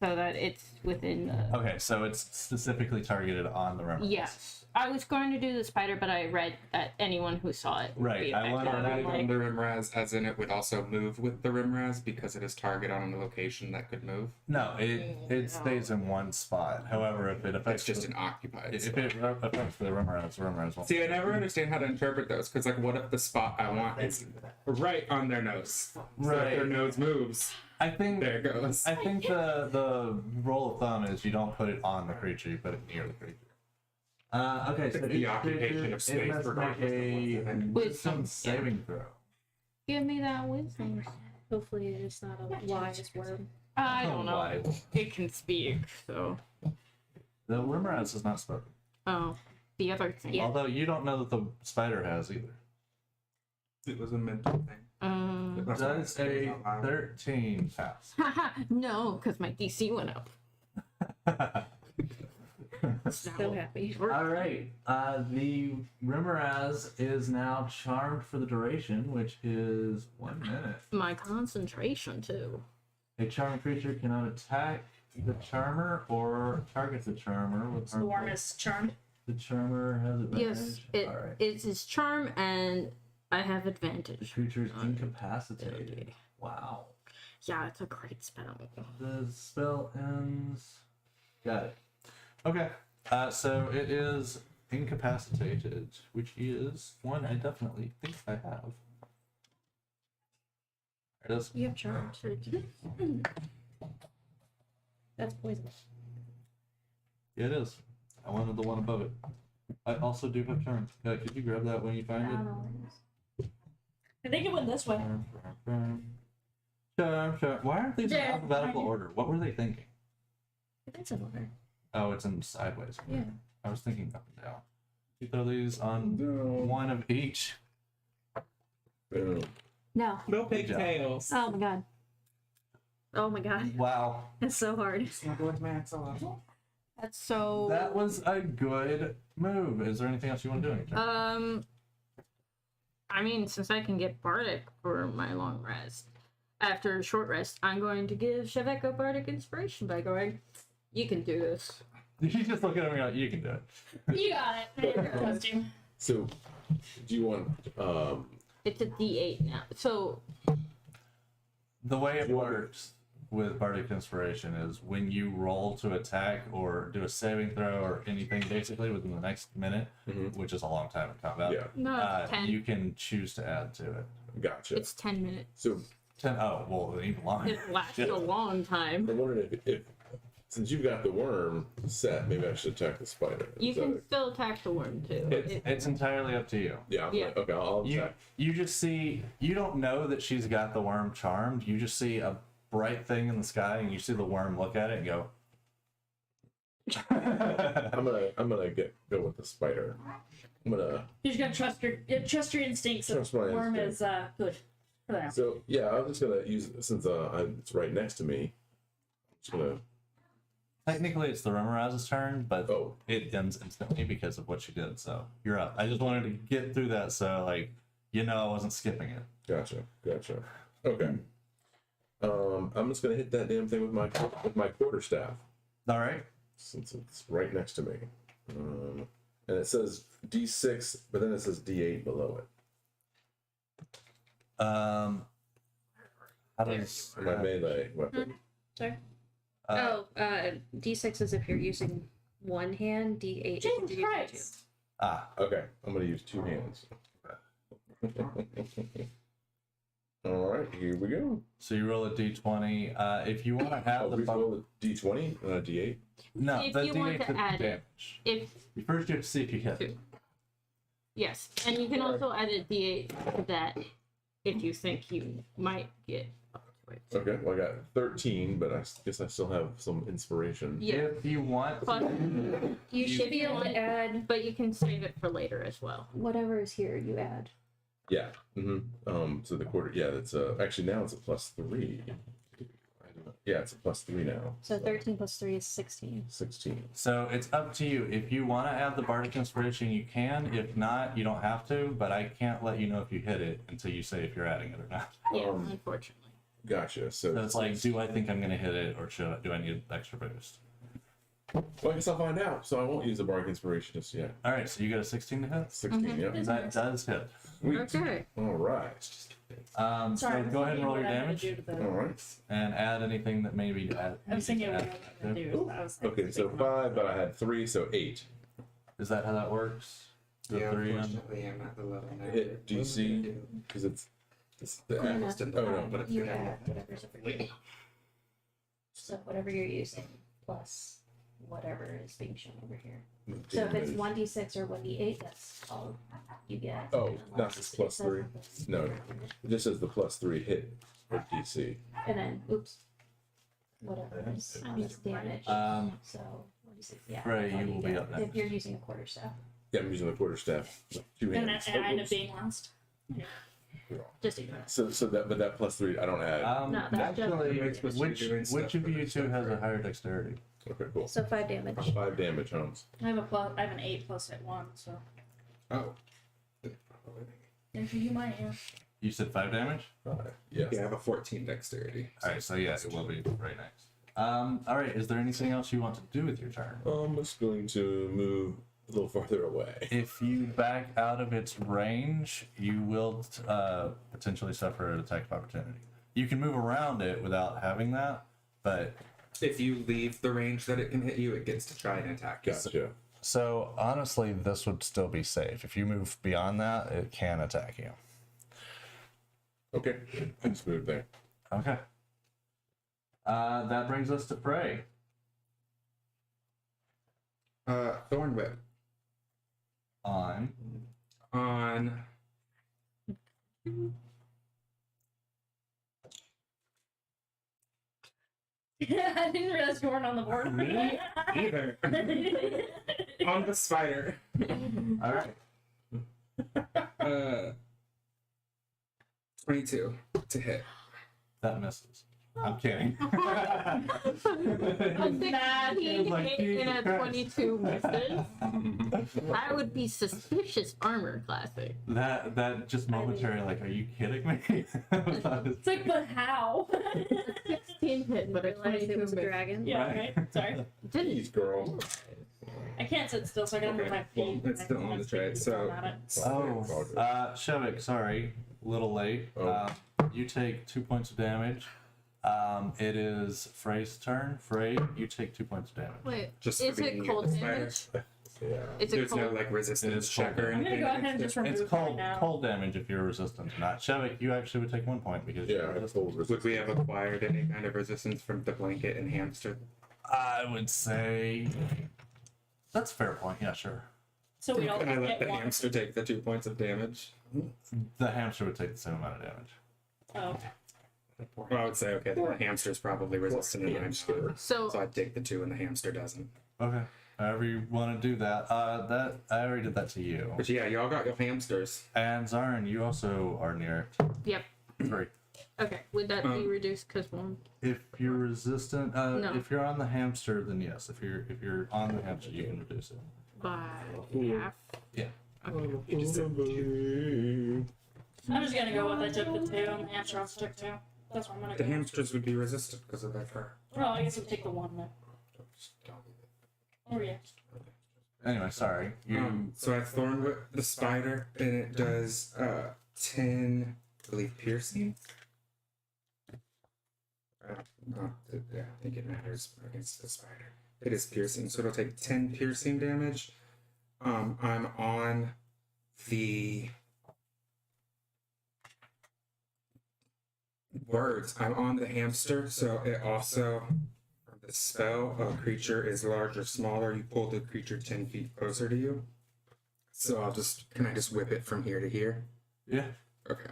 so that it's within the. Okay, so it's specifically targeted on the rimmer. Yes. I was going to do the spider, but I read that anyone who saw it would Right, be I affected. wanted to I'm Targeted on like, the rimraz, as in it would also move with the rimraz because it is targeted on a location that could move. No, it stays in one spot. However, if it affects It's just the, an occupied if spot. it affects the rimmer won't. See, I never understand how to interpret those because, like, what if the spot I want is right on their nose? So if their Right. nose moves, I think there it goes. I think the rule of thumb is you don't put it on the creature, you put it near the creature. Okay, so The each occupation creature, of space it must make regardless of what's in a it. wisdom saving throw. give me that wisdom. Hopefully, it's not a wise worm. I don't know. Why? It can speak, so. The rimmeraz is not spoken. Oh, the other thing. Although you don't know that the spider has either. It was a mental thing. That's why I That is said it a out loud. 13 pass. Haha, no, because my DC went up. So happy. All right. The rimmeraz is now charmed for the duration, which is 1 minute. My concentration, too. A charmed creature cannot attack the charmer or target the charmer with So the worm harmful- is charmed. The charmer has advantage. Yes, it All right. is his charm, and I have The advantage. creature is incapacitated. Wow. Yeah, it's a great spell. The spell ends. Got it. Okay. So it is incapacitated, which is one I definitely think I have. There it is. You have charms. That's poisonous. Yeah, it is. I wanted the one above it. I also do have charms. Could you grab that when you find it? I think it went this way. Charm. Why aren't these in Yeah, alphabetical I- order? What were they thinking? That's in order. Oh, it's in sideways. Yeah. I was thinking up and down. You throw these on No. one of each. Boom. No. No Good job. pigtails. Oh my god. Oh my god. Wow. That's so hard. Snuggle with my axolotl. That's so. That was a good move. Is there anything else you want to do? Anything? I mean, since I can get Bardic for my long rest, after a short rest, I'm going to give Sheveko Bardic inspiration by going, "You can do this." You just look at him and go, you can do it. You got it. I trust you. So, do you want It's a D8 now. So, The way it You want- works with Bardic Inspiration is when you roll to attack or do a saving throw or anything basically within the next minute, Mhm. which is a long time in combat, Yeah, no, it's 10. you can choose to add to it. gotcha. It's 10 minutes. So 10, oh, well, even longer. It lasts Shit. a long time. I'm wondering if since you've got the worm set, maybe I should attack the spider. You Is that can a- still attack the worm, too. It's entirely up to you. Yeah. Yeah. Okay. I'll You attack. you just see, you don't know that she's got the worm charmed. You just see a bright thing in the sky and you see the worm look at it and go. I'm gonna go with the spider. I'm gonna. You're just gonna trust your instincts. That Trust my worm instinct. is good for that. So yeah, I was just gonna use since it's right next to me. I'm just gonna. Technically, it's the Remoraz's turn, but Oh. it ends instantly because of what she did. So you're up. I just wanted to get through that, so like I wasn't skipping it. Gotcha. Okay. I'm just gonna hit that damn thing with my quarterstaff All right. since it's right next to me. And it says D6, but then it says D8 below it. How does My melee weapon. Sorry. uh, D6 is if you're using one hand. D8 is if Jesus you're using two. Christ. Okay, I'm gonna use two hands. All right, here we go. So you roll a d20. If you want to have Oh, the we roll a D20 and a D8. no, If the you want d8 to to add it. damage. If You first you have to see if you hit. Two. Yes, and you can also add a D8 to that if you think you might get up to points. Okay, well I got 13, but I guess I still have some inspiration. Yeah. If you want, Plus, You should be able to add but you can save it for later as well. whatever is here. You add. Yeah. So the quarter. Yeah, that's actually now it's a +3. Yeah, it's a +3 now. So 13 plus 3 is 16. 16. so it's up to you. If you want to add the bardic inspiration, you can. If not, you don't have to. But I can't let you know if you hit it until you say if you're adding it or not. Yeah, unfortunately. Gotcha. So So it's like, do I think I'm going to hit it, or do I need an extra boost? well, I guess I'll find out. So I won't use a bardic inspiration just yet. All right, so you got a 16 to hit. 16. Yep. That does hit. Sweet. Okay. All right. Sorry, So I'm go ahead and thinking roll your what I'm gonna damage do to the- All right. and add anything that maybe add. I was thinking needs what to I'm add. gonna do. I was Okay, so 5, but I had 3, so 8. Is that how that works? The Yeah, 3 on- unfortunately, I'm at the level now. Hit DC because it's the Yeah. Almost in the Oh, no. level, but it's You gonna add whatever's over here. So whatever you're using plus whatever is being shown over here. So if it's 1d6 or 1d8, that's all you get. Oh, not Unless this it plus says 3. on this. No, it just says the +3 hit for DC. And then, oops. Whatever is on this damage. So 1d6, yeah. Ray, that's all you will be get up next. If you're using a quarterstaff. Yeah, I'm using the quarterstaff. 2 And hands. I end up being last. Just ignore it. So but that +3 I don't add. No, that's just- actually, You're supposed to be doing which stuff of for you this two stuff has a first. higher dexterity? Okay, cool. So 5 damage. 5 damage, Holmes. I have an 8 plus hit 1, so. Oh. Actually, you might, yeah. You said 5 damage? 5. Yes. Yeah, I have a 14 dexterity. All right, so yeah, it will be right next. All right, is there anything else you want to do with your turn? I'm just going to move a little farther away. If you back out of its range, you will potentially suffer an attack of opportunity. You can move around it without having that, but If you leave the range that it can hit you, it gets to try and attack you. Gotcha. so honestly, this would still be safe. If you move beyond that, it can attack you. Okay, let's move there. Okay. That brings us to Prey. Thorn Whip On. on. I didn't realize you weren't on the board. Me either. On the spider. All right. 22 to hit. That misses. I'm kidding. A 16 Like, hit and a Jesus Christ. 22 misses. That would be suspicious armor classic. that just momentary, like, are you kidding me? It's like, but how? 16 hit, but a Realize 22 it was a miss. dragon. Yeah, Right. right. Sorry. Jeez, girl. I can't sit still, so I gotta move my well, feet. it's still on the trade, so- Oh, Shevik, sorry, a little late. Oh. You take 2 points of damage. It is Frey's turn. Frey, you take 2 points of damage. Wait, Just is for it being near cold the spider. damage? Yeah. Is it There's cold? no like resistance It is check cold or I'm anything. gonna go ahead and It's just remove It's it cold right now. cold damage if you're resistant to not. Shevik, you actually would take 1 point because Yeah, you're I resistant. told Would we have acquired any kind of resistance from the blanket and hamster? I would say that's a fair point. Yeah, sure. So we all Can I let get the one. hamster take the 2 points of damage? The hamster would take the same amount of damage. Oh, okay. Well, I would say, okay, then the hamster's probably resistant and I'm not. So, So I'd take the 2 and the hamster doesn't. Okay. However you want to do that. That I already did that to you. But yeah, y'all got your hamsters. And Zarin, you also are near it. yep. 3. Okay, would that be reduced because one? If you're resistant, No. if you're on the hamster, then yes. If you're on the hamster, you can reduce it. By half? Yeah. You just said 2. I'm just gonna go with I took the 2 and the hamster also took 2. That's what I'm gonna The go. hamsters would be resistant because of their fur. Well, I guess we'll take the 1 then. Oh yeah. Anyway, sorry. You So I thorn whip the spider and it does 10, I believe, piercing. Yeah, I think it matters against the spider. It is piercing, so it'll take 10 piercing damage. I'm on the words. I'm on the hamster, so it also the spell a creature is large or smaller, you pull the creature 10 feet closer to you. So can I just whip it from here to here? yeah. Okay.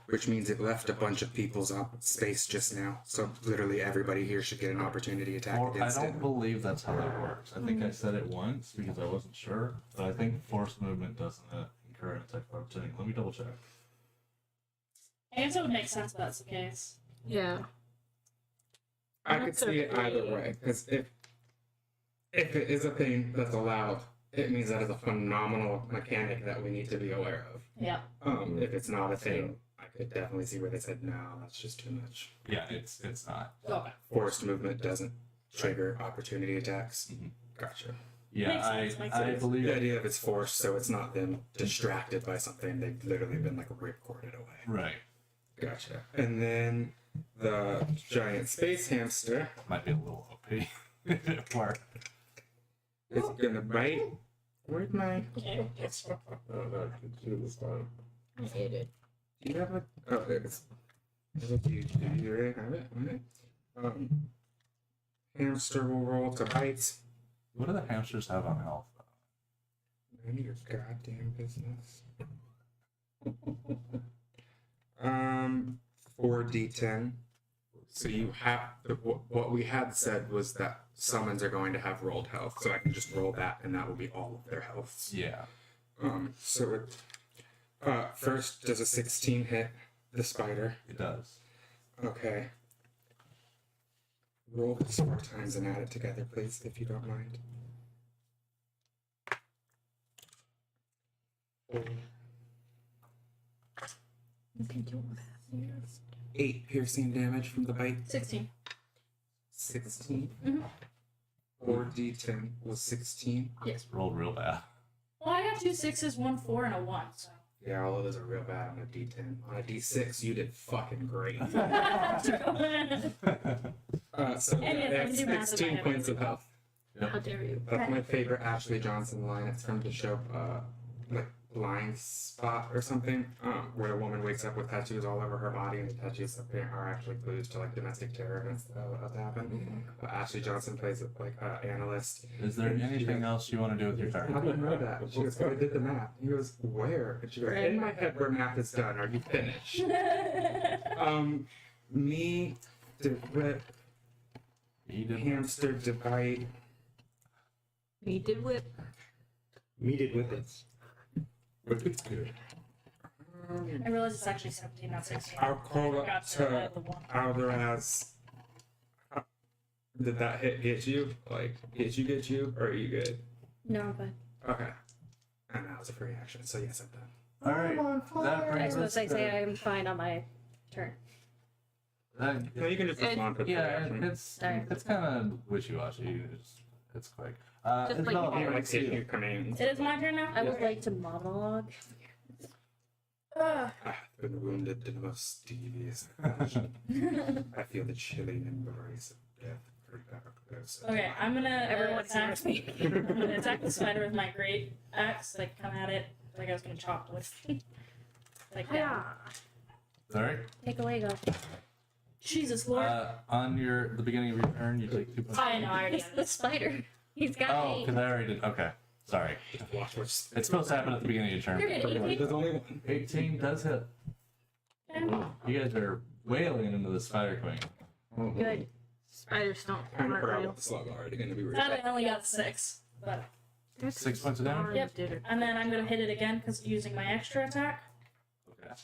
which means it left a bunch of people's space just now. So literally everybody here should get an opportunity attack Or, I against it. don't believe that's how that works. I think I said it once because I wasn't sure, but I think forced movement doesn't incur an attack of opportunity. Let me double check. I guess it would make sense if that's the case. Yeah. I could see it either way, because if it is a thing that's allowed, it means that is a phenomenal mechanic that we need to be aware of. Yeah. If it's not a thing, I could definitely see where they said, no, that's just too much. Yeah, it's not. Okay. Forced movement doesn't trigger opportunity attacks. Mhm. Gotcha. Yeah, Makes sense, makes I sense. believe The idea of it's forced, so it's not them distracted by something. They've literally been like ripcorded away. right. Gotcha. And then the giant space hamster Might be a little OP. Or is gonna bite. Where's my? Okay. No, it was fine. I hate it. Do you have a? Oh, it's. Do you already have it? Alright. Hamster will roll to bite. what do the hamsters have on health? None of your goddamn business. 4d10. So you have what we had said was that summons are going to have rolled health, so I can just roll that, and that will be all of their healths. Yeah. So it, first does a 16 hit the spider? It does. Okay. Roll this 4 times and add it together, please, if you don't mind. 8 piercing damage from the bite. 16. 16. Mhm. 4d10 was 16. Yes. Rolled real bad. Well, I got 2 6s, 1 4, and a 1, so. Yeah, all of those are real bad on a d10. On a d6, you did fucking great. So And yes, that's I'm doing math 16 in my points head. of health. How dare you? That's my favorite Ashley Johnson line. It's from the show, like Blind Spot or something, where a woman wakes up with tattoos all over her body, and the tattoos are actually clues to like domestic terror events that will happen. But Ashley Johnson plays like an analyst. Is there anything else you want to do with your How turn? do you know that? She goes, I did the math. He goes, where? And she goes, in my head where math is done. Are you finished? Me, to whip, He did. hamster, divide. Me did whip. Me did with it. But it's good. I realize it's actually 17, not 16. I'll call up Forgot to add the 1. Alderaz. Did that hit you? Like, get you? Or are you good? No, I'm fine. Okay. And that was a free action, so yes, I'm done. All right. That I brings suppose us I say to. I'm fine on my turn. No, you can just respond to free Yeah, action. it's Sorry. kind of wishy-washy. It's quick. Just like Isabella, you I what like do you taking do? commands. It is my turn now? I would like to monologue. Ugh. I've been wounded the most devious fashion. I feel the chilling embrace of death creep up close. Okay, I'm gonna Everyone attack. sees me. I'm gonna attack the spider with my great axe. Like, come at it. Like I was gonna chop with. Like that. Yeah. Sorry. Take away, go. Jesus Lord. On the beginning of your turn, you take 2 points. I know, I already It's have the this. spider. He's got Oh, 8. because I already did. Okay. Sorry. Watch what's. It's supposed to happen at the beginning of your turn. You're good. 18. There's only one. 18 does hit. You guys are wailing into the spider queen. Good. Spiders don't Kind of aren't forgot real. about the slug already. Gonna be rude. Sadly, I only got 6. But 6 points of damage? Yep. Did it. and then I'm gonna hit it again because using my extra attack. Okay.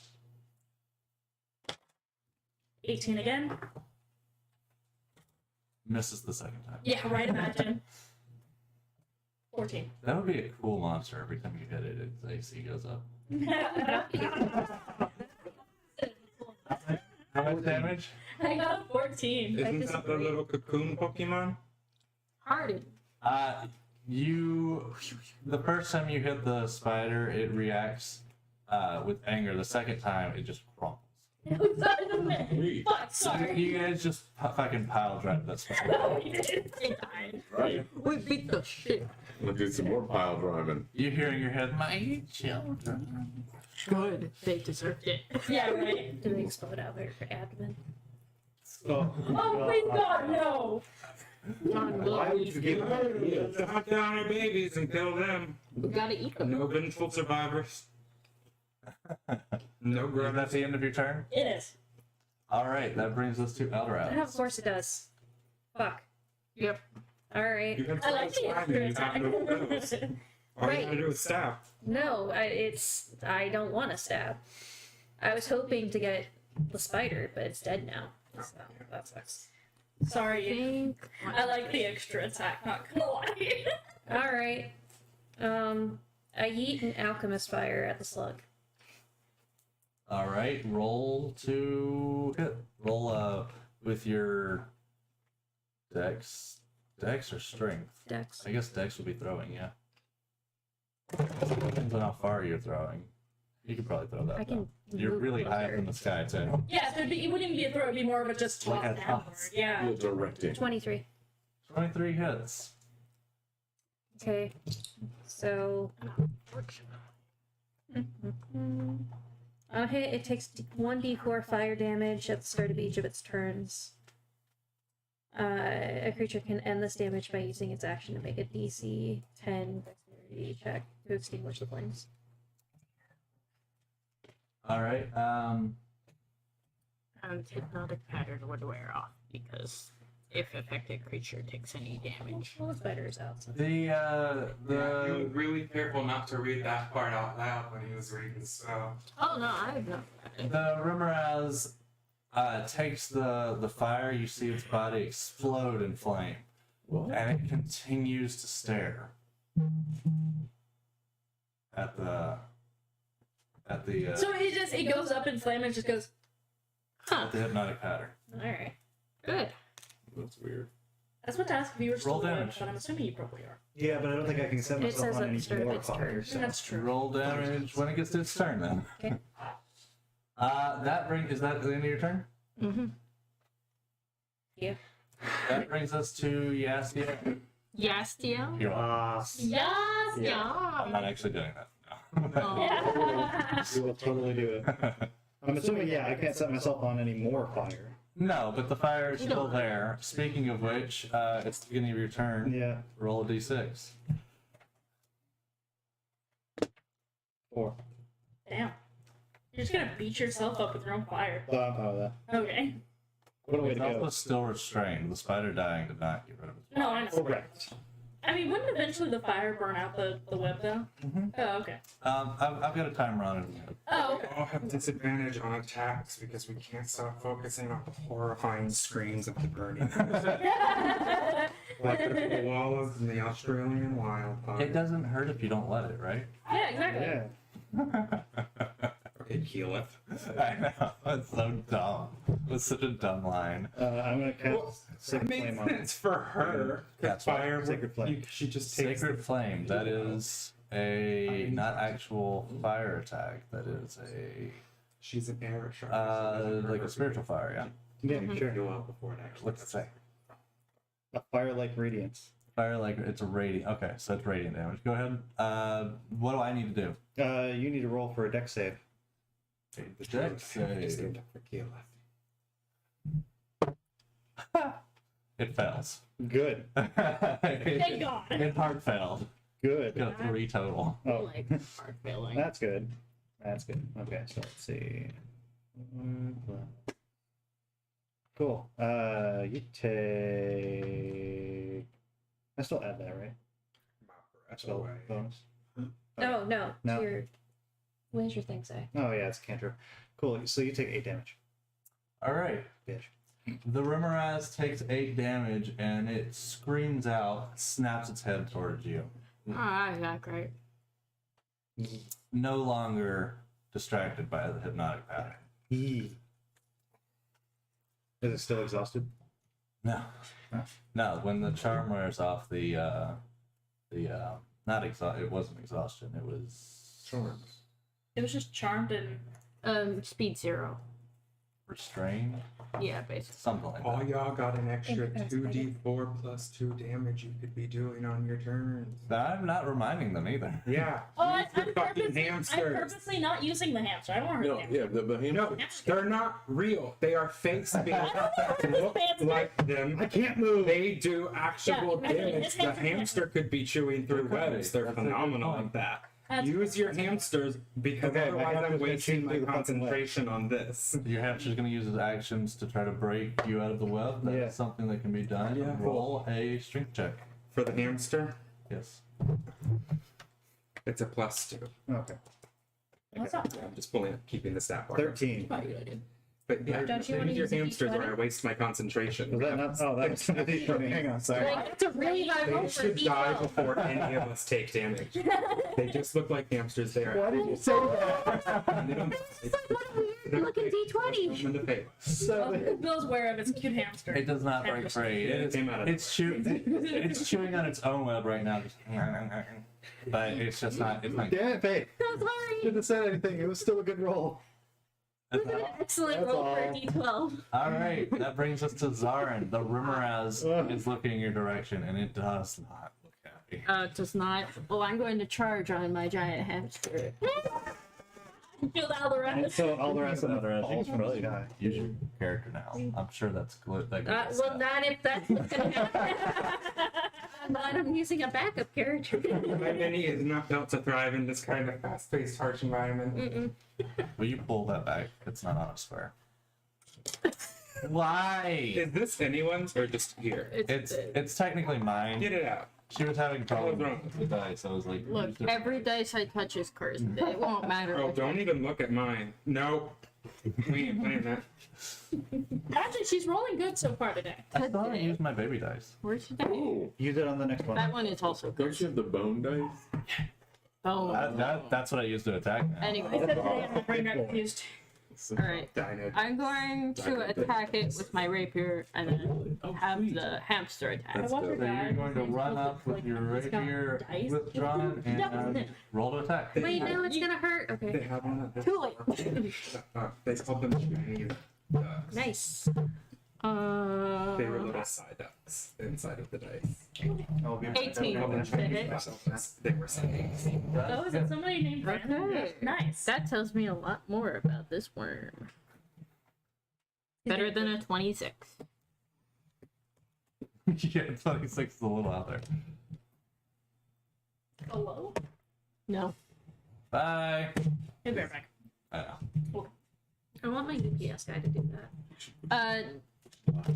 18 again. Misses the second time. Yeah, right. Imagine. 14. That would be a cool monster. Every time you hit it, its AC goes up. How much damage? I got a 14. Isn't that the disagree. little cocoon Pokemon? Hardened. The first time you hit the spider, it reacts with anger. The second time, it just crumbles. Fuck, sorry. You guys just fucking pile drive that spider. No, you didn't. Right? We beat the shit. We'll do some more pile driving. You hear in your head, my children. Good. They deserved it. Yeah, right. Do they explode out there for admin? Oh, please God, no. John, Why would you give To hunt down our babies and kill them. we gotta eat them. No vengeful survivors. No Is grudge. that the end of your turn? It is. All right, that brings us to Eldrad. Of course it does. Fuck. Yep. Alright. You can I like try the slamming, extra you got no bills. attack. All you Right. gotta do is stab. No, I don't want to stab. I was hoping to get the spider, but it's dead now. So that sucks. Sorry. Think. I like the extra attack, not gonna lie. Alright. I yeet an alchemist fire at the slug. All right, roll to hit. Roll with your dex or strength. Dex. I guess dex would be throwing, yeah. Depends on how far you're throwing. You could probably throw that. I can though. You're move really high up closer. in the sky too. Yeah, so it wouldn't even be a throw, it'd be more of a just Like toss a downward. toss. Yeah. You're directing. 23. 23 hits. Okay. So on a hit, it takes 1d4 fire damage at the start of each of its turns. A creature can end this damage by using its action to make a DC 10 dexterity check to extinguish the flames. All right. And hypnotic pattern would wear off because if affected creature takes any damage. Well, the spider is out. So. The He was really careful not to read that part out loud when he was reading the spell. Oh no, I have not. the Rimmeraz takes the fire. You see its body explode in flame, and it continues to stare at the So it goes up in flame and just goes, Huh. at the hypnotic pattern. alright. Good. That's weird. That's what to ask if you were still Roll alive, damage. but I'm assuming you probably are. Yeah, but I don't think I can set It myself says on at the any start of more its turn. fire. So. That's true. Roll damage when it gets to its turn. Then. Okay. Is that the end of your turn? Mm-hmm. Yeah. That brings us to Yastia. Yastia? You're welcome. Yes! I'm not actually doing that. No. Oh. Yeah. We will totally do it. I'm assuming, yeah, I can't set myself on any more fire. No, but the fire is still there. Speaking of which, it's the beginning of your turn. Yeah. Roll a d6. 4. Damn. You're just gonna beat yourself up with your own fire. So I'm fine with that. Okay. What a way It's to also go. still restrained. The spider dying did not get rid of it. No, I know. Correct. I mean, wouldn't eventually the fire burn out the web though? Mhm. Oh, okay. I've got a timer on it. Oh, We all have disadvantage on attacks because we can't stop focusing on the horrifying screams of the burning. okay. Like the koalas in the Australian wildfire. It doesn't hurt if you don't let it, right? Yeah, exactly. Yeah. It healeth. I know. That's so dumb. That's such a dumb line. I'm going to Well, cast It Sacred makes Flame on it. sense for her. That's Fire, right. Sacred Flame. she just takes Sacred Flame. That is a not actual fire attack. That is She's an air shark. like a spiritual fire. Yeah. Yeah, sure. Go out before it actually. What's it say? A fire-like radiance. Fire like it's a radiant. Okay, so it's radiant damage. Go ahead. What do I need to do? You need to roll for a dex save. The dex save. It fails. Good. Thank God. It hard failed. Good. Got a 3 total. Oh, Like hard failing. that's good. That's good. Okay, so let's see. Cool. You take. I still add that, right? Spell bonus. No, no. No. It's your... What does your thing say? Oh yeah, it's a cantrip. Cool. So you take 8 damage. All right. Bitch. The Rimmeraz takes 8 damage and it screams out, snaps its head towards you. Ah, yeah, great. No longer distracted by the hypnotic pattern. Is it still exhausted? No. No. No, when the charm wears off, not exhaust. It wasn't exhaustion. It was It was just charmed and Speed 0. restrained, Yeah, basically. something like All that. y'all got an extra That's 2d4 plus 2 damage you could be doing on your turns. I'm not reminding them either. Yeah. Oh, use the fucking I'm hamsters. purposely not using the hamster. I don't want to No, hurt the yeah, the No, they're not real. They are fake spirits that look like them. I can't move. They do actual Yeah, damage. this The hamster can't hamster could be chewing through It could be. webs. They're That's a good phenomenal point. at that. Use your hamsters because Okay, my otherwise I'm hamster's gonna wasting shoot my through the fucking web. concentration on this. Your hamster's going to use his actions to try to break you out of the web. That's Yeah. something that can be done. Yeah. Roll a strength check. For the hamster, Yes. it's a +2. Okay. What's up? I'm just keeping the stat bar. 13. But yeah, Don't you use wanna your use a hamsters or D20? I waste my concentration. Was that not? Oh, that was hang on, sorry. Like, that's a really high roll They for should die D12. before any of us take damage. They just look like hamsters. They are. Why did you say that? They don't- You're looking D20. I'm in the face. So Bill's aware of his cute hamster. It does not break free. Yeah, it It's, came out of- it's chewing on its own web right now. Just but it's just not. It's not. damn it, Faye. I'm sorry. Shouldn't have said anything. It was still a good roll. That was an excellent That's roll for a all. D12. All right, that brings us to Zarin. The Rimmeraz is looking in your direction, and it does not look happy. It does not. Well, I'm going to charge on my giant hamster. Feel all the rest. So all the rest of All the rest them falls you from can the guy. Use your character now. I'm sure that's good. That goes Well, not if that's what's gonna happen. I'm using a backup character. My mini is not built to thrive in this kind of fast-paced, harsh environment. Will you pull that back? It's not on a square. Why? Is this anyone's or just here? It's technically mine. Get it out. She was having problems What's wrong? with the dice. I was like, Look, use different every dice. dice I touch is cursed. It won't matter. Oh, don't even look at mine. No. We ain't playing that. Actually, she's rolling good so far today. I still haven't used my baby dice. Where's your die? Use it on the next one. That one is also Don't cursed. you have the bone dice? Oh. That's what I used to attack now. I Anyway, said today I'm brain got confused. alright. Dino. I'm going to attack it with my rapier and then have the hamster attack. I watched her So you're die. going to run up with your rapier withdrawn and roll to attack. Wait, no, it's gonna hurt. They Okay. have one at this. Too late. They called them Chinese ducks. Nice. They were little side ducks inside of the dice. I'll be 18 Called them to hit. Chinese. They were saying. Oh, is it somebody named Brandon? Okay. Nice. That tells me a lot more about this worm. Better than a 26. Yeah, 26 is a little out there. Hello? No. Bye. Hey, bareback. I know. I want my UPS guy to do that.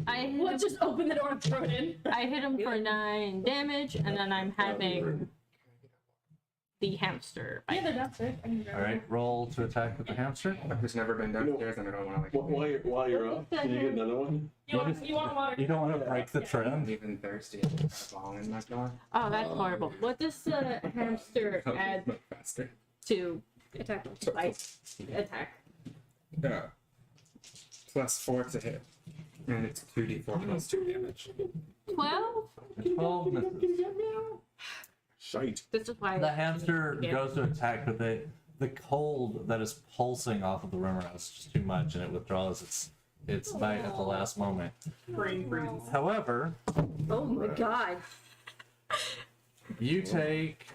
I hit What? him, Just open the door and throw it in. I hit him for 9 damage, and then I'm having the hamster. Yeah, they're downstairs. I can grab All right, roll to attack with the hamster. Who's never been downstairs and I don't want to like. While you're up, can you get another one? You want water? You don't want to break the I'm trend. even thirsty. I have a ball in my car. Oh, that's horrible. What does the hamster add Much faster. to Attack. like attack? +4 to hit. And it's 2d4 plus 2 damage. 12? 12 misses. Shite. This is why The hamster Yeah. goes to attack, but the cold that is pulsing off of the rimmer is just too much, and it withdraws its bite at the last moment. Brain freeze. However, Oh my god. you take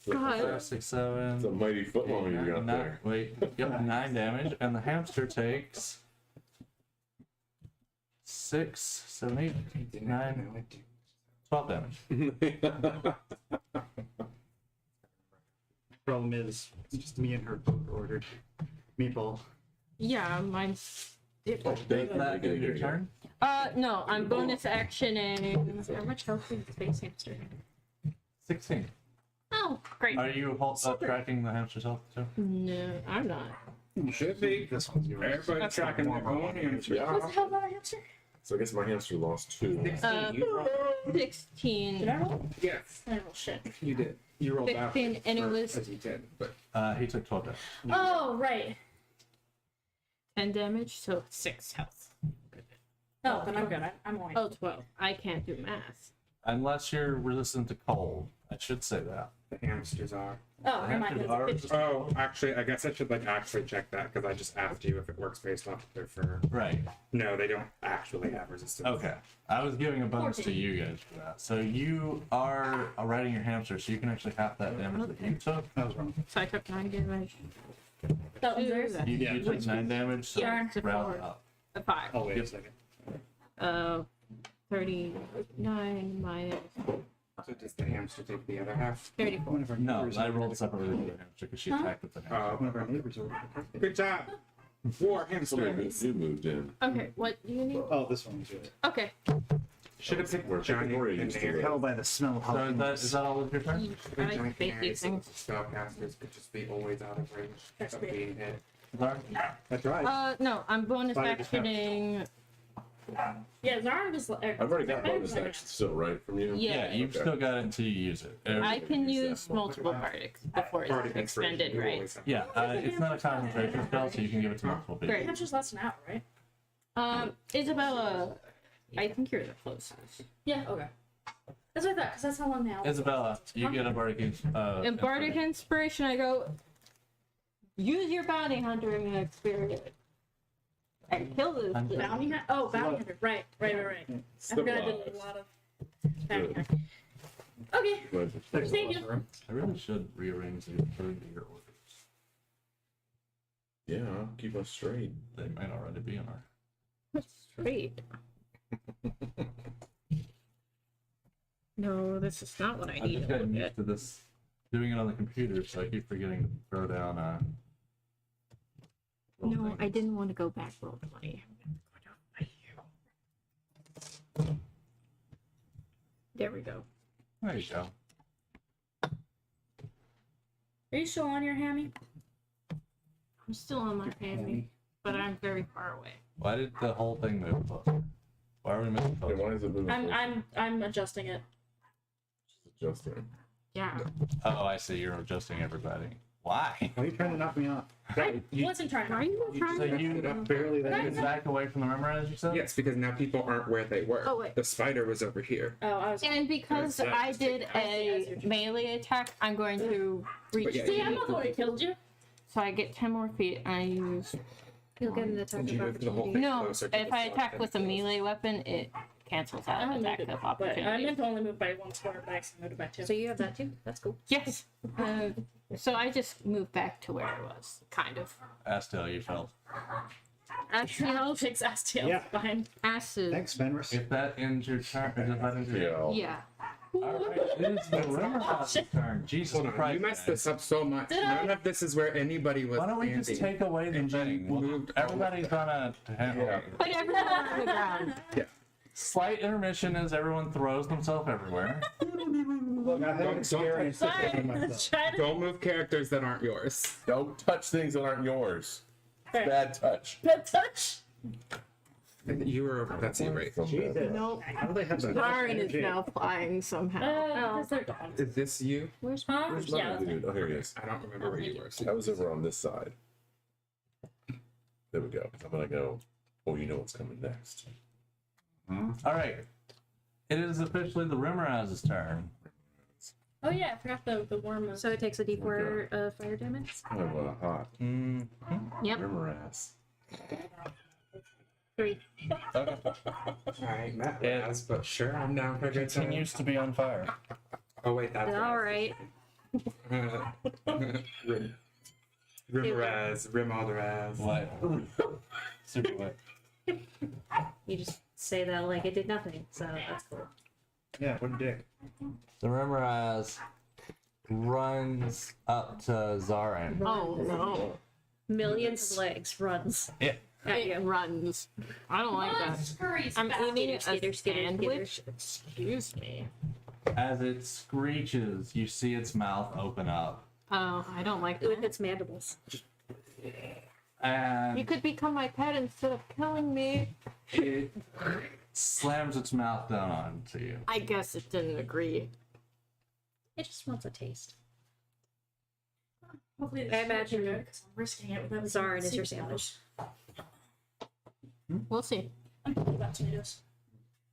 God. 5, 6, 7. It's a mighty footlong you got there. Wait, yep, 9 damage, and the hamster takes 6, 7, 8, 9, 12 damage. Problem is, it's just me and her both ordered meatball. Yeah, mine's. Take that in your turn. No, I'm bonus actioning. How much health is the space hamster? 16. Oh, great. Are you tracking the hamster's health too? No, I'm not. You should be. This one's yours. Everybody's tracking their own hamster. Yeah. What's the hell about a hamster? So I guess my hamster lost 2. 16. You rolled. 16. Did I roll? Yes, I roll shit. you did. You rolled out. 16, and it was- As you did, but He took 12 damage. Oh, right. 10 damage, so 6 health. Oh, then I'm good. I'm awake. Oh, 12. I can't do math. Unless you're resistant to cold. I should say that. the hamsters are. Oh, never mind. Hamsters are It's- resistant. Oh, actually, I guess I should like actually check that because I just asked you if it works based off of their fur. Right. No, they don't actually have resistance. Okay. I was giving a bonus to 14. you guys for that. So you are riding your hamster, so you can actually half that damage that you took. I was wrong. So I took 9 damage. That was theirs? You, Yeah. you took 9 damage, so Yeah. round it up. A 5. Oh, wait Yep. a second. 39 minus So does the hamster take the other half? 34. One of our No, neighbors I over rolled there. separately with the hamster because she attacked with the hamster. One of our neighbors over there. Good job. War hamsters. You moved in. Okay, what do you need? Oh, this one's good. Okay. Should have picked We're Johnny already used to Canary. Tell by the smell of So is that all of your turn? I like Johnny to bake Canary, these so things. spellcasters could just be always out of range of being hit. Sorry? That's right. No, I'm bonus Spider just have- actioning. Yeah, Zara was like. I've already got bonus action still, right, from you? Yeah. You've Okay. still got it until you use it. I can use that use one. multiple bardics before it's Bardic inspiration, expended, you right? always have. Yeah, it's not a concentration spell, so you can give it to multiple people. Great. It just lasts an hour, right? Isabella, I think you're the closest. Yeah. Okay. That's what I thought, because that's how long now. Isabella, you get a bardic. In bardic inspiration, I go, use your bounty hunting experience and kill this Hunter. thing. Bounty hunter. Oh, bounty hunter. Right. I forgot I did a lot of bounty Good. hunting. Okay. Good. Thank you. I really should rearrange these according to your orders. Yeah, keep us straight. They might already be in our. Straight. No, this is not what I I've need. just gotten used to this, doing it on the computer, so I keep forgetting to throw down little No, things. I didn't want to go back roll 20. There we go. There you go. Are you still on your hammy? I'm still on my family, but I'm very far away. Why did the whole thing move closer? Why are we missing Hey, closer? why is it moving? I'm adjusting it. Just adjusting. Yeah. Oh, I see. You're adjusting everybody. Why? Why are you trying to knock me off? I wasn't trying. Are you trying So to? you It up. Barely that moved easy. back away from the memorize, you said? Yes, because now people aren't where they were. Oh, wait. The spider was over here. Oh, I was. And because I did a melee attack, I'm going to reach. But yeah, See, I'm not the one who killed you. So I get 10 more feet. I use. You'll get an attack Would you of move the whole opportunity. thing No, closer to if the I front, attack then with a it goes- melee weapon, it cancels I out only attack moved of it, but I opportunity. meant to only move by one square, but I accidentally moved it by two. So you have that too? That's cool. Yes. So I just moved back to where I was, kind of. Asked how you felt. Actually, I'll fix Astiel. Yeah. Fine. Acid. Thanks, Fenris. If that ends your turn, if that ends your Yeah. Yeah. Alright, it is the Rimmerhouse's turn. Jesus Hold on, Christ. you messed guys. this up so much. Did I? None of this is where anybody was Why don't we just standing. take away the And you thing? moved Everybody's gonna handle Yeah. it. Put everyone on the ground. Slight intermission as everyone throws themselves everywhere. Look, I have experience Sorry. with myself. Try to Don't move characters that aren't yours. Don't touch things that aren't yours. Fair. Bad touch. Good touch. You were over. That's you, right? From Jesus. bad. Nope. How do they have that? Lauren is now flying somehow. Because they're dogs. Is this you? Where's Huh? Where's Yeah. my that's dude? Oh, here he is. I don't remember where you were. So I was over on this side. There we go. I'm gonna go. Oh, you know what's coming next. Alright. It is officially the Rimmerhouse's turn. Oh yeah, I forgot the worm. Was... So it takes a d4 of fire damage. Kind of hot. Yep. Rimmer ass. 3. I met It Raz, but sure, I'm down for a good time. Continues to be on fire. Oh wait, that's All right. Rim Raz, Rim all the Raz. What? Super wet. You just say that like it did nothing, so that's cool. Yeah, what a dick. The Rimmerhouse runs up to Zarin. Oh no. Millions of legs runs. Yeah. At It you. runs. I don't like that. Scurries I'm back. eating a Skitter, skitter, sandwich. Excuse me. As it screeches, you see its mouth open up. Oh, I don't like With that. its mandibles. And You could become my pet instead of killing me. it slams its mouth down onto you. I guess it didn't agree. It just wants a taste. Hopefully, I imagine good, 'cause I'm risking it with everything. Zarin is your See, sandwich. We'll see. I'm thinking about tomatoes.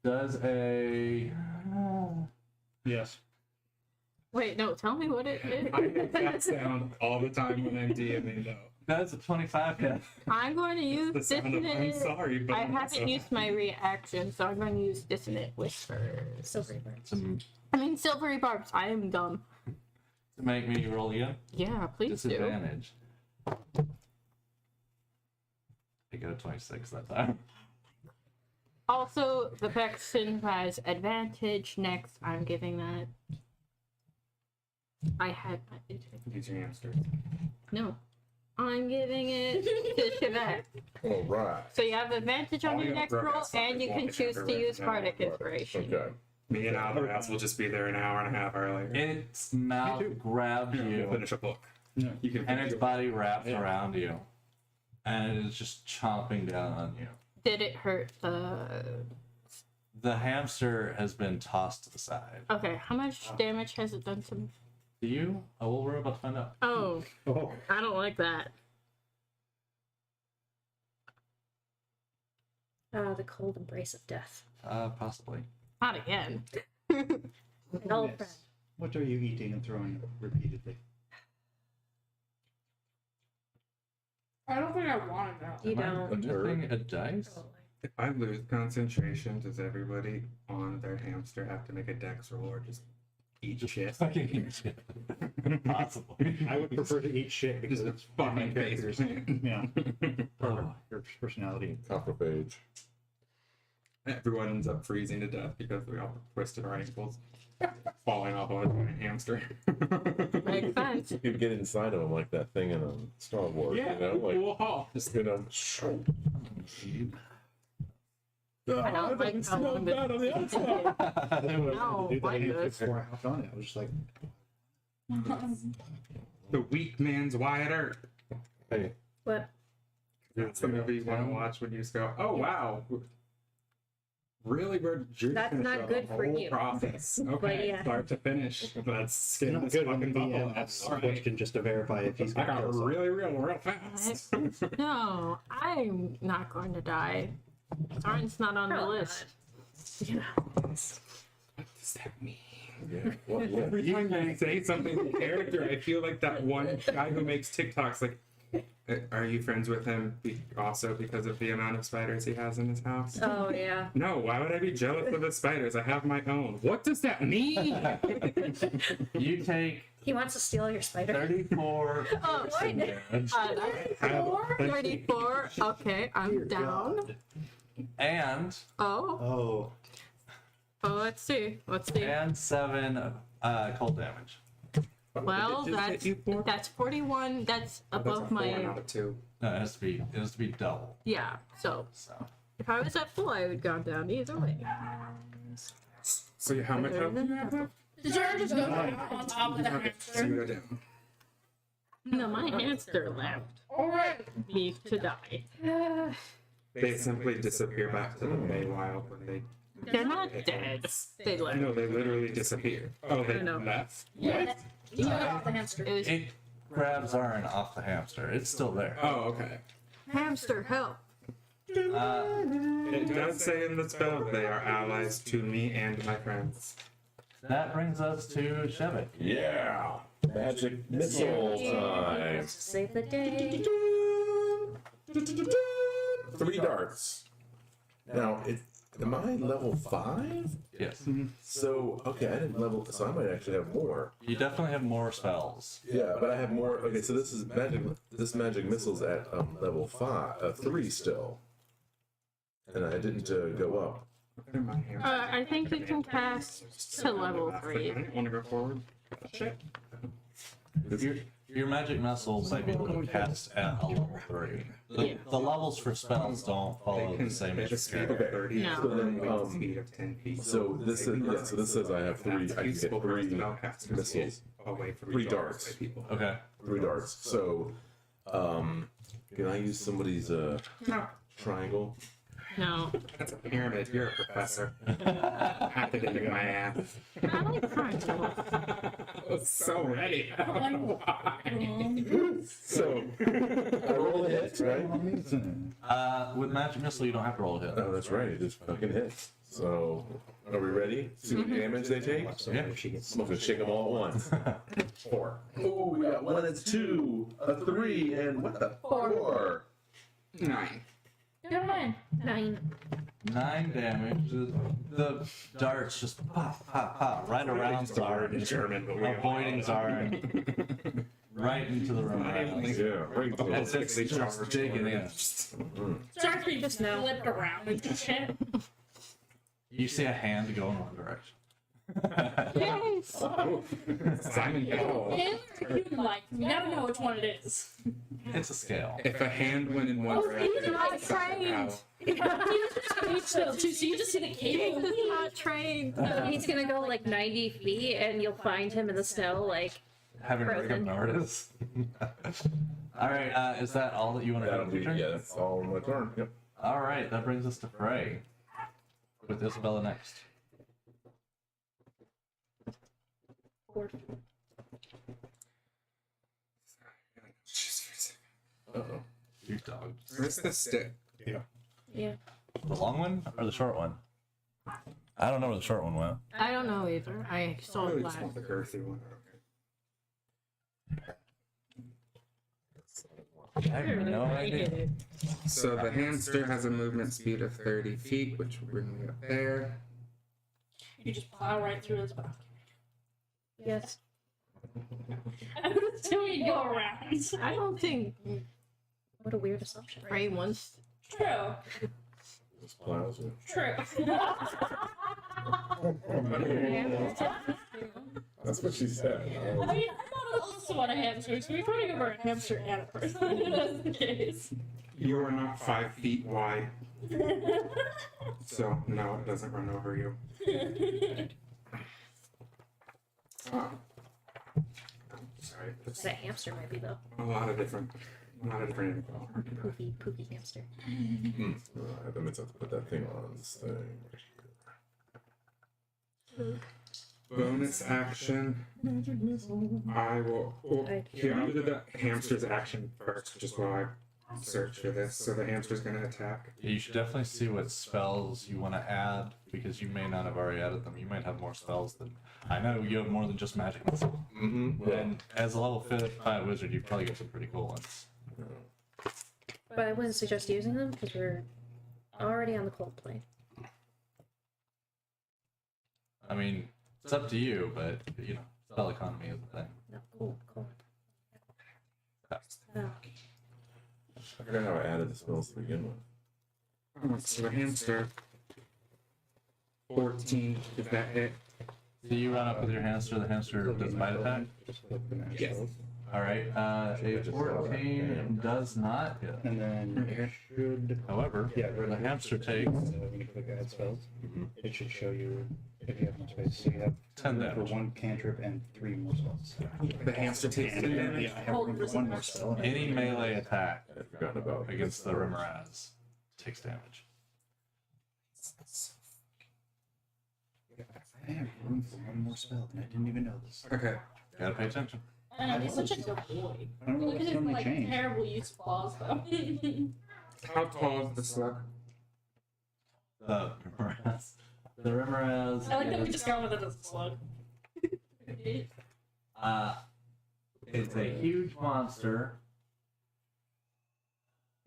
Does a Yes. Wait, no, tell me what it is. I make that sound all the time when I'm DMing though. does a 25 hit. I'm going to use The sound of I'm dissonant. sorry, but I I'm haven't also- used my reaction, so I'm going to use dissonant whispers. Silvery birds. To I mean, silvery barbs. I am dumb. make me roll again. Yeah, please do. Disadvantage. I got a 26 that time. Also, the person who has advantage next, I'm giving that. I had my Use your hamster. no. I'm giving it to Chevette. All right. So you have advantage on All your you next broke roll, ass fuckers and you can walking choose to everywhere use from Bardic now on. Inspiration. Okay. Me and Alvarez will just be there an hour and a half earlier. Its mouth grabs We'll you, finish a book. Yeah. You can and finish its a book. body wraps around you, and it is just chomping down on you. Did it hurt the? The hamster has been tossed to the side. Okay, how much damage has it done to me? Do you? Oh, well, we're about to find out. Oh, Oh, I don't like that. The cold embrace of death. Possibly. Not again. An old yes. friend. What are you eating and throwing repeatedly? I don't think I wanted that. You Am I don't. missing a dice? If I lose concentration, does everybody on their hamster have to make a dex roll or just eat shit? Fucking eat shit. Possibly. I would prefer to eat shit because Just it's fucking my characters. face. Yeah, Oh. your personality. Coprophage. Everyone ends up freezing to death because we all twisted our ankles, falling off of a giant hamster. Makes sense. You could get inside of them like that thing in Star Wars, Yeah, you know? Like, whoa. just, you know, I don't like how long this on the outside. No, Do that why even this? before I hopped on it. I was just like, The weak man's Wyatt Earp. Hey, What? That's the movie you want to watch when you just go, oh wow. Really, we're juicing That's not the good for whole you. process. Okay, yeah. start to finish. That's it's skin not this good when fucking the bubble. BMS All right. question just to verify if he's I going to got kill someone. really real fast. No, I'm not going to die. Soren's not on the Probably list. Yeah. What does that mean? yeah. What, yeah. Every time you say something to character, I feel like that one guy who makes TikToks. Like, are you friends with him also because of the amount of spiders he has in his house? Oh yeah. No, why would I be jealous of his spiders? I have my own. What does that mean? You take He wants to steal your spider. 34 Oh, piercing what? damage, That's 34. Okay, I'm Dear down. God. and Oh, Oh, let's see. 7 cold damage. Well, Did it just hit you for? that's 41. That's Oh, that's a above 4 my. not a 2. No, it has to be double. Yeah. So So if I was at full, I would gone down either way. So how much health do you have left? Did you just go on top of the hamster? 0 down. No, my hamster left. Alright. Leave to die. They simply disappear back to the Feywild when they. They're not dead. They left. No, they literally disappear. Oh, they I know. left? Yeah. You got off the hamster. It was it grabs Arn off the hamster. It's still there. Oh, okay. hamster help. It does say in the spell they are allies to me and my friends. That brings us to Shevik. Yeah. Magic missile time. Save the day. 3 darts. Now, am I level 5? Yes. So, okay, I didn't level, so I might actually have more. You definitely have more spells. Yeah, but I have more. Okay, so this is magic. This magic missile's at level 3 still, and I didn't go up. I think you can cast to level 3. I didn't want to go forward. Shit. Your magic missile might be able to cast at a level 3. The levels for spells don't follow the same They as have a speed your of character. 30 No. So then, and speed of 10 feet. So this is yeah. So this says I have 3. I That's can get useful for 3 spellcasters to missiles, get away from 3 darts darts. by people. Okay. 3 darts. So, can I use somebody's No, triangle? No. that's a pyramid. You're a professor. Academic my ass. I like triangles. I was so ready. So, I roll a hit, right? amazing. With magic missile, you don't have to roll a hit. Oh, that's right. It just fucking hits. So, are we ready? See what damage they take? So Yeah. if she gets I'm gonna shake them all at once. 4. Oh, we got 1 and 2, a 3, and what the 4? 9. Never mind. 9. 9 damage. The darts just pop, pop, pop right around Zard, German, but we all avoiding know. Zard, right into the room. Around us. Yeah, right. And it's just digging in. Sorry, just flipped around and shit. You see a hand go in one direction. Yes. Simon Cowell. Like, you never know which one it is. It's a scale. If a hand went in one Oh, direction, he's not it's Simon trained. Cowell. So you just see the cable. He's not trained. He's gonna go like 90 feet, and you'll find him in the snow, like. Having already Frozen. know where it is. All right, is that all that you want to That'll do? be, Peter? yeah, that's all my turn. Yep. All right, that brings us to Frey. With Isabella next. Uh-oh. You dog. Where's the stick? Yeah. The long one or the short one? I don't know where the short one went. I don't know either. I I saw it really just last. want the girthy one. I have no idea. So the hamster has a movement speed of 30 feet, which will bring me up there. You just plow right through his back. Yes. I would assume you'd go around. I don't think What a weird assumption. Ray wants. True. Just plows it. True. That's what she said. I mean, I'm not also on a hamster, so we're putting over a hamster and a person. If that's the case. You are not 5 feet wide, so no, it doesn't run over you. Sorry, that's That hamster might be though. a lot of different info. Poopy hamster. I have to have to put that thing on this thing. Bonus action. I will. Well, here, I'll do the hamster's action first, just while I search for this. So the hamster's gonna attack. You should definitely see what spells you want to add because you may not have already added them. You might have more spells than I know. You have more than just magic missile. Mm-hmm. And as a level 5 wizard, you probably get some pretty cool ones. But I wouldn't suggest using them because we're already on the cold plane. I mean, it's up to you, but you know, spell economy is the thing. No, cool. Oh. I forgot how I added the spells to begin with. So the hamster. 14. Did that hit? So you run up with your hamster. The hamster does bite attack. Yes. All right. A 14 does not hit. And then it should. However, the hamster takes When you click add spells, it should show you if you have more space. So you have 10 room for damage. 1 cantrip and 3 more spells. The hamster takes 10 damage. Yeah, I have room for 1 more spell. Any melee attack I'd forgotten about against the Rimmeraz takes damage. I have room for 1 more spell, and I didn't even know this. Okay. Gotta pay attention. I know, he's such a good boy. I don't know Look what at his suddenly like changed. terrible use of claws though. How tall is the slug? The Rimmeraz. The Rimmeraz. I like that we just go with it as a slug. It's a huge monster.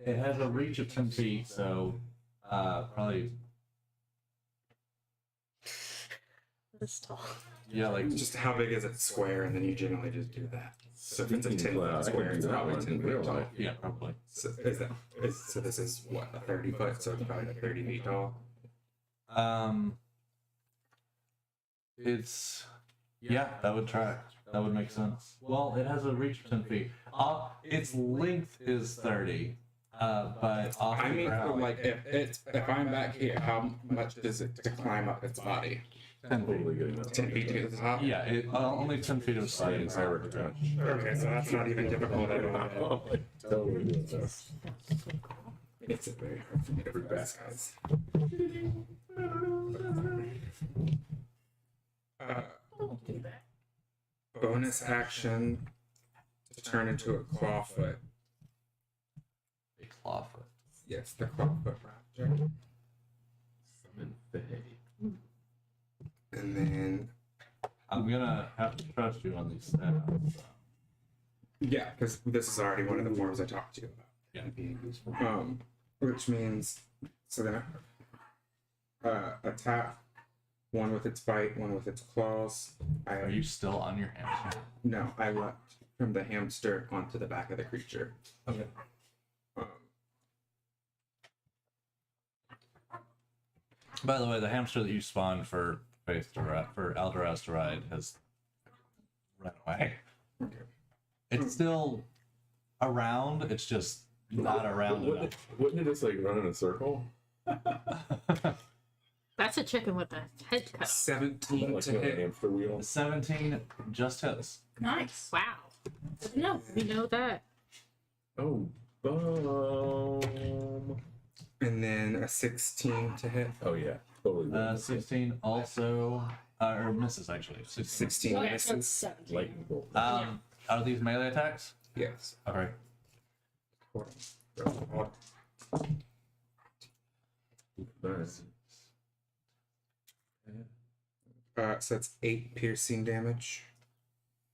It has a reach of 10 feet, so probably This tall. yeah, like Just how big is it square, and then you generally just do that. So if it's a 10 I foot can square, do it's that probably one 10 in feet real tall. life. yeah, probably. So so this is what, a 30 foot, so it's probably 30 feet tall. It's yeah, that would track. That would make sense. Well, it has a reach of 10 feet. Its length is 30, but off I the mean, ground, like if I'm back here, how much does it to climb up its body? 10 feet. Totally getting that. 10 feet to the top. Yeah, only 10 feet of I space. Okay, so that's not even difficult at all. Totally doing that. It's very hard for me to progress, guys. Don't do that. Bonus action to turn into a clawfoot. A clawfoot. Yes, the clawfoot raptor. Summon Faye. And then I'm gonna have to trust you on these stats. So. yeah, because this is already one of the forms I talked to you about. Being useful. Which means so then attack, one with its bite, one with its claws. Are you still on your hamster? No, I leapt from the hamster onto the back of the creature. Okay. By the way, the hamster that you spawned for Faith to ride, for Alderaz to ride has run away. It's still around. It's just not around enough. Wouldn't it just like run in a circle? That's a chicken with a head cut. 17 Like to a hit. hamster wheel. 17 just hits. Nice. Wow. No. We know that. Oh, boom. And then a 16 to hit. Oh yeah, totally. 16 also, or misses actually. 16 Okay, so it's misses. 17. Lightning bolt. Are these melee attacks? Yes. Okay. Nice. So it's 8 piercing damage.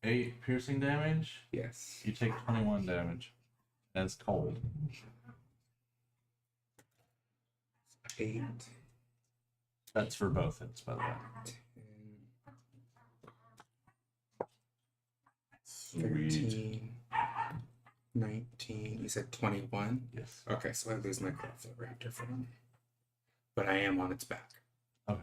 8 piercing damage. Yes. You take 21 damage. As cold. 8. That's for both hits, by the way. 10, Sweet. 13, 19. You said 21? Yes. Okay, so I lose my clawfoot raptor form. But I am on its back. Okay.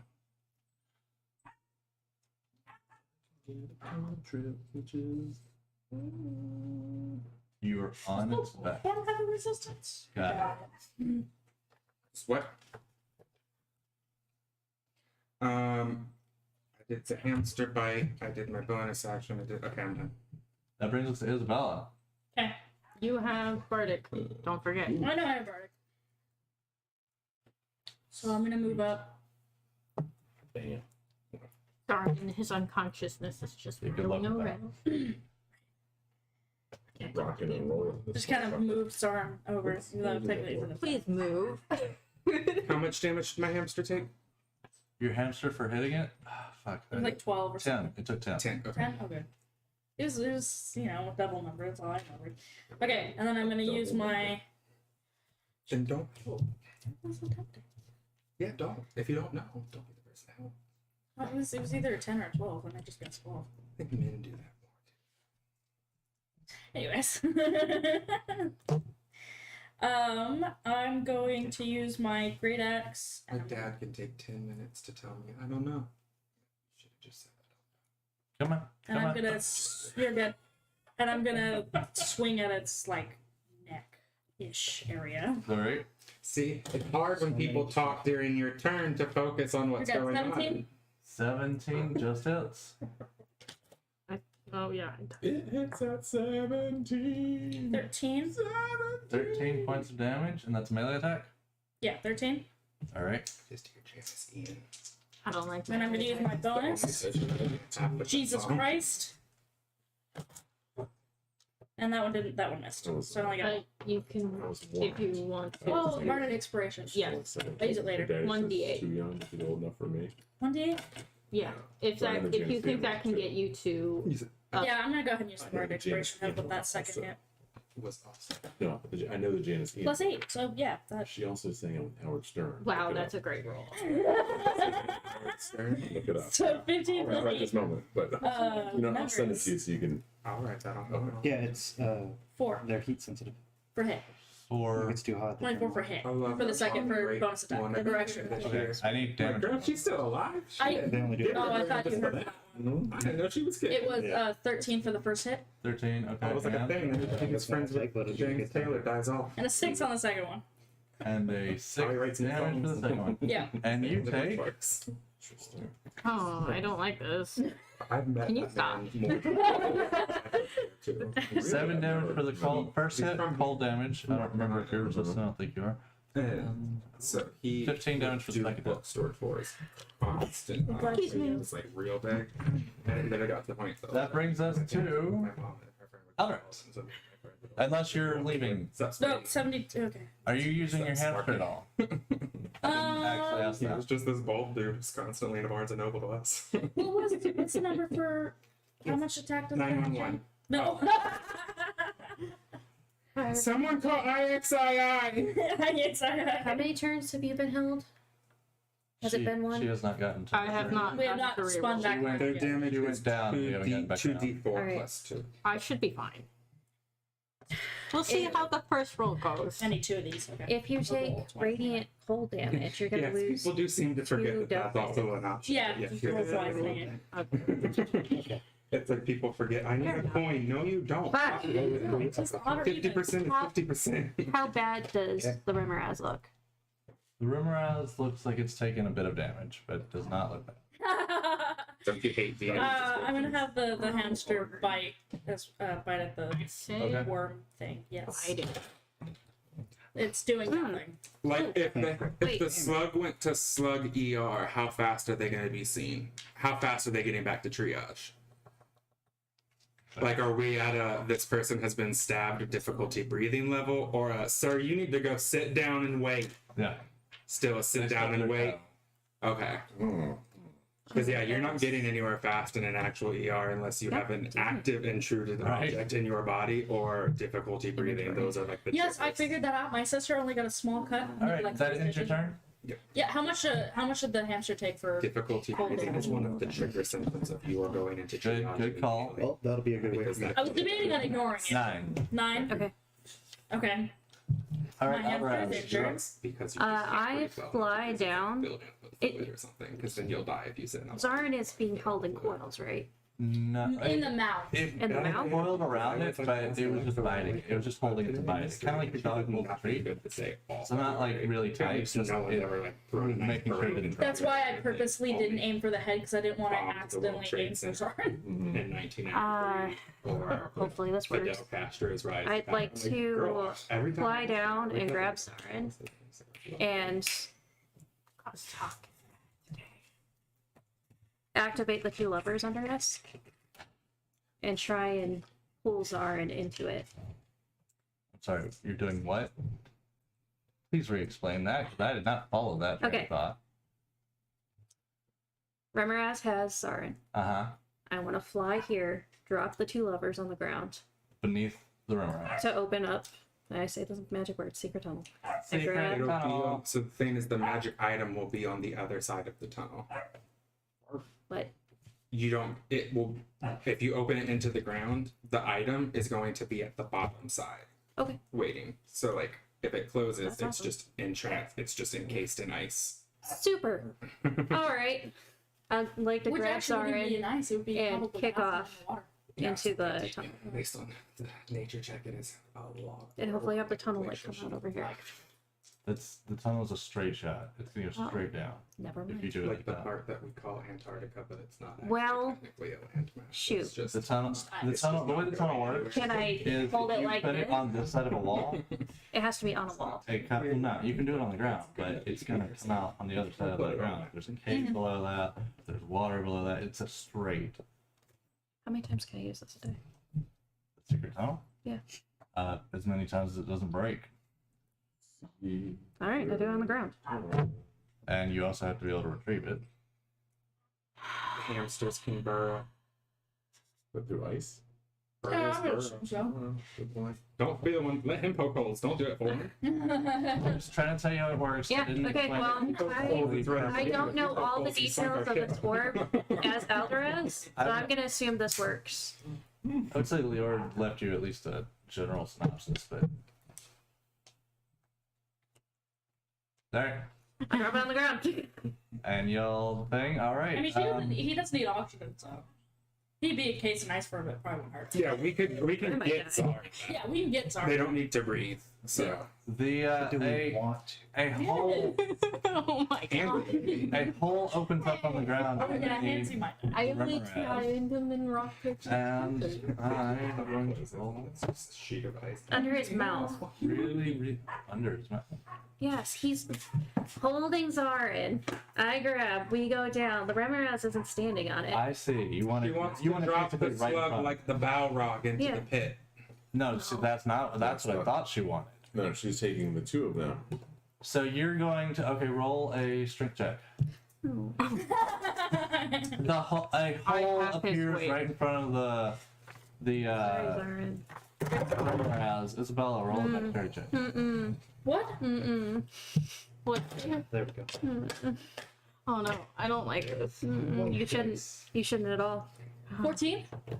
You are on its back. Form have a resistance. Got it. What? I did the hamster bite. I did my bonus action. I did. Okay, I'm done. That brings us to Isabella. Okay. You have Bardic. Don't forget. I know I have Bardic. So I'm gonna move up. Damn. Sorry, in his unconsciousness is just Yeah, good luck rolling with around. Rocking and rolling. Just kind of move Storm over, even though technically it's in the Please move. How much damage did my hamster take? Your hamster for hitting it? Ah, fuck. It was like 12 or 10. something. It took 10. 10. Okay. 10? Okay. It was, you know, a double number. That's all I remembered. Okay, and then I'm going to use my... Then don't. What's the tempting? Yeah, don't. If you don't know, don't be the first to help. Well, it was either a 10 or a 12, and I just got 12. I think men do that Anyways. I'm going to use my great axe. more. My dad can take 10 minutes to tell me. I don't know. Should have just said that. Come on. And Come I'm on. gonna, you're good. And I'm gonna swing at its, like, neck-ish area. Alright. See, it's hard when people talk during your turn to focus on what's Okay, going 17? 17 just hits. Oh yeah. It hits at 17. 13? 13 points of damage, and that's a melee attack. Yeah, 13. Alright. Just your chance, Ian. I don't like And I'm gonna use my bonus. Jesus Christ. And that one missed. So I only got You can, if you want to. Oh, Bardic Inspiration. Yeah. I use it later. 1d8. Too young to be old enough for me. 1d8? Yeah. If that, if you think that can get you to. Yeah, I'm gonna go ahead and use the Bardic Inspiration help with that second hit. Was awesome. No, I know the Janice Ian. Plus 8, so yeah. That... She also sang it with Howard Stern. Wow, Look it that's up. a great roll. Look it up. So 15 Right, plus right 8. this moment, but you know, I'll send it to you so you can. I'll write that on. Yeah, it's 4 they're heat sensitive. for hit. If it For. gets too hot. they 24 turn for on. hit. I love For the that second song. for Great bonus attack. one. Or extra. Okay, I need damage. Girl, she's still alive. Shit. They only do Oh, I thought you heard that. I didn't know she was kidding. It was 13 for the first hit, 13, okay. That was like a and, thing. I think his friends with But if you James get Taylor dies off. and a 6 on the second one. and a 6 Probably writes in damage for the songs. second one. Yeah. And you The take. Netflix. Oh, I don't like this. I've met Can you that stop? man more. 7 damage for the cold, first hit, cold damage. I don't remember if you're resistant, I don't think you are. And so he 15 damage for the second hit. bookstore for us. Constant. Excuse me. It was like real big. And then I got to the point though. That brings us to. My mom and her friend would Alright. call, so Unless you're leaving. No, 72. Okay. Are you using your hamster at all? Actually, ask He that. was just this bald dude who's constantly in a Barnes and Noble to us. What's the number for how much attack does it have? 911. No. Someone call IXII! Yes, How many turns have you been held? Has it been one? She has not gotten to. I have not. We have gotten not to spun reroll. back. She went- Their yet. damage You went is down, we haven't gotten back 2D4 Alright. plus 2. I should be fine. We'll see how the first roll goes. I need 2 of these. Okay. If you take radiant cold damage, you're gonna Yes, lose. people do seem to forget 2 that that's double. also an option. Yeah, Yes, that's you're what I was right. thinking. It's like people forget. I need a coin. No, you don't. But- It's just odd or even. 50% is 50%. How bad does the Remoraz look? The Rimmeraz looks like it's taken a bit of damage, but does not look bad. Don't you hate the I'm gonna have the hamster bite at the Okay. worm thing. Yes, Biting. it's doing nothing. Like if the slug went to slug ER, how fast are they going to be seen? How fast are they getting back to triage? Like, are we at a this person has been stabbed difficulty breathing level, or a sir, you need to go sit down and wait? Yeah. Still a sit down and wait. Okay. Because yeah, you're not getting anywhere fast in an actual ER unless you have an active intruded Right. object in your body or difficulty breathing. Those are like the Yes, I triggers. figured that out. My sister only got a small cut. All right, like, is that ends your vision. turn? Yeah. How much did the hamster take for? Difficulty breathing is one of the trigger symptoms of you are going into Good- triage good call. immediately. Well, that'll be a good way Because for me. that- I was debating on ignoring it. 9. 9. Okay. Okay. All right, My hamster Alvarez. is injured. Because you just I can't breathe well fly because you down. build it with fluid or something, because then you'll die if you sit in a Zarin is being held in coils, right? No. In the mouth. It In the mouth? boiled around it, but it was just biting. It was just holding it to bite. It's kind of like your dog holds a Not treat. good to say all So not like really tight, it's just no one's it, ever like thrown a knife making sure through it didn't it. That's why I purposely Only didn't aim for the head because I didn't want to bombed the World accidentally aim Trade for Center Zarin. in 1993. Or Hopefully this Fidel works. Castro's rise. I'd like to girl, every time fly I- down every and time grab I- Zarin and activate the 2 levers under us and try and pull Zarin into it. Sorry, you're doing what? Please re-explain that, because I did not follow that train Okay. of thought. Remoraz has Zarin. Uh-huh. I want to fly here, drop the 2 levers on the ground Beneath the rumor. to open up. I say the magic word, secret tunnel. Secret grab- It'll be tunnel. on, so the thing is, the magic item will be on the other side of the tunnel. What? You don't. It will. If you open it into the ground, the item is going to be at the bottom side, Okay. waiting. So like, if it closes, That's it's awesome. just it's just encased in ice. Super. All right. I'd like to Which grab actually wouldn't be Zarin nice. It would be and probably kick faster than off. the water. into the tunnel. Based on the nature check, it is a lot. And hopefully have the tunnel like come out over here. That's the tunnel's a straight shot. It's gonna go straight down Never if you mind. do it Like like the that. part that we call Antarctica, but it's not actually Well, technically a landmass. shoot. It's just The tunnel, the way the tunnel works Can I is hold if it you like put this? it on this side of a wall. It has to be on a wall. Well, no, you can do it on the ground, but it's gonna come out on the other side of the ground. There's a cave below that. There's water below that. It's a straight How many times can I use this a day? secret tunnel. Yeah. As many times as it doesn't break. All right, I do it on the ground. And you also have to be able to retrieve it. hamsters can burrow. But through ice? Yeah, I would Burrows assume so. Good point. Don't be the one. Let him poke holes. Don't do it for him. I'm just trying to tell you how it works. Yeah, I didn't okay, explain well, it. I don't know all the details of this orb as Alvarez, so I'm gonna assume this works. I would say Leor left you at least a general synopsis, but. There. I drop it on the ground. And y'all thing? Alright. I mean, he doesn't need oxygen, so he'd be a case of ice for a bit. Probably won't hurt. Yeah, we can might get die. sorry. Yeah, we can get sorry. They don't need to breathe. So the Do we a want to? a hole Oh my god. a hole opens up on the ground. Oh yeah, underneath, Hansy might. I only Remoraz. find them in rock pictures. And I'm going to roll it's just a sheet of ice. Under his mouth. really under his mouth. Yes, he's holding Zarin. I grab, we go down. The Remoraz isn't standing on it. I see. You want He to wants you to want to drop basically the right in slug front. like the Balrog into Yeah. the pit. No, see, that's what I thought she wanted. No, she's taking the two of them. So you're going to roll a strength check. The a hole half his appears weight. right in front of the Sorry, Zarin. Remoraz. Isabella, roll a dexterity check. Mm-mm. What? Mm-mm. What? There we go. Mm-mm. Oh no, I don't like this. Mm-mm. You shouldn't. You shouldn't at all. 14? Oh,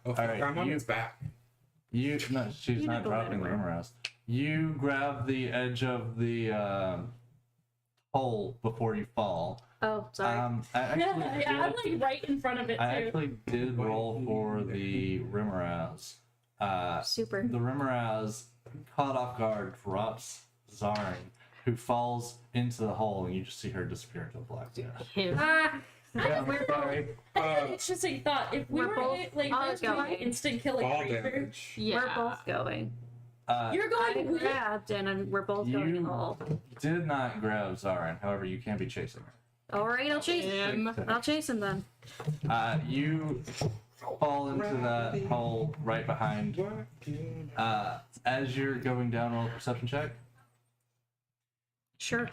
All right, I'm on you- his back. No, she's You not don't go dropping the anywhere. rimmer house. You grab the edge of the hole before you fall. Oh, sorry. I actually Yeah, I'm like right in front of it I too. actually did roll for the rimmeraz. Super. The rimmeraz, caught off guard, drops Zarin, who falls into the hole, and you just see her disappear into the black there. Him. Yeah, I'm sorry. It's just a thought. If we We're were both like all there's going. one instant kill a Fall creature, damage. Yeah. We're both going. you're I going with grabbed and we're both going in the hole. Did not grab Zarin, however, you can be chasing her. Alright, I'll chase Him. him. I'll chase him then. You fall into that hole right behind. As you're going down, roll a perception check. Sure.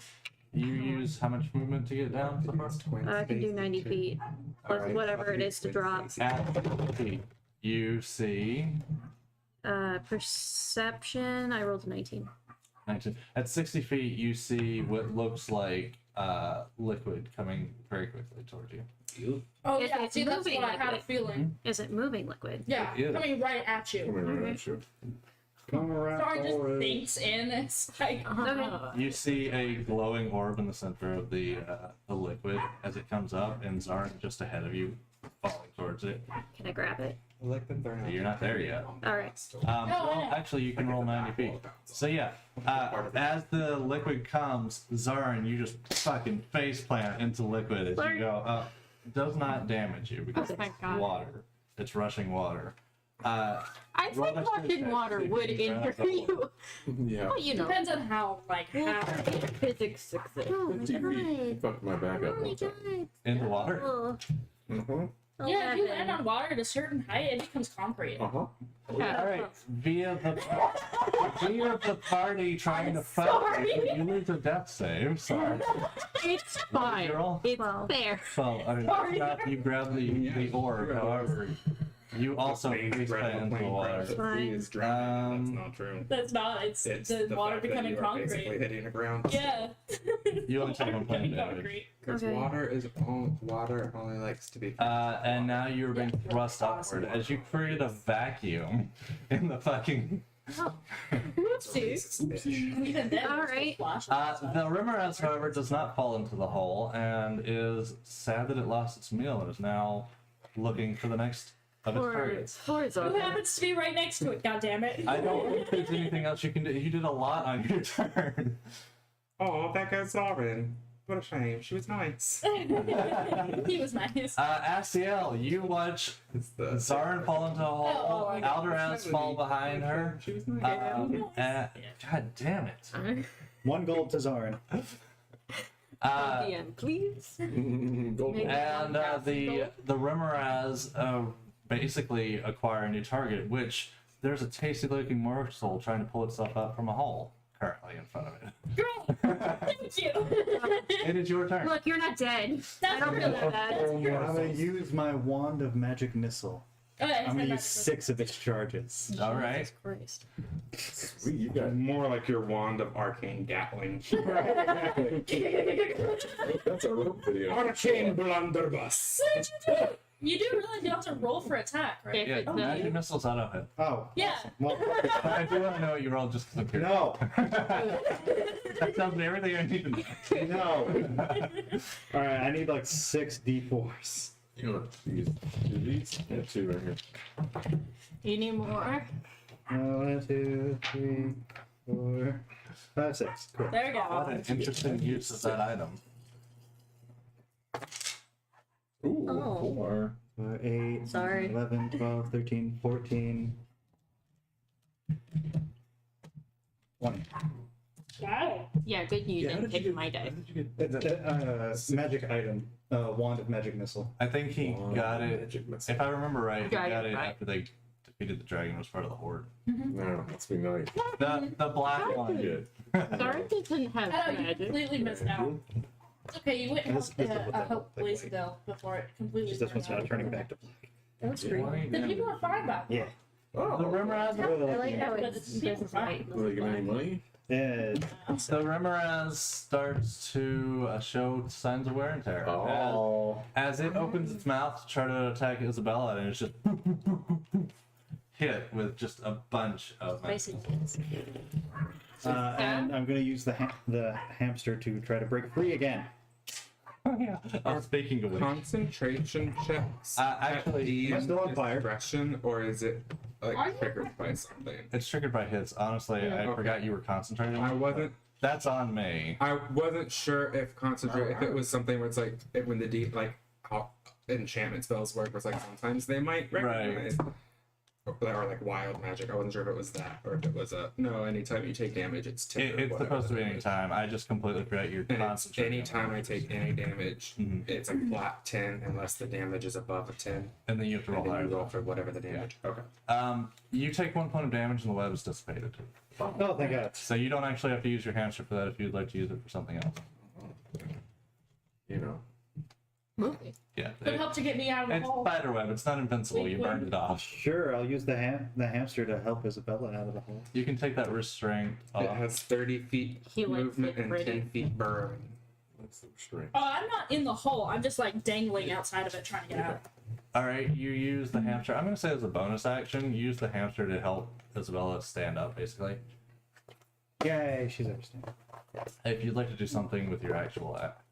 You use how much movement to get down so far? I can do 90 feet. Plus Alright. whatever it is to drop. At 50, you see Perception, I rolled a 19. 19. At 60 feet, you see what looks like liquid coming very quickly towards you. Oh If yeah, it's see that's moving what I had a liquid. feeling. Is it moving liquid? Yeah, It is. coming right at you. Come around. Sorry, just forward. sinks in. It's like You see a glowing orb in the center of the liquid as it comes up, and Zarin just ahead of you, falling towards it. Can I grab it? I like that they're not. You're not there yet. Alright. Well, actually, you can roll 90 feet. So yeah, as the liquid comes, Zarin, you just fucking face plant into liquid as Sorry. you go up. It does not damage you because Oh, thank it's God. water. It's rushing water. I Roll think dexterity watching check, water see if would you can injure grab the you. Yeah. Well, you know. depends on how how. Physics exists. Oh my 50 feet. god. Fucked my back Oh up my one time. god. In the water? Oh, Yeah, if you 11. land on water at a certain height, it becomes concrete. Uh-huh. Yeah. All right, via the party trying to fight, sorry. you lose a death save. Sorry. It's fine. Girl. It's Well. fair. So I mean, you grab the orb. However, you also face plant into the water. Fine. Is drowning. That's Um, not true. That's not. It's It's the water fact that becoming you are basically concrete. hitting the ground. Yeah. You only take Water one point of becoming damage. concrete. Because Okay. water only likes to be. And now you're being Yeah. thrust upward as you create a vacuum in the fucking. Oopsies. Even then, All there's right. still flashes and stuff. The Rimmeraz, however, does not fall into the hole and is sad that it lost its meal and is now looking for the next of its targets. Who Horizontal. happens to be right next to it? God damn it! I don't think there's anything else you can do. You did a lot on your turn. Oh, that guy's Lauren. What a shame. She was nice. He was nice. Astiel, you watch It's the Zarin fall into a hole, Oh, Alderaz fall behind her. She was nice. God damn it. One gold to Zarin. DM, please. Golden. And the Rimmeraz basically acquire a new target, which there's a tasty looking morsel trying to pull itself up from a hole currently in front of it. Great. Thank you. It is your turn. Look, you're not dead. I don't feel that bad. I'm gonna use my wand of magic missile. Okay, I'm gonna use 6 of its charges. All right. Christ. Sweet, you got More like your wand of arcane gatling. that's a rope video. Arcane blunderbuss. You do really do have to roll for attack, right? If Yeah, it's magic missiles auto hit. Oh. Yeah. Well, I do want to know what you rolled just because I'm curious. no. That tells me everything I need to know. No. Alright, I need like 6 d4s. You want to use 2 of these? I have 2 right here. you need more. 1, 2, 3, 4, 5, 6. Cool. There you What go. an interesting use of that item. Ooh, Oh. 4. 8, Sorry. 11, 12, 13, 14, 20. Wow. Yeah, good news. Yeah, how Didn't did you take get, my how die. did you get Magic item. Wand of magic missile. I think he got it. Magic missile. If I remember right, he Got got it it right. after they defeated the dragon. It was part of the horde. No, must be nice. The black one. Good. Sorry, doesn't have Oh, you magic. completely missed out. It's okay, you went This- this is what a that hope thing ways like. ago before it completely. Just this one's turned not out. turning back to black. That's Yeah. great. The people are fine about it. Yeah. The Oh, Rimmeraz. I like how But it's it's business fine. will they give any money? Yeah. The Rimmeraz starts to show signs of wear and tear. Oh. As it opens its mouth to try to attack Isabella, and it's just hit with just a bunch of Spicy magic kids. And I'm going to use the hamster to try to break free again. Speaking of which, Concentration checks. actually, I'm still on fire. Discretion, or is it like triggered by something? it's triggered by hits. Honestly, I Okay. forgot you were concentrating. I wasn't. That's on me. I wasn't sure if concentrate if it was something where it's like when the how enchantment spells work. Where it's like sometimes they might recognize. Or like wild magic. I wasn't sure if it was that or if it was no. Anytime you take damage, it's 10. It's supposed to be any time. I just completely forgot you're And concentrating. anytime I take any damage, it's a flat 10 unless the damage is above a 10. And then you have to roll And then higher. you roll for whatever the damage. Okay. You take 1 point of damage and the web is dissipated. Oh, thank God. So you don't actually have to use your hamster for that if you'd like to use it for something else. You know. Movie. Yeah. Could help to get me out of the It's hole. spider web. It's not invincible. You burned it off. Sure, I'll use the hamster to help Isabella out of the hole. You can take that restraint It off. has 30 feet He likes movement it and pretty. 10 feet burrowing. That's the restraint. Oh, I'm not in the hole. I'm just like dangling outside of it trying to get out. All right, you use the hamster. I'm going to say as a bonus action, use the hamster to help Isabella stand up, basically. Yay, she's understanding. If you'd like to do something with your actual action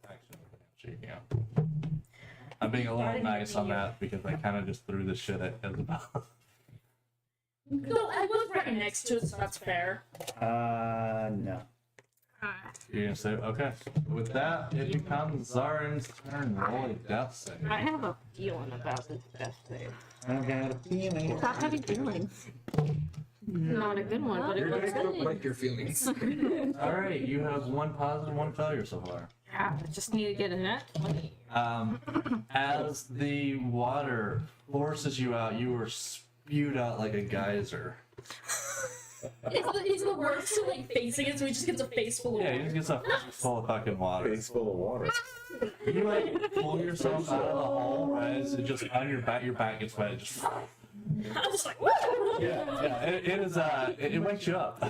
with the hamster, you can. I'm being a little nice on that because I kind of just threw the shit at Isabella. No, I was right next to it, so that's fair. No. You're going to say, okay. With that, it becomes Zarin's turn. Roll a death save. I have a feeling about this death save. I got a feeling. Stop having feelings. Not a good one, but it Your looks dice don't good. like your feelings. All right, you have 1 positive, 1 failure so far. Yeah, I just need to get a nat 20. As the water forces you out, you are spewed out like a geyser. He's the worst to like facing it, so he just gets a face full of Yeah, water. you just gets a face full of fucking water. Face full of water. You like pull yourself out of the hole as it just on your back gets wet. It just I was like, woo! yeah. It is it wakes you up.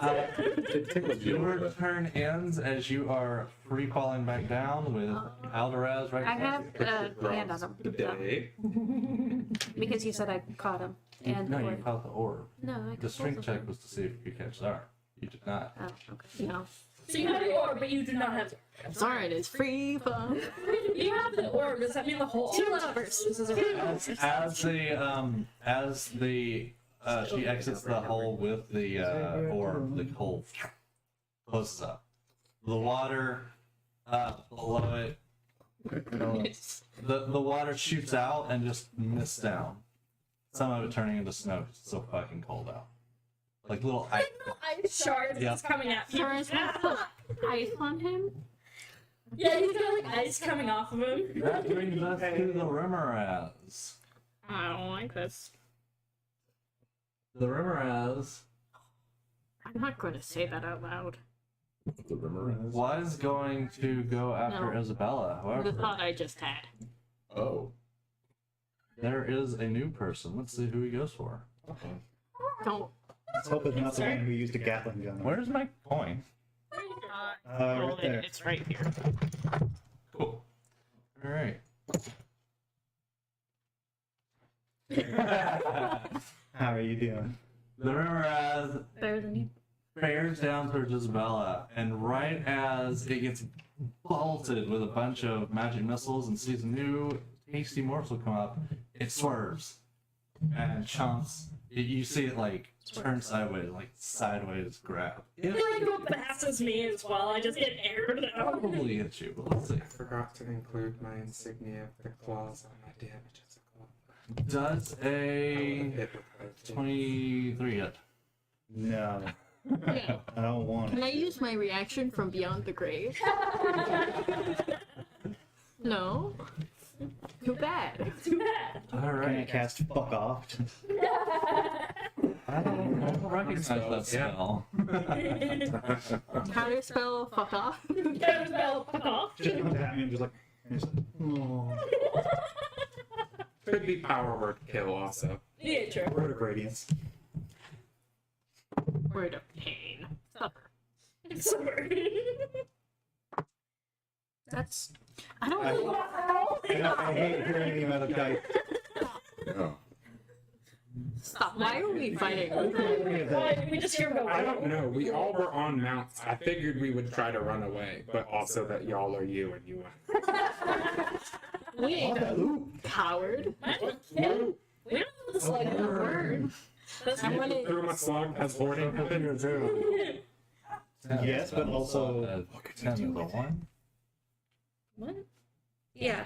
It tickles you. Your turn ends as you are free falling back down with Alderaz right I next have a hand on him. Good day. Because you said I caught him. And No, you caught the orb. No, I The strength check was to see if you could catch Zara. You did not. Oh, okay. No. So you have the orb, but you do not have. Sorry, it is free fun. You have the orb. Does that mean the whole? Two lovers. This is a. As she exits the hole with the orb, the hole closes up. The water below it, the water shoots out and just mists down. Some of it turning into snow 'cause it's so fucking cold out. Like little ice. Ice shards Yeah. is coming at me. Sorry, ice on him? Yeah, he's got like ice coming off of him. That brings us to the Rimmeraz. I don't like this. The Rimmeraz I'm not going to say that out loud. The rimmer is. was going to go after No. Isabella. The However, thought I just had. Oh. there is a new person. Let's see who he goes for. Don't. Let's hope it's not the one who used a Gatling gun. Where's my coin? Right there. It's right here. Cool. All right. How are you doing? The Rimmeraz Better than you. bears down towards Isabella, and right as it gets bolted with a bunch of magic missiles and sees a new tasty morsel come up, it swerves and chunks. You see it like turn sideways, like sideways grab. He like go fast as me as well. I just get aired out. Probably hit you, but let's see. I forgot to include my insignia of the claws on my damage as a claw. Does a Hit with both. 23 hit? No. I don't want Can it. I use my reaction from Beyond the Grave? No? Too bad. Too bad. All Can I right. cast fuck off? I don't recognize that spell. Counter spell, fuck off. Get his bell, fuck off. Just comes at me and just like, oh. Could be power word kill also. Yeah, true. Word of radiance. Word of pain. Suffer. Sorry. That's. I don't know. I hate hearing the amount of dice. Oh. Stop. Why are we fighting? Why? We just hear him go. I don't know. We all were on mounts. I figured we would try to run away, but also that y'all are you and you We ain't coward. We don't know the slug is a word. That's I'm what gonna- threw my slug as hoarding happened. Yes, but also 10 is a 1. What? Yeah.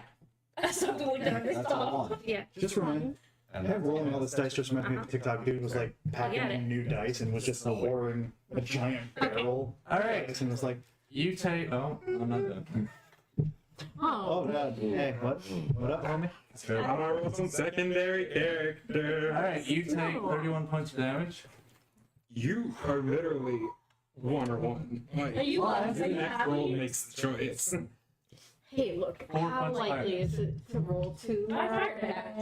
That's something we never That's a stop. 1. Yeah. just remind. And That rolling all this dice just reminded me of the TikTok dude was like packing get it. in new dice and was just pouring a giant barrel. All right. And was like, You take. Oh, I'm not done. oh, God. Hey, what? What up, homie? I'm gonna roll some secondary character. All right, you take 31 points of damage. You are literally 1 or 1. Like, Are you the laughing next at roll me? makes the choice. Hey, look. 4 How points likely fire. is it to roll 2? I fired back.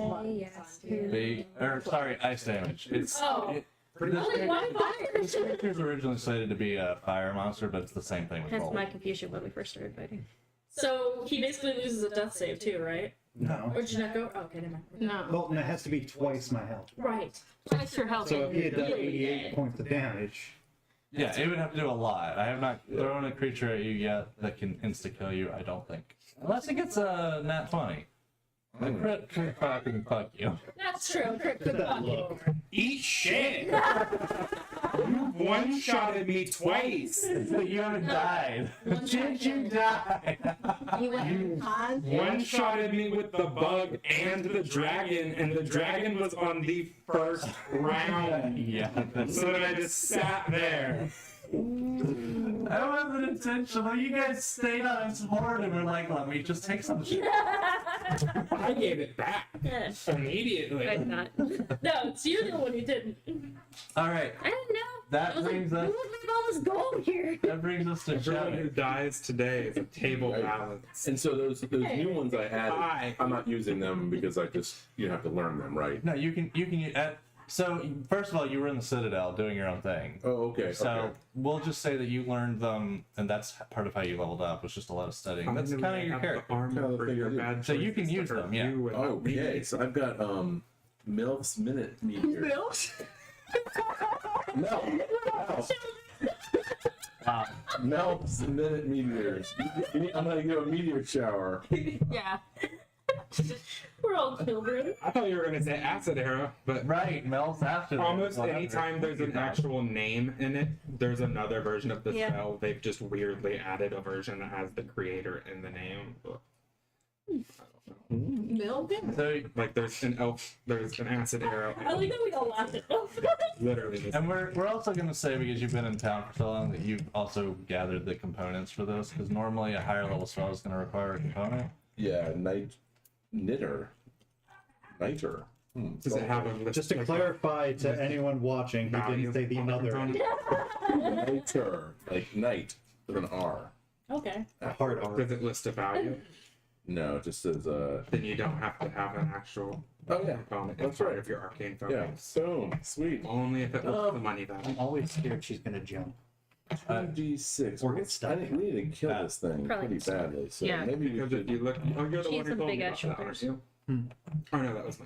Big, or sorry, ice damage. It's Oh. it, Only one fire. this creature's originally slated to be a fire monster, but it's the same thing with Hence roll. my confusion when we first started fighting. So he basically loses a death save too, right? No. Or did you not go? Oh, okay, never mind. No. Well, and it has to be twice my health. Right. Twice your health. So if he had done Really 88 dead. points of damage, Yeah, it would have to do a lot. I have not thrown a creature at you yet that can insta kill you. I don't think, unless it gets a nat 20. The crit could fucking fuck you. That's true. Crit could that fuck you look. over. Eat shit! You one-shotted me twice! You haven't died. Did you die? You went on. One-shotted me with the bug and the dragon, and the dragon was on the first round. Yeah. So then I just sat there. That wasn't intentional. You guys stayed on his horn and were like, let me just take some shit. I gave it back Yeah. immediately. I did not. No, it's you the one who didn't. Alright, I didn't know. that I was like, brings who us would leave all this gold here? that brings us to Everyone who Shavik. dies today is a table Right. balance. And so those new ones I Hi. added, I'm not using them because I just you have to learn them, right? No, you can so first of all, you were in the Citadel doing your own thing. Oh, okay. So okay. we'll just say that you learned them, and that's part of how you leveled up. Was just a lot of studying. That's kind of your character. Armor for your bad So you can choices use to hurt them, yeah. you and not me. Okay, so I've got Milf's Minute Meteor. Milf's Minute Meteors. I'm gonna give a meteor shower. Yeah. We're all children. I thought you were gonna say acid arrow, but Right, Mel's after that. almost Well, anytime there's an actual name in it, there's another version of the Yeah. spell. They've just weirdly added a version that has the creator in the name. But Milk? So, like there's an elf, there's an acid arrow. I like that we all laughed at them. Literally this. and we're also going to say, because you've been in town for so long, that you've also gathered the components for this, because normally a higher level spell is going to require a component. Yeah, Niter. Does it have a list? just to like, clarify to anyone watching, he value didn't say the on the other component? Niter, like night with an R. Okay. hard R. Does it list a value? No, it just says Then you don't have to have an actual Oh yeah, component. that's It's part right. of your arcane Yeah. focus. Boom. Sweet. Only if it lists the money value. I'm always scared she's gonna jump. 2d6. Or get stuck. We need to kill this thing Probably. pretty badly. So Yeah. maybe we Because if should. you look, oh, you're the She's one who a told me big about ass that, aren't shoulders. you? Hmm. Oh no, that was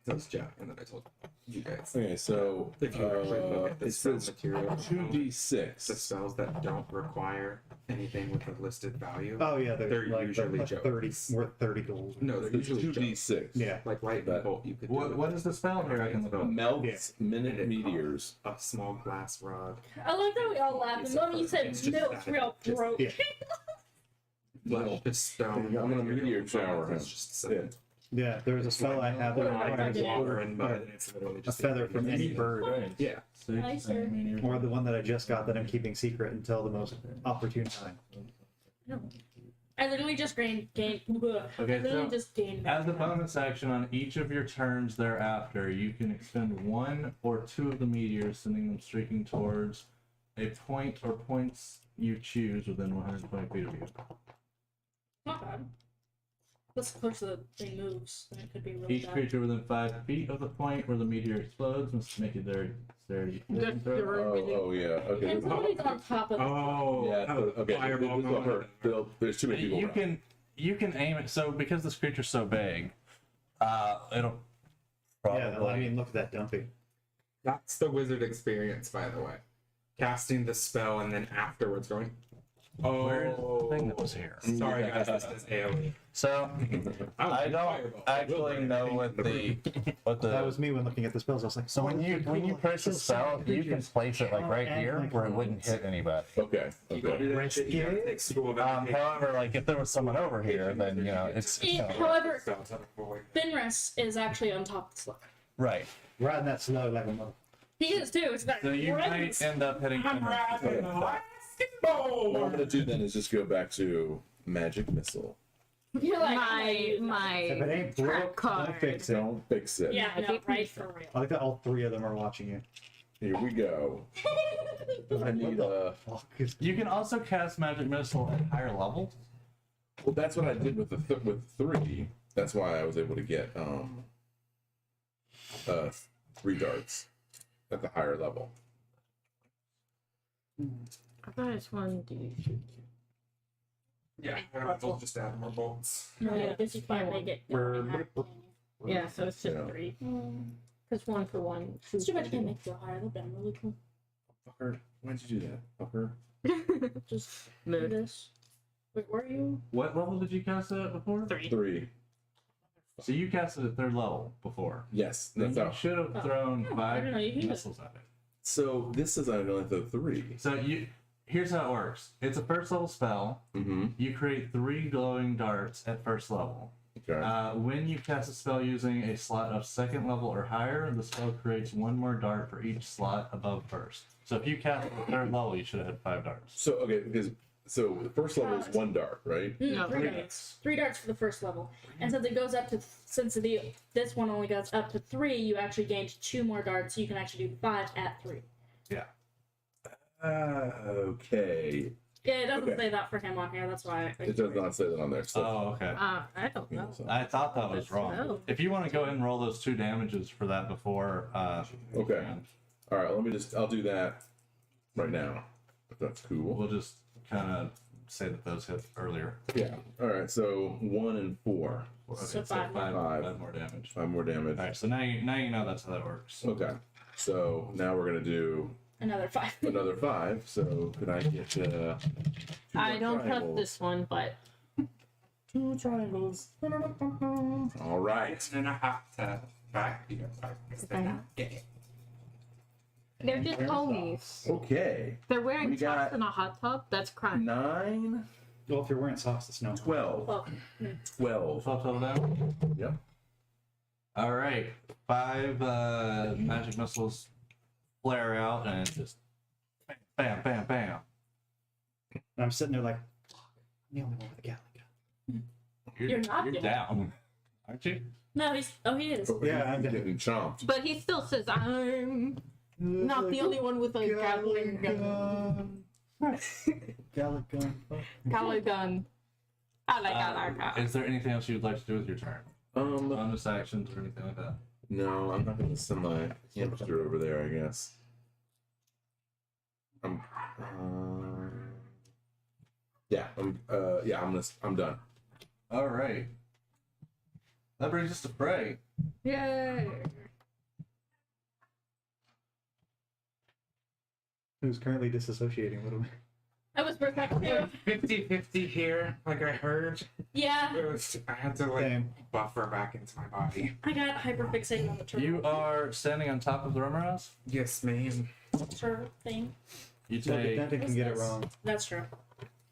that was Jack, and then I told you guys. Okay, so If you actually look at the it spell says material, the 2d6. spells that don't require anything with a listed value, Oh yeah, They're they're like usually the jokes. 30 worth 30 gold. no, they're It's usually jokes. 2d6. Yeah. Like lightning That- bolt, you could. What- do what is the spell here? I can look it up. Melt's Minute And it Meteors. A small glass rod. I like that we all laughed. And the moment you said It's just milk, that we all just- broke. Yeah. Flesh, just stone. I'm gonna meteor shower him. It's just cement. Yeah, there's a spell I have that requires water and mud, a and it's literally a just feather from any bird, Yeah. Nicer. or the one that I just got that I'm keeping secret until the most opportune time. I literally just gained. Okay, I literally so just gained. as a bonus action on each of your turns thereafter, you can expend one or two of the meteors, sending them streaking towards a point or points you choose within 120 feet of you. Not bad. That's closer the thing moves. Then it could be really Each bad. creature within 5 feet of the point where the meteor explodes must make a dexterity saving throw. Oh yeah. Okay. And somebody's on top of. Oh. Yeah. Okay. Fireball This will going. hurt. There's too many people. You around. can aim it. So because this creature's so big, it'll Yeah, I mean, look at that dumpy. That's the wizard experience, by the way. Casting the spell and then afterwards going, oh. Where's the thing that was here? Sorry, guys, this is AoE. So I don't Fireball. actually know what the That was me when looking at the spells. I was like, So when you place a spell, you can place it like right here where it wouldn't hit anybody. Okay. You gotta Okay. do that shit, you gotta take school of However, like if there was someone over here, then it's However, education. Fenris is actually on top of the slope. right. riding that slow like a mother. He is too. It's that So you might end up hitting. I'm riding a What I'm gonna do then is just go back to magic missile. You're like My If it ain't track broke, card. don't fix it. Don't fix it. yeah, no, right for real. I like that all three of them are watching you. Here we go. I need Fuck is You can also cast magic missile at higher levels. Well, that's what I did with with 3. That's why I was able to get 3 darts at the higher level. I thought it's 1d. Yeah, we'll just add more bolts. No, yeah, this is why they get. Yeah, so it's just Yeah. 3. Because 1 for 1. It's too much to make it go higher. That'd been really cool. Fucker, why'd you do that, fucker? Just do Mood. this. Wait, where are you? What level did you cast it at before? 3. 3. So you cast it at 3rd level before. Yes, Then that's you how. should have thrown Oh, I 5 didn't know you could do that. missiles at it. So this is I only throw 3. So here's how it works. It's a 1st level spell. Mm-hmm. You create 3 glowing darts at 1st level. Okay. When you cast a spell using a slot of 2nd level or higher, the spell creates 1 more dart for each slot above 1st. So if you cast at the 3rd level, you should have had 5 darts. So okay, because so the first level is 1 dart, right? No, 3 3 darts. 3 darts for the first level. And since it goes up to, this one only goes up to 3, you actually gained 2 more darts, so you can actually do 5 at 3. Okay. Yeah, it doesn't Okay. say that for him on here, that's why. It does not say that on there. So Oh, okay. I don't know. I thought that was wrong. Oh. If you want to go ahead and roll those 2 damages for that before. Okay. All right. I'll do that right now. If that's cool. We'll just kind of say that those hit earlier. Yeah. All right. So 1 and 4. Okay, So 5 more. 5 more damage. 5 more damage. All right, so now you know that's how that works. Okay. So now we're gonna do Another 5. another 5. So could I get? 2 I more don't trust triangles? this one, but 2 triangles. All right. It's gonna have to back you up because they're not gay. they're just homies. Okay. They're wearing We socks got- and a hot tub. That's crime. 9, Well, if you're wearing socks, it's no. 12. Well, 12. 12 total damage? Yep. All right. 5 magic missiles flare out and just bam, bam, bam. And I'm sitting there like, I'm the only one with a Gatling gun. You're not You're doing down, aren't you? no, he is. Yeah, I'm getting chomped. But he still says, I'm not the only one with a Gatling gun. Gatling gun. Gatling gun. I like Gatling gun. Is there anything else you'd like to do with your turn? Bonus actions or anything like that? No, I'm not gonna send my hamster over there. I guess. I'm done. All right. That brings us to Prey. Yay! Who's currently disassociating? What do we? I was protected too. 50-50 here, like I heard. Yeah, I had to like Same. buffer back into my body. I got hyperfixated on the turtle. You are standing on top of the rumor house. Yes, ma'am. Turtle thing. You Look, take Denton can get it wrong. That's true.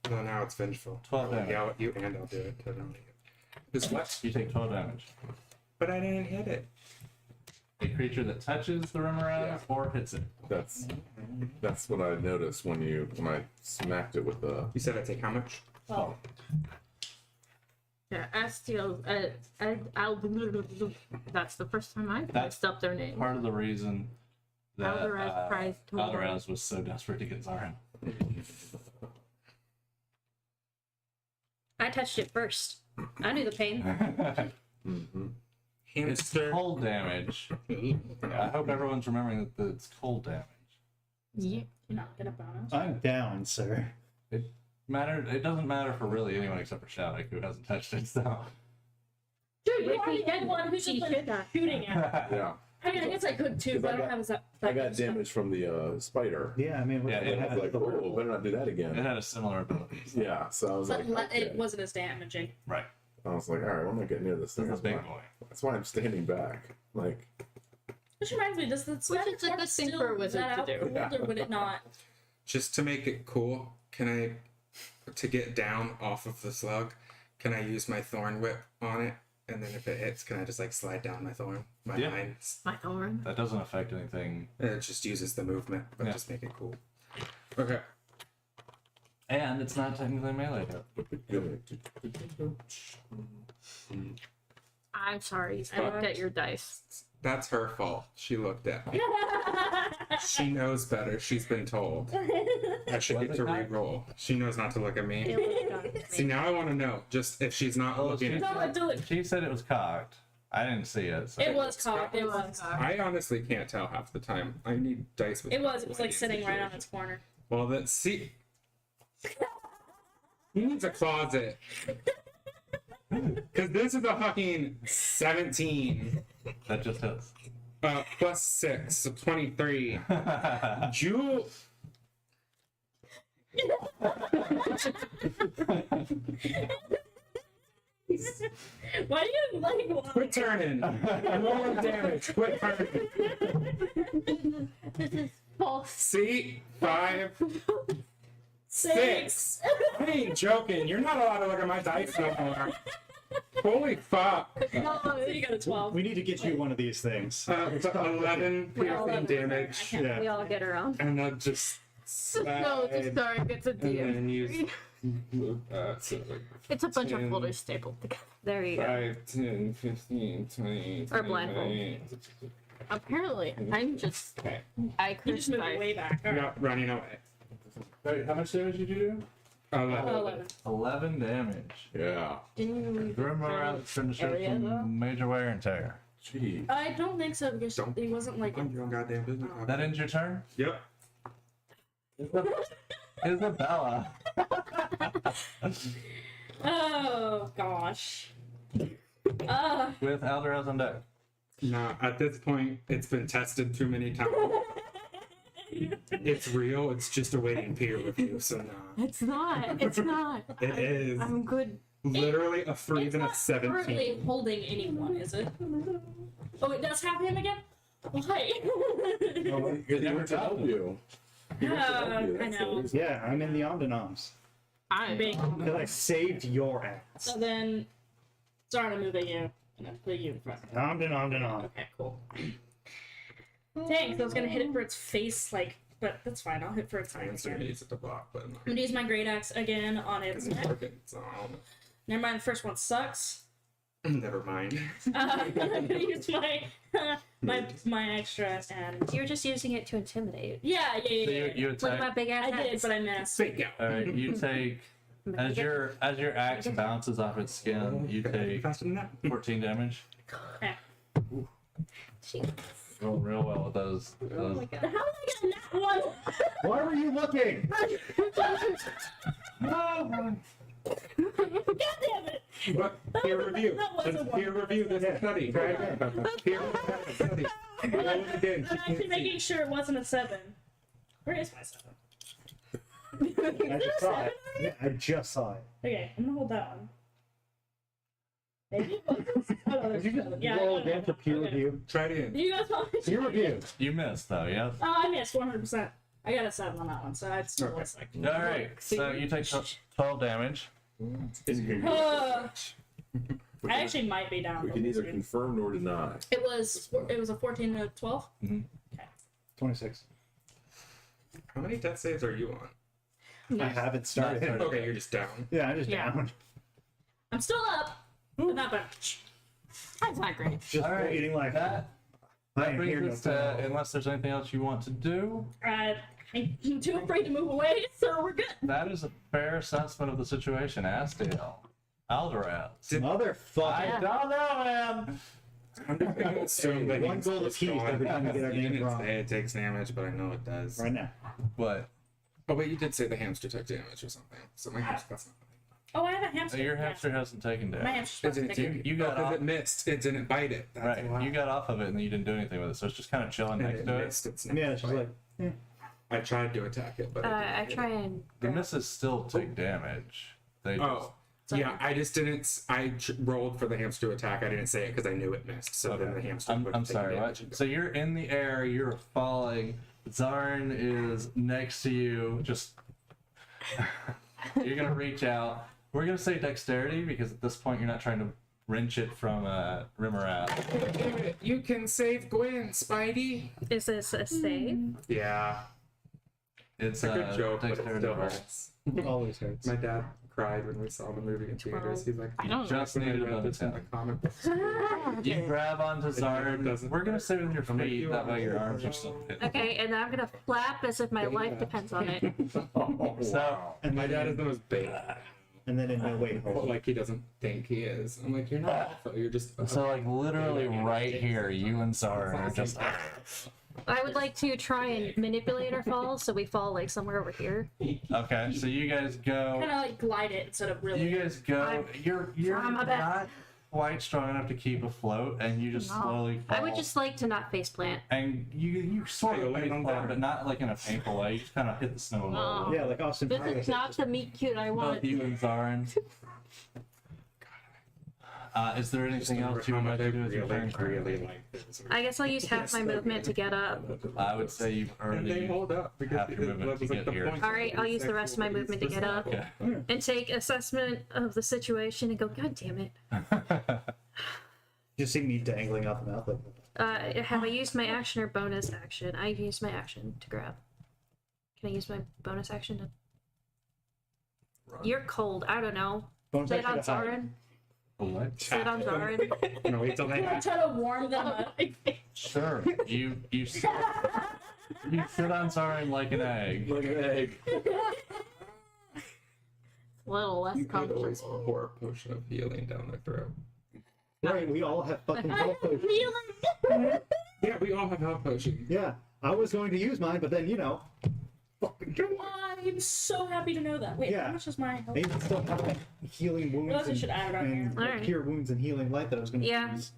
No, now it's vengeful. 12 I'll damage. yell at you and I'll do it. I don't need it. This what? You take 12 damage. But I didn't hit it. A creature that touches the rumor house or hits it. That's what I noticed when I smacked it with the. You said I take how much? Well, Yeah, Astiel, that's the first time I've That's messed up their name. Part of the reason that Alderaz prized total. Alderaz was so desperate to get Zarin. I touched it first. I knew the pain. Mm-hmm. It's Hamster. cold damage. I hope everyone's remembering that it's cold damage. Yeah. you're not gonna bonus. I'm down, sir. It doesn't matter for really anyone except for Shavik, who hasn't touched it. So Dude, you are the one who's just been shooting at. Yeah. I mean, I guess I could too, but I don't have that. I got damage from the spider. Yeah, I mean, Yeah, I was happened like, to the oh, werewolf? better not do that It again. had a similar ability. Yeah, so I was But like, okay. it wasn't as damaging. Right. I was like, all right, I'm not getting near this This thing. is a big boy. That's why I'm standing back. Like, Which reminds me, does the is a good thing still for a wizard let to out do. cold, or would it not? Just to make it cool, to get down off of the slug, can I use my thorn whip on it? And then if it hits, can I just like slide down my thorn? My Yeah. vines? My thorn. That doesn't affect anything. It just uses the movement, but Yeah. just make it cool. Okay. And it's not technically melee hit. I'm sorry. I looked at your dice. That's her fault. She looked at me. She knows better. She's been told. I should get to re-roll. She knows not to look at me. See, now I want to know. Just if she's not Oh, looking No, at me. do it. She said it was cocked. I didn't see it. So. It was cocked. It was. I honestly can't tell half the time. I need dice with It was. It was like sitting right on situation. its corner. Well, then, see. He needs a closet. Because this is a fucking 17. That just hits. Plus 6, so 23. Jewel. Why do you like Quit turning. I'm rolling damage. Quit turning. This is false. See? 5, 6. I ain't joking. You're not allowed to look at my dice no more. Holy fuck. So you got a 12. We need to get you one of these things. 11 piercing damage. Yeah. We all get around. And then just No, slide. just sorry. It's a And then DM. use. So It's a bunch of 10, folders stapled together. There you go. 5, 10, 15, 20. Or blindfold. 29. Apparently, I'm just. Okay. I You could just moved it way back. All right. No, running away. Wait, how much damage did you do? 11. 11 damage. yeah. Didn't you leave Grim morale is going to show area, though? some major wear and tear. Gee. I don't think so because Don't- he wasn't like. Mind your own goddamn business. That ends your turn? Yep. Isabella. Oh gosh. With Alderaz on deck. No, at this point, it's been tested too many times. It's real. It's just awaiting peer review. So no, It's not. It's not. it is I'm good. literally a 3 It's and a not 17. currently holding anyone, is it? Oh, it does have him again. Why? Oh, he went to help you. He went to help you. I That's the know. reason. Yeah, I'm in the Omdinoms. I. Big. Because I saved your ass. So then, start to move at you, and then put you in front. Omdinom. Okay, cool. Dang, so I was gonna hit it for its face, like, but that's fine. I'll hit for its I hands. answered it to block, but I'm gonna use my great axe again on its it's neck. working. So Never mind, the first one sucks. never mind. I'm gonna use my extra and You're just using it to intimidate. yeah. So you Look at my attack. big ass I did, axe. but I missed. Fake out. Alright, you take. As your axe bounces off its skin, you take Faster than that. 14 damage. Okay. Roll real well with those. Oh my god. How did I get that one? Why were you looking? God damn it! But peer review. That wasn't Let's one. peer review this study. Try again. Peer review this study. Roll it again. I'm actually making sure it wasn't a 7. Where is my 7? I just saw it. Yeah, I just saw it. Okay, I'm gonna hold that one. Maybe it was. Oh, no, there's Did you 7. just Yeah, roll I got again it. for peer Okay. review? Try it again. Do you guys want me to? Peer review. You missed though, yes? Oh, I missed 100%. I got a 7 on that one, so I'd still was like. Alright, so you take 12 damage. I actually might be down. We for can this neither one. confirm nor deny. It was a 14 to 12. 26. How many death saves are you on? I haven't started. Not started. Okay, you're just down. Yeah, I'm just Yeah. down. I'm still up, but not by much. That's not great. Just Alright, waiting like that I ain't here brings no us to, time. unless there's anything else you want to do, I'm too afraid to move away, so we're good. that is a fair assessment of the situation. Astiel. Alderaz. I Motherfucker. don't know, man. I'm just gonna assume that One he's gold just apiece gone. every time we get our You names didn't wrong. say it takes damage, but I know it does. Right now. But Oh wait, you did say the hamster took damage or something. So my hamster, that's not. Oh, I have a hamster. Your hamster hasn't taken My damage. hamster's It supposed to didn't take take You got because off. it missed. It didn't bite it. That's Right, why. you got off of it and then you didn't do anything with it, so it's just kind of chilling And next it to it. missed. It's Yeah, she's like, I tried to attack it, but it didn't I hit try it. and. The misses still take damage. They just, Oh, yeah. I just didn't. Rolled for the hamster to attack. I didn't say it because I knew it missed. So then the hamster. I'm wouldn't take sorry. damage. What? So you're in the air. You're falling. Zarin is next to you. Just you're gonna reach out. We're gonna say dexterity because at this point you're not trying to wrench it from Rimmerat. You can save Gwen, Spidey. Is this a save? Yeah, It's it's a good joke, but it dexterity still roll. hurts. always hurts. My dad cried when we saw the movie in theaters. He's like, I don't Just when I needed read another this in the 10. comic books. You grab onto Zarin. doesn't We're gonna hurt. say with your I'll make feet. you That a way your hero. arms are still hidden. Okay, and then I'm gonna flap as if my life depends on it. So And My then, dad is the most beta. and then in no way, But like he doesn't think he is. I'm like, you're not alpha. You're just. so like literally right here, you and Zarin are just. I would like to try and manipulate our fall so we fall like somewhere over here. Okay, so you guys go. Kind of like glide it instead of really. You guys go. You're trying my best. not quite strong enough to keep afloat, and you just No. slowly fall. I would just like to not face plant. And you sort You'll of land on fall, that. but not like in a painful way. You just kind of hit the snow a little. Oh. yeah, like Austin This Powers. is not the meet cute I Both want. you and Zarin. Is there anything else you would like to do with your turn? really like this. I guess I'll use half my movement to get up. I would say you've And they already. hold up because half your movement that was to like get the here. point. Alright, I'll use the rest of my movement to get up. Okay. And take assessment of the situation and go, God damn it. Just see me dangling out the mouth like. Have I used my action or bonus action? I've used my action to grab. Can I use my bonus action to. You're cold. I don't know. Bonus Sit on action to hide. Zarin. What? Sit on Zarin. No, wait till they I try to warm them up. Sure. You sit on Zarin like an egg. Like an egg. A little less You could always comfortable. pour a potion of healing down their throat. Right, we all have fucking health potions. Yeah, we all have health potions. Yeah, I was going to use mine, but then fucking go. I'm so happy to know that. Wait, Yeah. how much is my health? Maybe still have like healing wounds Realize I and, should add it on here. and like, Alright. cure wounds and healing light that I was going to Yeah. use.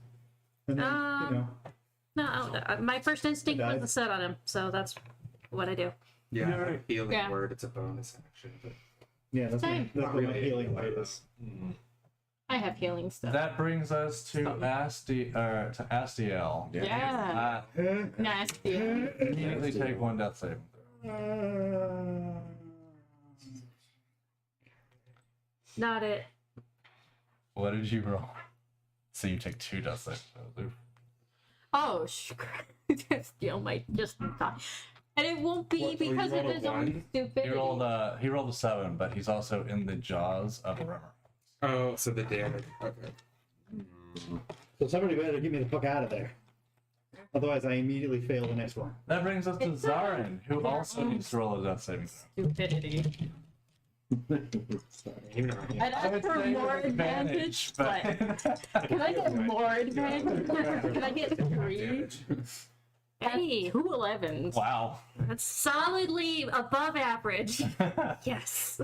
And then, No, my first instinct was died. to set on him, so that's what I do. Yeah, I have a healing Yeah. word. It's a bonus action. But yeah, that's Same. what my healing light is. I have healing stuff. That brings us to Astiel. Yeah. Nasty. Immediately take one death saving throw. Not it. What did you roll? So you take 2 death saving throws. Oh, Steel might just die. And it won't be What, so you because of rolled a his own one? stupidity. He rolled a 7, but he's also in the jaws of a rimmer. oh, so the damage. Okay. So somebody better get me the fuck out of there. Otherwise, I immediately fail the next one. That brings us to It's Zarin, who also needs to roll a death saving throw. Stupidity. You know, I'd ask for more advantage, but can I get more advantage? Can I get 3? Hey, 2 11s. Wow. that's solidly above average. Yes.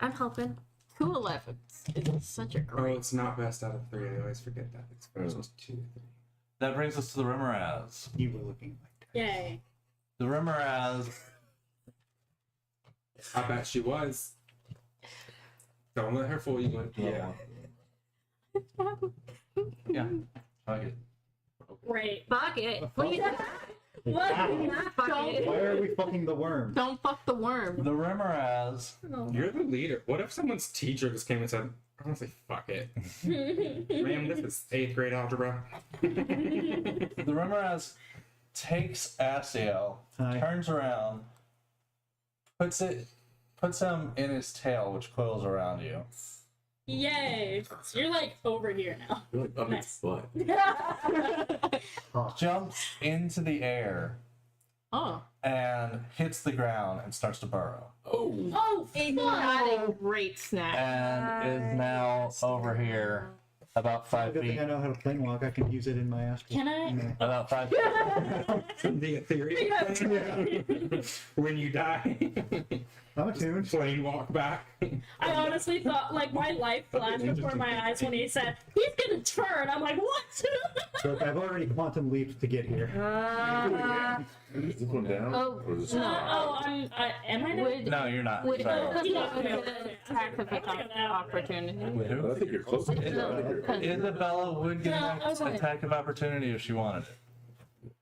I'm helping. 2 11s. It's such a Oh, great. it's not best out of 3. I always forget that. It's first 2, 3. That brings us to the Rimmeraz. You were looking like Yay. The Rimmeraz. I bet she was. Don't let her fool you. Yeah. Yeah. Fuck it. Great. Fuck it. Please. What? Not fuck it. why are we fucking the worm? Don't fuck the worm. The Rimmeraz. You're the leader. What if someone's teacher just came and said, honestly, fuck it. Ma'am, this is 8th grade algebra. The Rimmeraz takes Astiel, Hi. turns around, puts him in his tail, which coils around you. Yay. So you're like over here now. You're like up Nice. its butt. Jumps into the air Oh. and hits the ground and starts to burrow. Oh, Not a great snack. And is now over here About 5 Good feet. thing I know how to plane walk. I can use it in my astral. Can I? About 5 feet. The theory. When you die, I'm attuned. plane walk back. I honestly thought, like, my life flashed before my eyes when he said, he's gonna turn. I'm like, what? Look, I've already quantum leaped to get here. Is this one down? Oh, Or is this no. Am I now? Would, No, you're not. would Sorry. attack of opportunity? Wait, I think you're close. I think you're- Isabella would get No, an I was okay. attack of opportunity if she wanted it.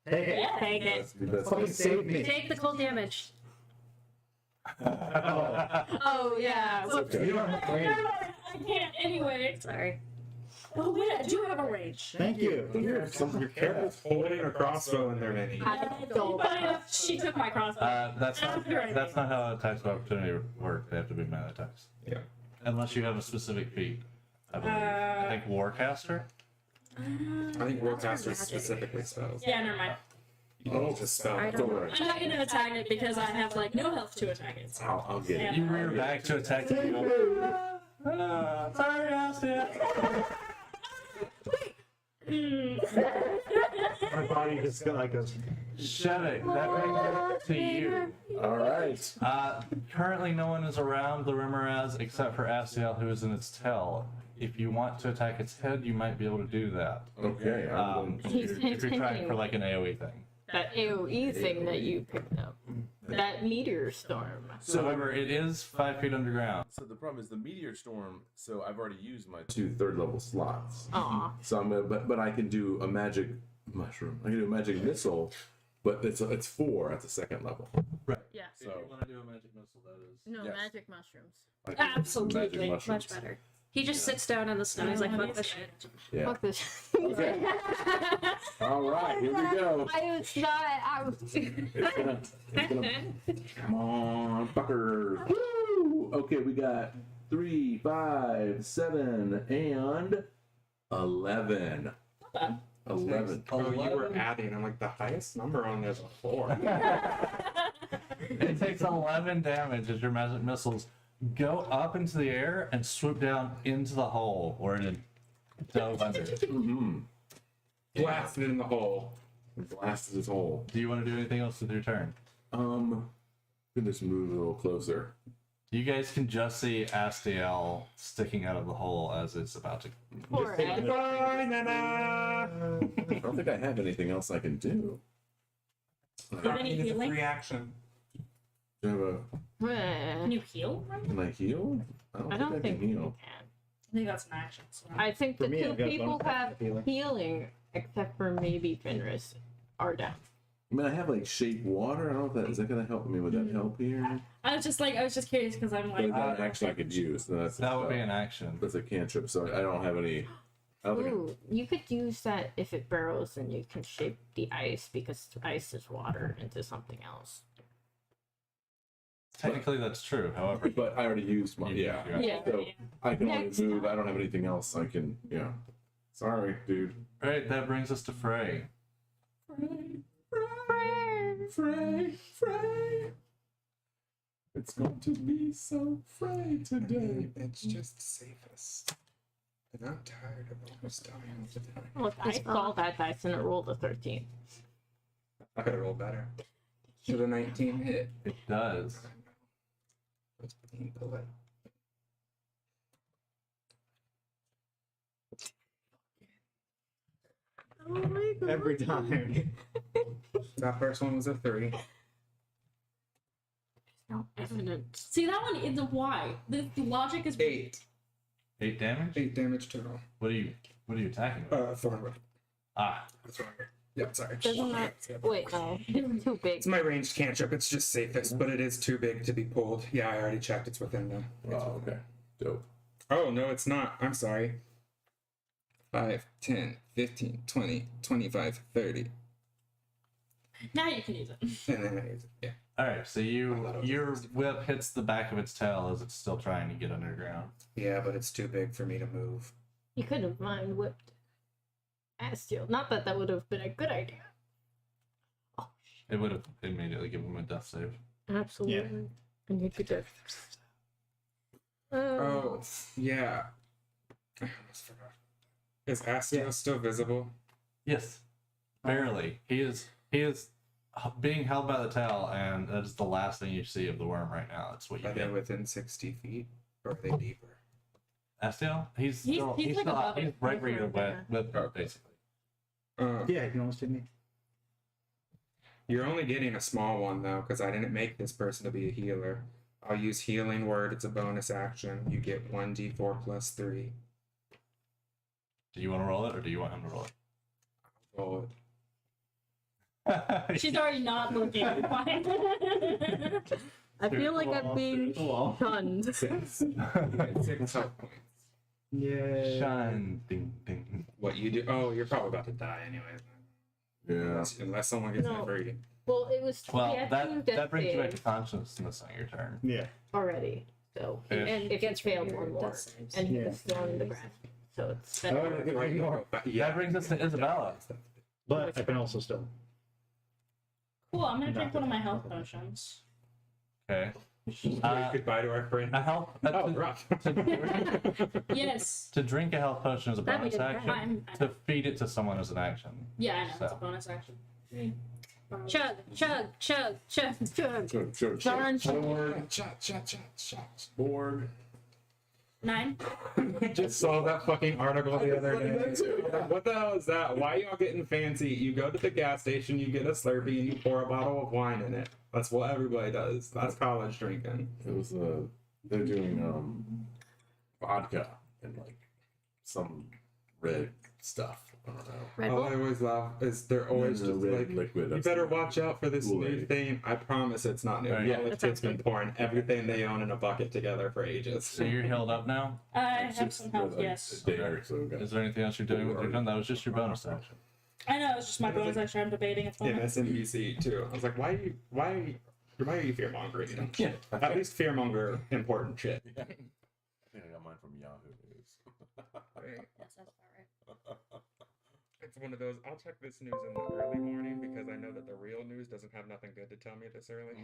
Hey, Yeah. Take it. That's fucking save me. Take the cold damage. Oh, yeah. okay. You don't have range. I can't anyway. Sorry. Oh, wait, I do have a range. Thank you. Your character's Holding a crossbow in their mini. But she took my crossbow. That's not how attacks of opportunity work. They have to be melee attacks. Yeah. Unless you have a specific feat. I believe. I think Warcaster. I think Warcaster specifically spells. Yeah, never mind. You can just spell. I it. don't worry. I'm not gonna attack it because I have, like, no health to attack it. So. I'll get it. You rear back to attack. Sorry, Austin. My body just got like a. Shevik, that brings it to you. All right. Currently, no one is around the Rimmeraz except for Astiel, who is in its tail. If you want to attack its head, you might be able to do that. Okay. He's If you're trying hinting for like an AoE thing. that AoE thing that you picked up. That meteor storm. However, it is 5 feet underground. So the problem is the meteor storm. So I've already used my 2 third-level slots. Aw. So I'm gonna, but I can do a magic mushroom. I can do a magic missile, but it's 4 at the second level. Right. Yeah. So if you want to do a magic missile, that is. No, Yes. magic mushrooms. I can do Absolutely. magic mushrooms. Much better. He just sits down in the snow. He's like, fuck this shit. Yeah. Fuck this. Okay. All right. Here we go. I was not. I was. It's gonna, come on, fuckers. Woo! Okay, we got 3, 5, 7, and 11. 11. Oh, you were adding. I'm like, the highest number on there's a 4. It takes 11 damage as your magic missiles go up into the air and swoop down into the hole where it dove under. Mm-hmm. Blasted in the hole. Blasted his hole. Do you want to do anything else with your turn? Could just move a little closer. You guys can just see Astiel sticking out of the hole as it's about to. Poor Ed. I don't think I have anything else I can do. Any It's a healing? free action. Do I have a, Can you heal? I can I heal? I don't think can you heal. can. think that's an action. So. I think For the me, 2 I've got people bonus have action healing. healing, except for maybe Fenris, are down. I mean, I have like shape water. I don't know if is that gonna help me. Would that help here? I was just curious because I'm But like, is that an action I could use? That would be an action. That's a cantrip, so I don't have any. I don't think Ooh, you could use that if it burrows and you can shape the ice because ice is water into something else. Technically, that's true. However, but I already used my. Yeah. yeah. So I can only Next move. I don't have anything else I can. Yeah. Sorry, dude. all right, that brings us to Frey. Frey. It's going to be so Frey today. It's just safest. And I'm tired of almost dying all the time. Look, I saw that dice and it rolled a 13. I could have rolled better. Should a 19 hit? It does. It's being polite. Every time. That first one was a 3. No evidence. See that one? The why? The logic is 8. 8 damage. 8 damage total. What are you attacking with? 400. Ah, That's wrong. Yep, sorry. Doesn't that. Wait, no. It's too big. It's my ranged cantrip. It's just safest, but it is too big to be pulled. Yeah, I already checked. It's within the. Oh, okay. Dope. Oh, no, it's not. I'm sorry. 5, 10, 15, 20, 25, 30. now you can use it. And then I use it. Yeah. all right. So your whip hits the back of its tail as it's still trying to get underground. Yeah, but it's too big for me to move. You could have mind whipped Astiel. Not that that would have been a good idea. Oh, It would have immediately given him a death save. absolutely. And you could have. Oh, yeah. I almost forgot. Is Astio still visible? Yes, barely. He is being held by the tail, and that is the last thing you see of the worm right now. That's what you Are they get. within 60 feet? Or are they deeper? Astio, he's He's still like above he's it. right He's where you're right there. with basically. Yeah, you can almost hit me. You're only getting a small one though, because I didn't make this person to be a healer. I'll use healing word. It's a bonus action. You get 1d4 plus 3. Do you want to roll it, or do you want him to roll Roll it. it? She's already not looking. Fine. I feel like I'm being shunned. 6. You get 6 health points. Yeah. Shine, ding, ding. What you do? Oh, you're probably about to die anyways. Yeah. Unless someone gets No. free. Well, it was Well, we had two that brings you back to death consciousness on your turn. Yeah. already, so Ish. and it gets failed one more, Death saves. and he Yeah. was thrown in the ground. So it's Oh, better. okay, right, you are. That brings us to Isabella. But I can also still. Cool, I'm gonna drink one of my health potions. Okay. Goodbye to our friend. A health. Oh, rough. Yes. To drink a health potion is a That'd be bonus good. action. I'm, To feed it to someone is an action. yeah, I know, it's a So. bonus action. Chug, chug, chug, chug. Sure. Darn. Shot. Board. 9. Just saw that fucking article the other day. What the hell is that? Why y'all getting fancy? You go to the gas station, you get a Slurpee, and you pour a bottle of wine in it. That's what everybody does. That's college drinking. It was they're doing vodka and like some red stuff. I don't know. Red All Bull? I always love is they're always And then just the like, red liquid you of better some watch out for this new Kool-Aid. thing. I promise it's not new. Right. College kids been pouring everything they own in a bucket together for ages. So you're healed up now. I have some health, yes. A day or so ago. Is there anything else you're doing with your turn? That was just your bonus action. I know, it's just my bonus action I'm debating at the In moment. SNBC too. I was like, why are you fear mongering? Yeah. At least fear monger important shit. I think I got mine from Yahoo News. That sounds about right. It's one of those. I'll check this news in the early morning because I know that the real news doesn't have nothing good to tell me this early.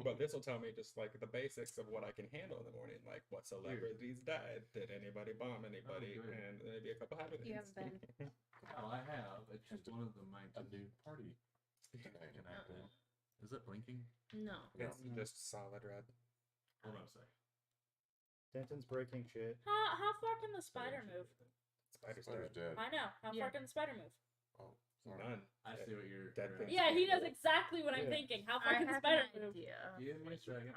But this will tell me just like the basics of what I can handle in the morning, like what celebrities died, did anybody bomb anybody, good. and maybe a couple happy You things. haven't been. Oh, I have. It's just one of them might A new party. connected. Is it blinking? No. It's just solid red. Hold on a sec. Denton's breaking shit. How far can the spider move? Spider's Spider's dead. dead. I know. How Yeah. far can the spider move? Oh, sorry. None. I see what you're. Dead you're thing. Yeah, he knows exactly what I'm Yeah. thinking. How I far can the have spider an move? idea. Give me a second.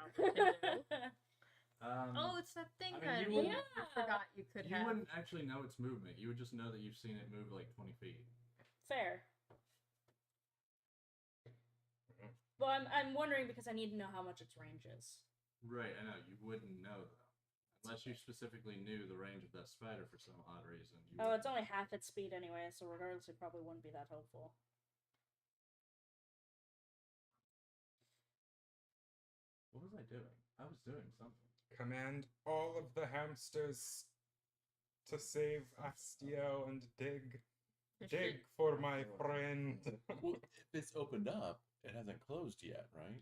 Oh, it's that thing I mean, that you you wouldn't- forgot you could You have. wouldn't actually know its movement. You would just know that you've seen it move like 20 feet. Fair. Well, I'm wondering because I need to know how much its range is. Right, I know. You wouldn't know though. Unless you specifically knew the range of that spider for some odd reason. You Oh, wouldn't. it's only half its speed anyway, so regardless, it probably wouldn't be that helpful. What was I doing? I was doing something. Command all of the hamsters to save Astio and dig for my friend. Well, if it's opened up, it hasn't closed yet, right?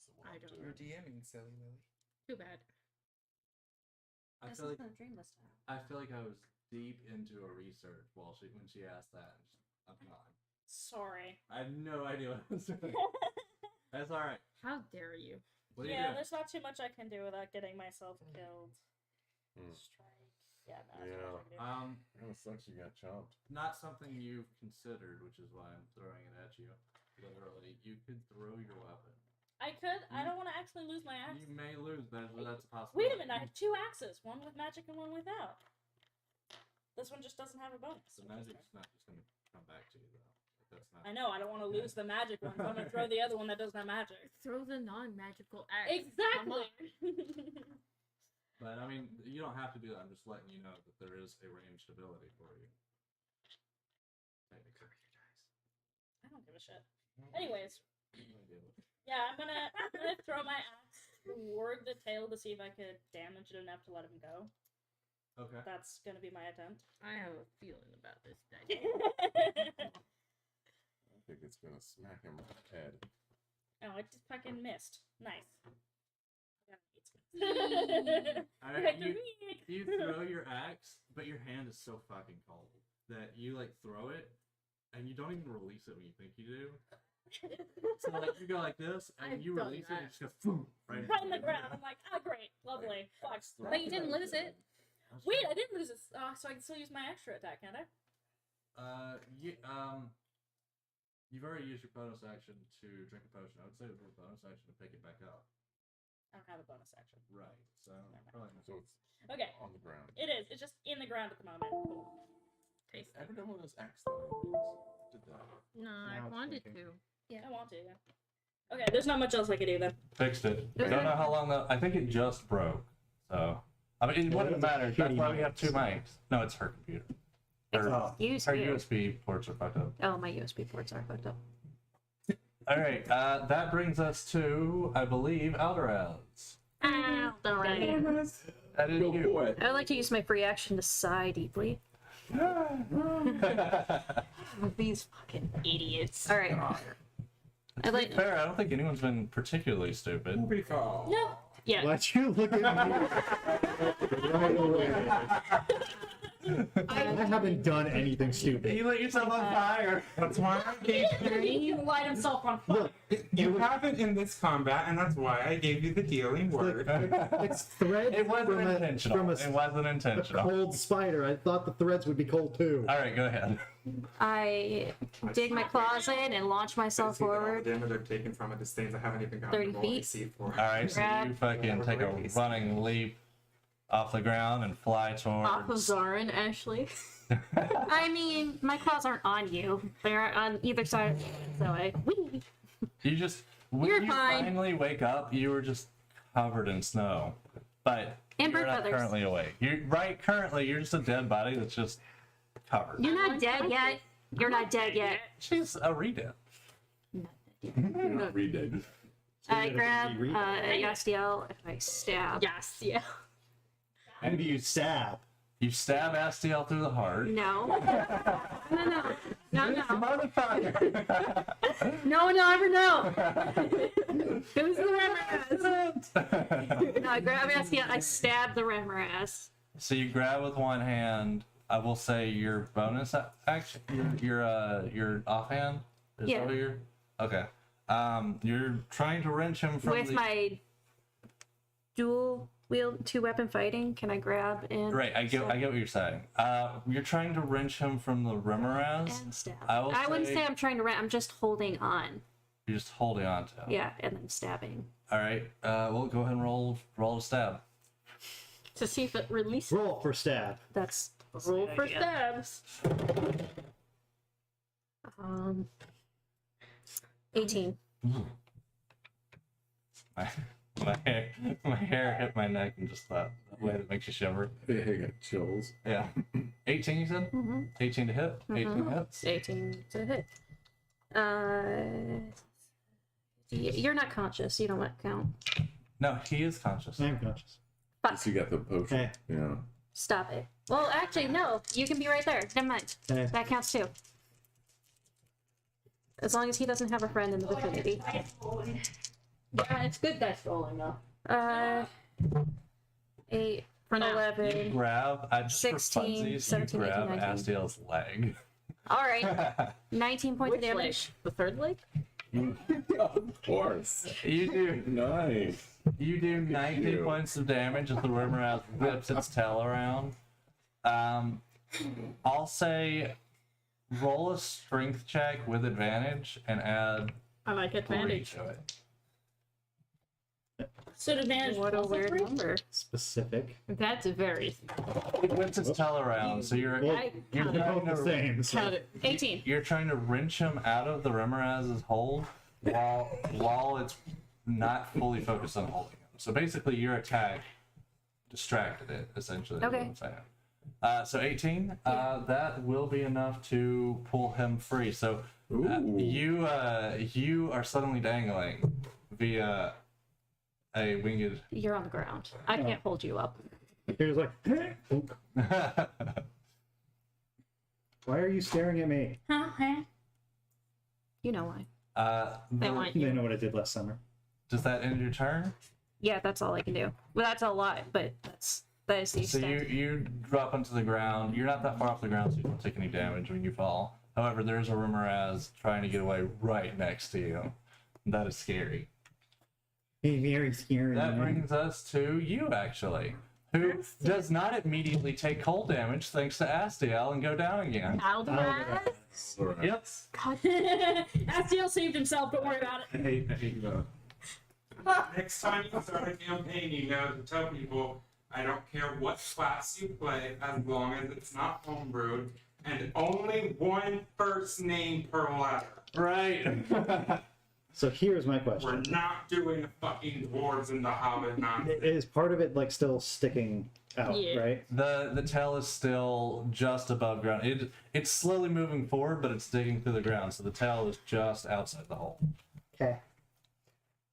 So we'll I have don't to- know. You're DMing, silly Lily. Too bad. I This feel is like no dream this time. I feel like I was deep into a research when she asked that. I'm gone. Sorry. I had no idea what I was doing. That's all right. How dare you? What are you Yeah, doing? there's not too much I can do without getting myself killed. Hmm. Strike. Yeah, no, Yeah. that's what I can do. It kind of sucks you got chomped. Not something you've considered, which is why I'm throwing it at you. Literally, you could throw your weapon. I could. I don't want to actually lose my axe. You may lose, but that's a possibility. Wait a minute, I have 2 axes, one with magic and one without. This one just doesn't have a bonus. The magic's not just gonna come back to you though. That's not. I know, I don't want to lose the magic one, so I'm gonna throw the other one that doesn't have magic. Throw the non-magical axe. Exactly! But I mean, you don't have to do that. I'm just letting you know that there is a ranged ability for you. Technically. I don't give a shit. Anyways, yeah, I'm gonna throw my axe toward the tail to see if I could damage it enough to let him go. Okay. That's gonna be my attempt. I have a feeling about this dice. I think it's gonna smack him on the head. Oh, it just fucking missed. Nice. Alright, You throw your axe, but your hand is so fucking cold that you like throw it, and you don't even release it when you think you do. So like you go like this, and I've you done release it, that. and it just goes boom, right Right in the ground. I'm like, oh great, lovely. Fuck. But you didn't lose it. Wait, I didn't lose it. So I can still use my extra attack, can't I? You've already used your bonus action to drink a potion. I would say it was a bonus action to pick it back up. I don't have a bonus action. Right. So probably not. So it's Okay. on the ground. It is. It's just in the ground at the moment. Cool. Taste Ever done one of those axe throwing? Did that? No, Now I it's wanted thinking. to. I want to, yeah. Okay, there's not much else I can do then. Fixed it. Okay. Don't know how long though. I think it just broke. So I mean, it wouldn't that's a matter. That's shitty why we have two mic. mics. No, it's her computer. Her, Oh. Use her you. USB ports are fucked up. Oh, my USB ports are fucked up. All right. That brings us to, I believe, Alderez. Alright. That is you. boy. I would like to use my free action to sigh deeply. These fucking idiots. Alright. I'd like. Fair. I don't think anyone's been particularly stupid. No. Yeah. Why'd you look at me right away? I haven't done anything stupid. You lit yourself on fire. That's why I gave He light himself on fire. Look, you haven't in this combat, and that's why I gave you the dealing word. it's thread It wasn't from intentional. It wasn't a intentional. cold spider. I thought the threads would be cold too. All right, go ahead. I dig my claws in and launch myself See that all the forward. damage I've taken from it is things I haven't even gotten 30 the roll feet. AC for. All right, so Grab. you fucking take a running leap off the ground and fly Off of towards. Zarin, Ashley. I mean, my claws aren't on you. They're on either side of me. So I. Whee! You just when You're you fine. finally wake up, you were just covered in snow, but And you're bird not feathers. currently awake. Currently you're just a dead body that's just covered. You're not dead yet. You're not dead yet. She's a redead. Not redead. I grab Yastiel and I stab. Yes, yeah. And you stab. You stab Astiel through the heart. No. No. Motherfucker! No, never know. Who's the Remoras? No, I grab Yastiel. I stab the Remoras. So you grab with one hand. I will say your bonus action, your offhand. Is Yeah. that what you're? Okay. You're trying to wrench him from With the. my dual wield 2-weapon fighting, can I grab and Right, I get what you're saying. You're trying to wrench him from the Remoras. and stab? I will wouldn't say- say I'm trying to I'm just holding on. You're just holding on to him. Yeah, and then stabbing. All right. We'll go ahead and roll a stab. To see if it releases. Roll for stab. That's Roll for stabs. 18. My hair hit my neck and just that way that makes you shiver. I got chills. Yeah. 18, you said? Mm-hmm. 18 to hit. 18 hits. 18 to hit. You're not conscious. You don't count. No, he is conscious. I'm conscious. So you got the potion. Hey. Yeah. Stop it. Well, actually, no. You can be right there. Never mind. Hey. That counts too. As long as he doesn't have a friend in the vicinity. Yeah, it's good dice rolling though. 8, For now. 11. Grab, just 16, for funsies, 17, you 18, grab 19. Astiel's leg. All right. 19 points of Which leg? damage. The third leg? Of course. You do Nice. 19 you. points of damage as the Remoras whips its tail around. I'll say roll a strength check with advantage and add I like 3 advantage. to it. So to manage What a also weird three? number. Specific. That's very. It whips its tail around, so you're Well, I you're count they're it. both the same. So. Count it. 18. You're trying to wrench him out of the Remoraz's hold while it's not fully focused on holding him. So basically, your attack distracted it. Essentially, is what Okay. I'm saying. So 18, that will be enough to pull him free. So Ooh. you are suddenly dangling via a winged. You're on the ground. I can't hold you up. He was like, why are you staring at me? Huh? You know why. They want They you. know what I did last summer. Does that end your turn? Yeah, that's all I can do. Well, that's a lot, but that's That is the So extent. you drop onto the ground. You're not that far off the ground, so you don't take any damage when you fall. However, there's a Rimmeraz trying to get away right next to you. That is scary. Very scary. That man. brings us to you, actually, who does not immediately take cold damage thanks to Astiel and go down again. Alderaz? Yep. God. Astiel saved himself, don't worry about it. I hate that. Next time you start a campaign, you know to tell people, I don't care what class you play, as long as it's not homebrewed, and only one first name per letter. Right. So here's my We're question: not doing the fucking dwarves and the hobbit nonsense. Is part of it like still sticking out, Yeah. right? The tail is still just above ground. It's slowly moving forward, but it's digging through the ground, so the tail is just outside the hole. Okay.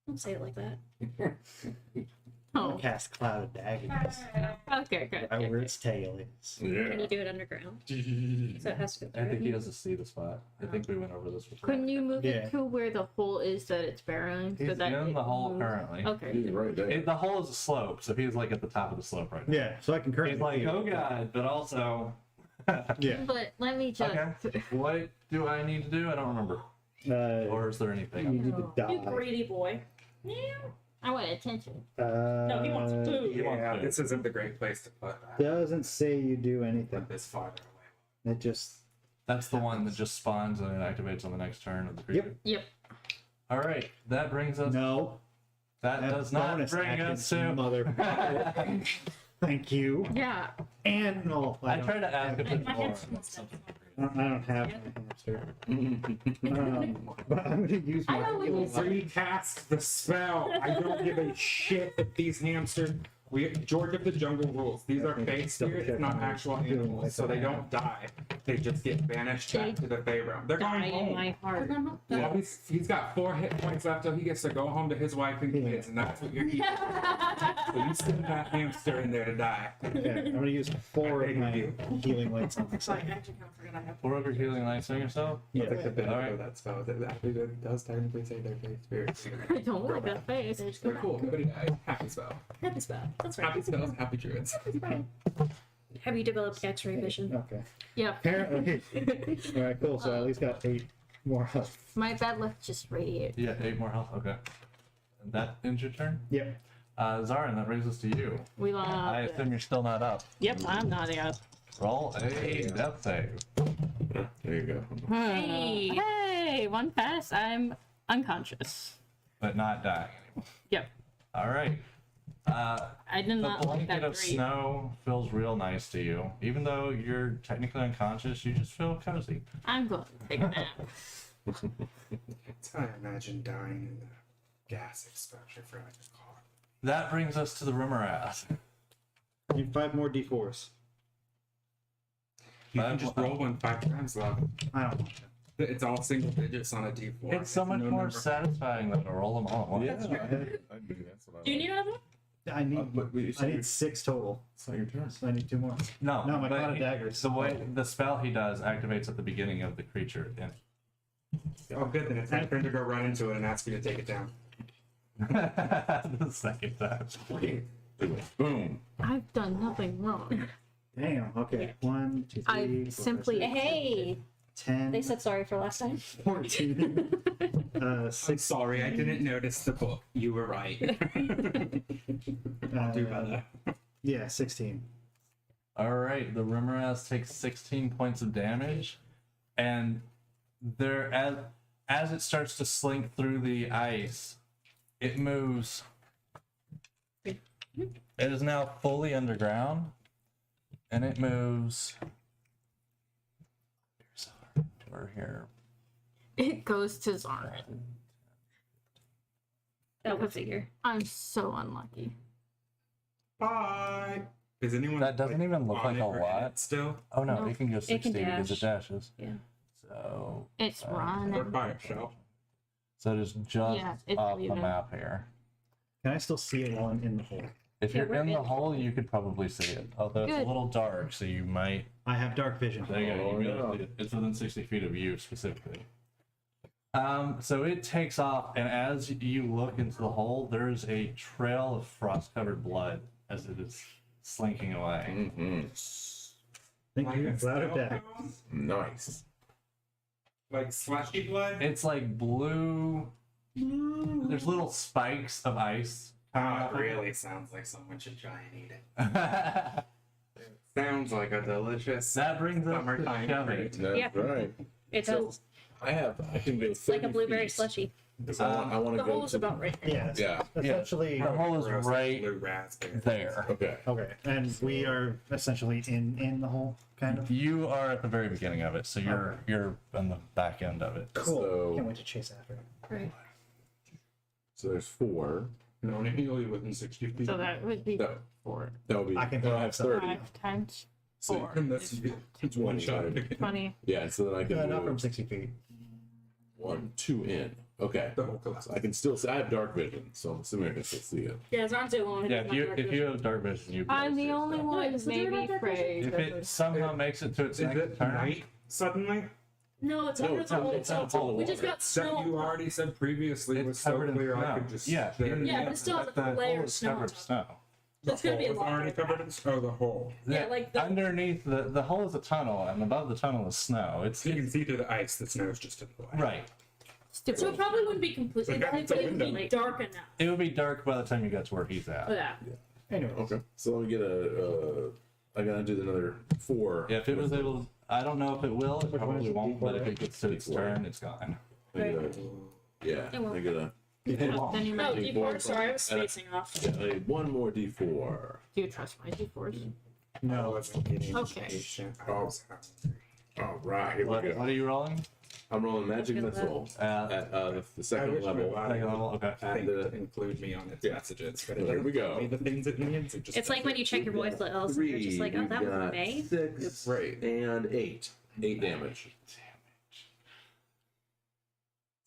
Don't say it like that. Oh. Cast Cloud of Daggers. Okay, good. Right where its tail is. Can you do it underground? So it has to go I through think it. he has to see the spot. I think we went over this before. Couldn't you move Yeah. it to where the hole is that it's barreling? He's so that in it the hole moves? currently. Okay. He's right there. The hole is a slope, so he's like at the top of the slope right now. Yeah, so I can currently. He's like, see it. oh god, but also. Yeah. But let me just. Okay. What do I need to do? I don't remember. Or is there You anything? need to You die. greedy boy. I want attention. No, he wants food. Yeah, this isn't the great place to put that. Doesn't say you do anything. Put this farther away. It just. That's the one that just spawns and it activates on the next turn of the creature. Yep. All right, that brings us. No. That does not bonus bring action, us to. Motherfucker. Thank you. Yeah. And no. I tried to ask if it's My more. hamster's I don't have my hamster. But I'm gonna use I my. know we We'll will. recast the spell. I don't give a shit if these hamsters. George of the Jungle rules. These are fey spirits, not actual animals, so they don't die. They just get banished back to the Fey realm. They're Die going in home. my heart. Well, he's got 4 hit points left, so he gets to go home to his wife and kids, and that's what you're eating. So you send that hamster in there to die. Okay, I'm gonna use 4 of my healing lights on this. Sorry, I actually kind of forgot I have. 4 of your healing lights on yourself? Yeah. It's like the benefit Alright. of that spell. That actually does technically say they're fey spirits. I don't like that face. They're cool. Nobody dies. Happy spell. Happy spell. That's right. Happy spells. Happy druids. Have you developed X-ray vision? Okay. Yep. Apparently. Alright, cool. So I at least got 8 more health. My bad left just radiate. Yeah, 8 more health. Okay. And that ends your turn? Yep. Zarin, that brings us to you. We lost. I assume you're still not up. Yep, I'm not up. Roll a death save. There you go. Hey. Hey, one pass. I'm unconscious. But not dying anymore. Yep. All right. I did The not like blanket that of great. snow feels real nice to you. Even though you're technically unconscious, you just feel cozy. I'm going to take a nap. That's how I imagine dying in the gas exposure for like a car. That brings us to the Rimmeraz. I need 5 more d4s. You can just roll one 5 times, love. I don't want to. It's all single digits on a d4. It's so much no more number. satisfying than to roll them all at once. Yeah, I do. That's what I Do you like. need another one? I need. But you I said need 6 total. it's not your turn. So I need 2 more. No, No, my but Cloud of Daggers. the way the spell he does activates at the beginning of the creature. And Oh, good. Then it's my turn to go run into it and ask you to take it down. the second time. Boom. I've done nothing wrong. Damn. Okay. 1, 2, 3. I 4, 5, simply- 6, Hey, 10. they said sorry for last time. 14. I'm 6. sorry, I didn't notice the book. You were right. I'll do better. Yeah, 16. All right, the Rimmeraz takes 16 points of damage, and there as it starts to slink through the ice, it moves. It is now fully underground, and it moves. We're here. It goes to Zarin. That would figure. I'm so unlucky. Bye. Is anyone That doesn't even look on like it a or in lot. it still? Oh no, No, it can go it 60 can because it dashes. Yeah. So It's Or running. by itself? it is just Yeah, it's off the leaving. map here. Can I still see it while I'm in the hole? If Yeah, you're we're in the in. hole, you could probably see it. Although it's Good. a little dark, so you might. I have dark vision. There you go. Oh, You really yeah. see it. It's within 60 feet of you specifically. So it takes off, and as you look into the hole, there's a trail of frost-covered blood as it is slinking away. Mm-hmm. Thank you. Cloud attack. Nice. Like slushy blood? It's like blue. There's little spikes of ice coming Oh, off it of it. really sounds like someone should try and eat it. Sounds like a delicious That brings us to summertime shoving. treat. That's Yeah. right. It So, does. I can go It's like a 30 blueberry feet. slushy. So I want The to go hole's to about right here. Yeah. Yeah. Essentially. The hole is Gross right blue raspberry. there. Okay. Okay. And we are essentially in the hole, kind of. You are at the very beginning of it, so you're on the back end of it. Cool. So- Can't wait to chase after it. Right. So there's 4. No one heal you within 60 feet. So that would be No. 4. That would be. I can no, go I have 30. 5 times So 4. And that's it's one shot. 20. yeah. So then I can Not from move 60 feet. 1, 2 in. Okay. The whole collapse. So I can still see. I have dark vision, so I'm assuming I can still see it. Yeah, it's not too long. Yeah, if you have dark vision, you. I'm the only one. one Wait, maybe what's the afraid. If it somehow makes it to its Is next it turn, night suddenly? No, it's No, under it's the not- hole. it's not full of We just water. got snow. That you already said previously it's was so covered in clear snow. I could just. Yeah, Yeah, but it still has but a the layer hole of is snow covered on in top. snow. It's gonna be a was lot. already covered in snow. The hole. Yeah, like the underneath the hole is a tunnel, and above the tunnel is snow. It's You can see through the ice. The snow's just in the way. right. Stupid. So it probably wouldn't be completely So dark, that's but a it would be window. dark enough. It would be dark by the time you got to where he's at. Oh, yeah. Anyway. Okay. So let me get I gotta do another 4. Yeah, if it was able, I don't know if it will. It Which one probably is it? won't. But if it D4? gets to its turn, it's gone. I gotta, yeah. It won't. I gotta. Then you Oh, might. D4, sorry, I was spacing off. Yeah, I need 1 more D4. Do you trust my D4s? I No. wasn't getting Okay. patient. I was hungry. All right. Here we What go. are you rolling? I'm rolling magic Good missile At at the I second wish my level. body second level. Okay. At think the to include me on its Yeah. messages, but it Here doesn't we go. tell me the things it means. It just It's like when you check your voice levels, and you're just like, oh, we've that was got May. 6 Right. and 8. 8 damage.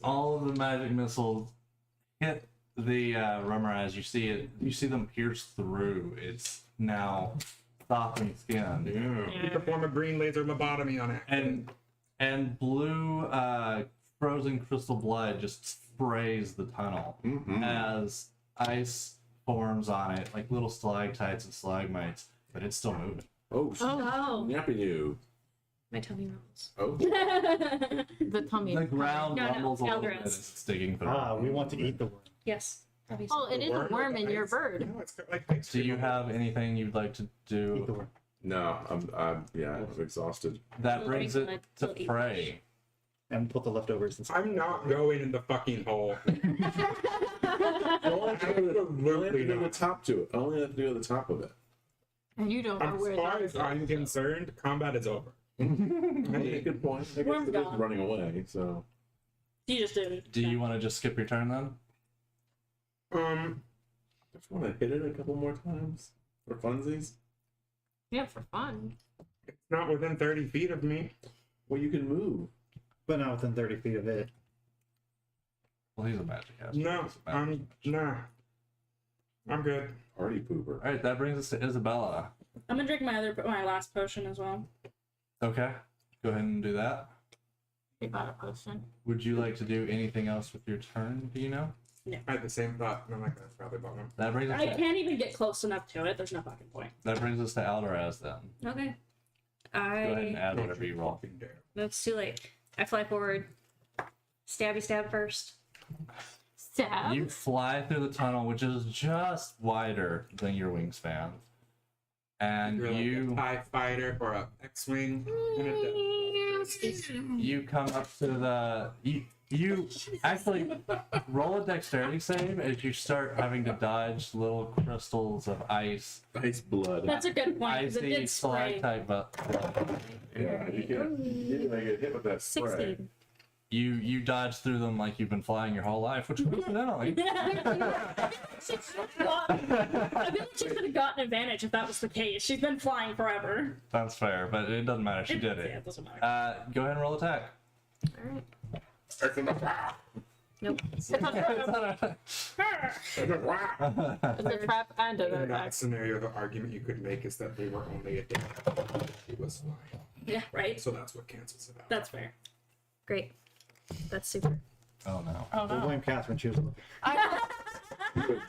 All of the magic missiles hit the rummer as you see it. You see them pierce through its now softening skin, Yeah. You perform a green laser lobotomy on accident. and blue frozen crystal blood just sprays the tunnel Mm-hmm. as ice forms on it, like little stalactites and stalagmites, but it's still moving. Oh, Oh, snappy you. my tummy rolls. Oh, The tummy. The ground No, no, rumbles a little bit Eldras. as it's digging through. Ah, we want to eat the worm. Yes, obviously. Oh, it is a worm in your bird. No, it's got like ice Do you cream. have anything you'd like to Eat the do? worm. no, I'm exhausted. That Well, brings like, it to bloody Prey. And put the leftovers inside. I'm not going in the fucking hole. I only have to go to the top to it. I only have to go to the top of it. And you don't know As where far that as I'm concerned, combat is over. Hey, good point. I guess Worm's it is gone. running away, so. You just didn't. Do you want to just skip your turn then? I just want to hit it a couple more times for funsies. Yeah, for fun. It's not within 30 feet of me. Well, you can move. But not within 30 feet of it. Well, he's a magic caster. No, He's a magic nah. I'm good. Party pooper. All right, that brings us to Isabella. I'm gonna drink my last potion as well. Okay, go ahead and do that. You got a potion. Would you like to do anything else with your turn? Do you know? I had the same thought, and I'm like, that's probably bottom. That brings us. I To, can't even get close enough to it. There's no fucking point. that brings us to Alderaz then. Okay. Go ahead and add Don't whatever you roll. fucking dare. That's too late. I fly forward. Stabby stab first. Stab. You fly through the tunnel, which is just wider than your wingspan, and You're like you a TIE fighter or a X-Wing and a Death. you come up to the you actually roll a dexterity save as you start having to dodge little crystals of ice, Ice blood. That's a good point. 'Cause it icy did spray. stalactite, but Yeah, you get hit with that spray. 16. you dodge through them like you've been flying your whole life, which coincidentally. I feel like she could have gotten advantage if that was the case. She's been flying forever. That's fair, but it doesn't matter. She did Yeah, it. it doesn't matter. Go ahead and roll attack. Alright. Nope. It's a trap and an In that attack. scenario, the argument you could make is that they were only a day. She was flying. Yeah, right? So that's what cancels it out. That's fair. Great. That's super. Oh no. Oh We'll no. blame Catherine. She was looking.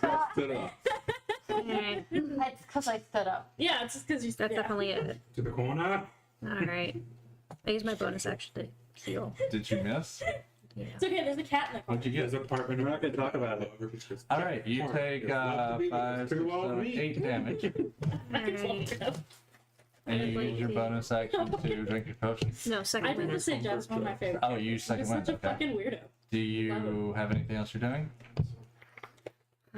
Toughed it up. Alright. That's because I stood up. Yeah, it's just because you. That's definitely it. To the corner. Alright. I use my bonus action to heal. Did you miss? Yeah. It's okay. There's a cat in the corner. What'd you His get? apartment. We're not gonna talk about it. All right, you take 5, 6, 7, 8 damage, Alright. and you use your bonus action to drink your potion. No, second I did one. the same job. It's one of my favorite. Oh, you use second He's one. such a Okay. fucking weirdo. Do you have anything else you're doing?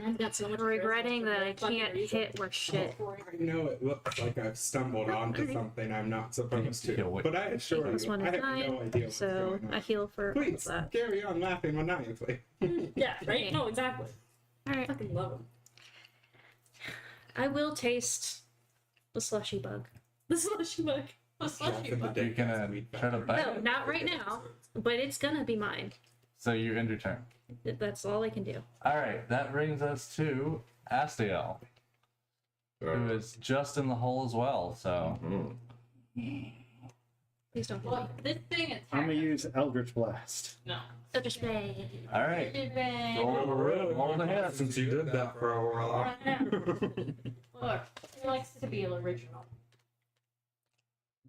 I've got so much Regretting that I fucking can't reason. hit or shit. I know it looks like I've stumbled onto something I'm not supposed Yeah, to, what- but I assure Plus you, one I is have no 9, idea what's so going I on. heal for all of Please that. carry on laughing maniacally. Yeah, right? No, exactly. I Alright. fucking love him. I will taste the slushy bug. The slushy bug. You're gonna try to bite No, it? not right now, but it's gonna be mine. So you end your turn. That's all I can do. All right, that brings us to Astiel, who is just in the hole as well. So Please don't hit me. Well, this thing is. I'm gonna use Eldritch Blast. No. Oh, just play. all right, roll the hit. Since you did that for a while. Look, he likes to be original.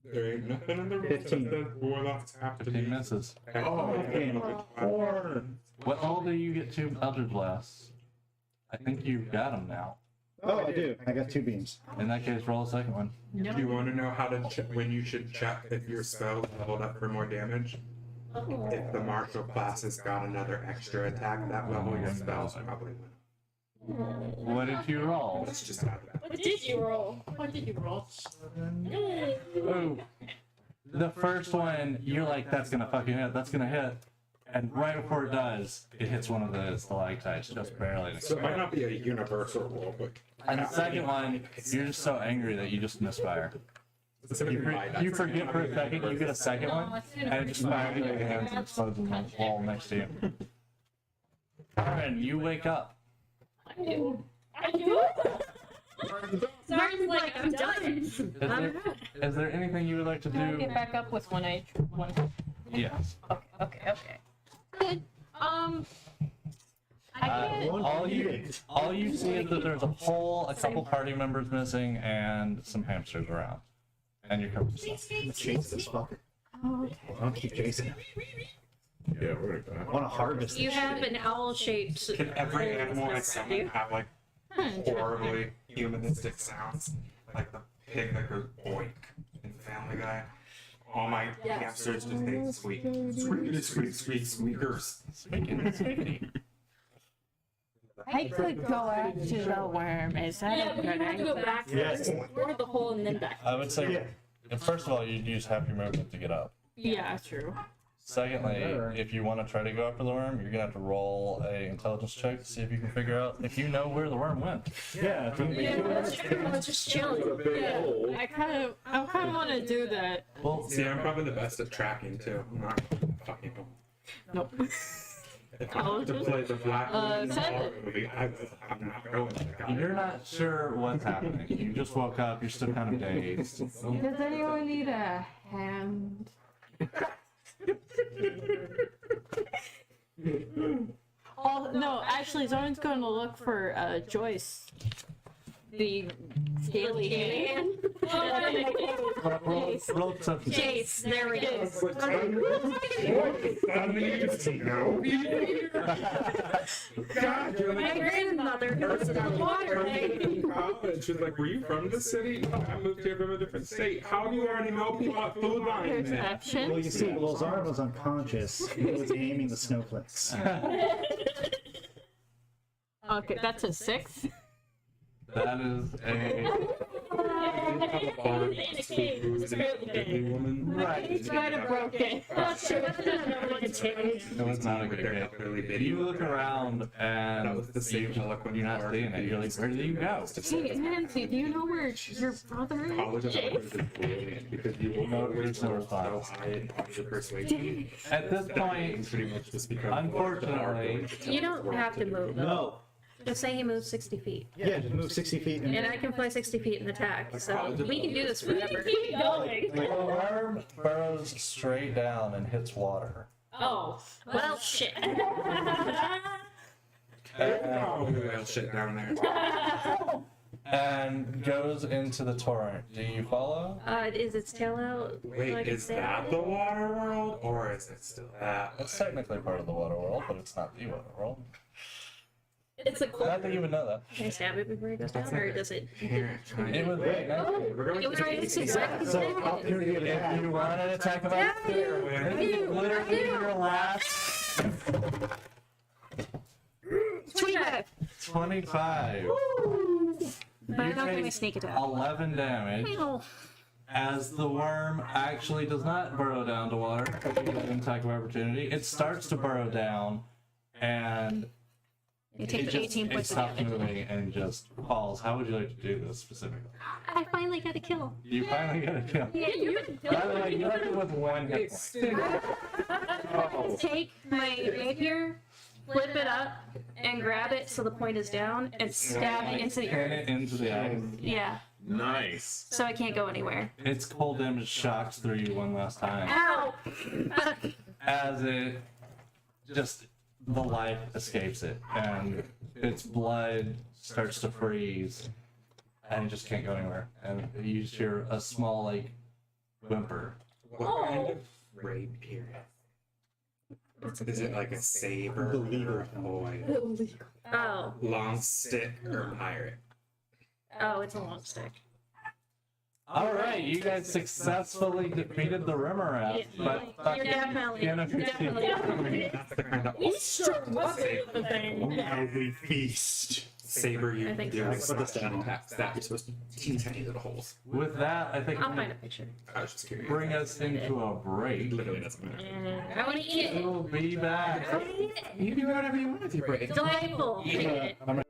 There ain't nothing in the rules that 15. says warlocks have to 15 be. misses. Oh, okay. What all do you get to Eldritch Blast? I think you've got them now. Oh, I do. I got 2 beams. In that case, roll a second one. Do you want to know how to check when you should check if your spell leveled up for more damage? If the martial class has got another extra attack that level, your spells probably went. What did you roll? Let's just add that. What did you roll? What did you roll? Ooh. The first one, you're like, that's gonna fucking hit, that's gonna hit. And right before it does, it hits one of the stalactites just barely. So it might not be a universal rule, but And the second one, you're just so angry that you just misfire. You forget for a second, you get a second one, and it just fires in your hands and explodes in the wall next to you. Aaron, you wake up. I do. Sounds like I'm done. Is there anything you would like to Can I do? get back up with 1 H? 1. Yes. Okay. Good. I can't. All you see is that there's a hole, a couple party members missing, and some hamsters around. And you're covered in stuff. I'm gonna chase this fucker. Oh, okay. I'll keep chasing him. Yeah, we're gonna. I want to harvest You this have shit. an owl-shaped. can every animal I summon have like horribly humanistic sounds? Like the pig that goes boink in Family Guy? All my hamsters just say squeak. Squeak, squeakers. Speaking. I could go after the worm. Is that Yeah, a but good you have to go idea? back. Yes. Through the hole and then back. I would say, first of all, you'd use half your movement to get up. Yeah, true. Secondly, if you want to try to go after the worm, you're gonna have to roll a intelligence check to see if you can figure out if you know where the worm went. Yeah, I think we It's just chilling. I kind of want to do that. Well, See, I'm probably the best at tracking too. I'm not fucking. Nope. If I have to play the black Uh, in the seven. horror movie, I'm not going to that. you're not sure what's happening. You just woke up. You're still kind of dazed. Does anyone need a hand? Oh no! Actually, someone's going to look for Joyce, the scaly hand. Roll something. Chase, there we go. My grandmother goes in the water. College. She's like, were you from the city? No, I moved here from a different state. How do you already know what food line is? Perception. Well, you see, Lazar was unconscious. He was aiming the snowflakes. Okay, that's a 6. That is a Right. It's might have broken. it was not a good hit. You look around and That was the same eloquent you're not seeing it. You're like, where did you go? Hey, Nancy, do you know where your brother College is? of Eloquence is brilliant because you will No, always there's no roll response. so high on your persuasion. At this That point, pretty much just becomes unfortunately, You don't have to move. No. Just say he moves 60 feet. Yeah, just move 60 feet. And I can fly 60 feet and attack, so we can do this forever. Keep going. the worm burrows straight down and hits water. Oh. Well, shit. Probably whale shit down there. and goes into the torrent. Do you follow? Is its tail out? Wait, like is that the water world, or is it still that? It's technically part of the water world, but it's not the water world. It's a cool. I think you would know that. Can I stab it before it goes down, or does it? Parent trying It to- was very nice. It was right next to exactly. So opportunity of attack. If you want an attack of opportunity, literally your last 25. 25. But You I'm not gonna take sneak attack. 11 damage Ow. as the worm actually does not burrow down to water. But you get an attack of opportunity. It starts to burrow down, and You take it the just 18 it points of stops damage. moving and just falls. How would you like to do this specifically? I finally got a kill. You finally get a kill. Yeah, you can kill By the way, you left it with 1 hit point. Oh. Take my rapier, flip it up, and grab it so the point is down, and stab it into the Pin earth. it into the ice. Yeah, Nice. so I can't go anywhere. Its cold damage shocks through you one last time. Ow! As it just the life escapes it and its blood starts to freeze and it just can't go anywhere, and you just hear a small like whimper. What kind of rapier? Is it like a saber or a boy? Oh, Long stick or pirate? oh, it's a long stick. All right, you guys successfully defeated the Rimmerat, but You're definitely, definitely. That's the kind of the thing. Now we feast. saber you I think do. so. With that you're supposed to teeny tiny little holes. With that, I think I'll I'm find gonna a picture. I was just curious. bring us into a break. Literally doesn't matter. I want to eat it. We'll be back. You can do whatever you want with your break. Delightful. I eat it. I'm gonna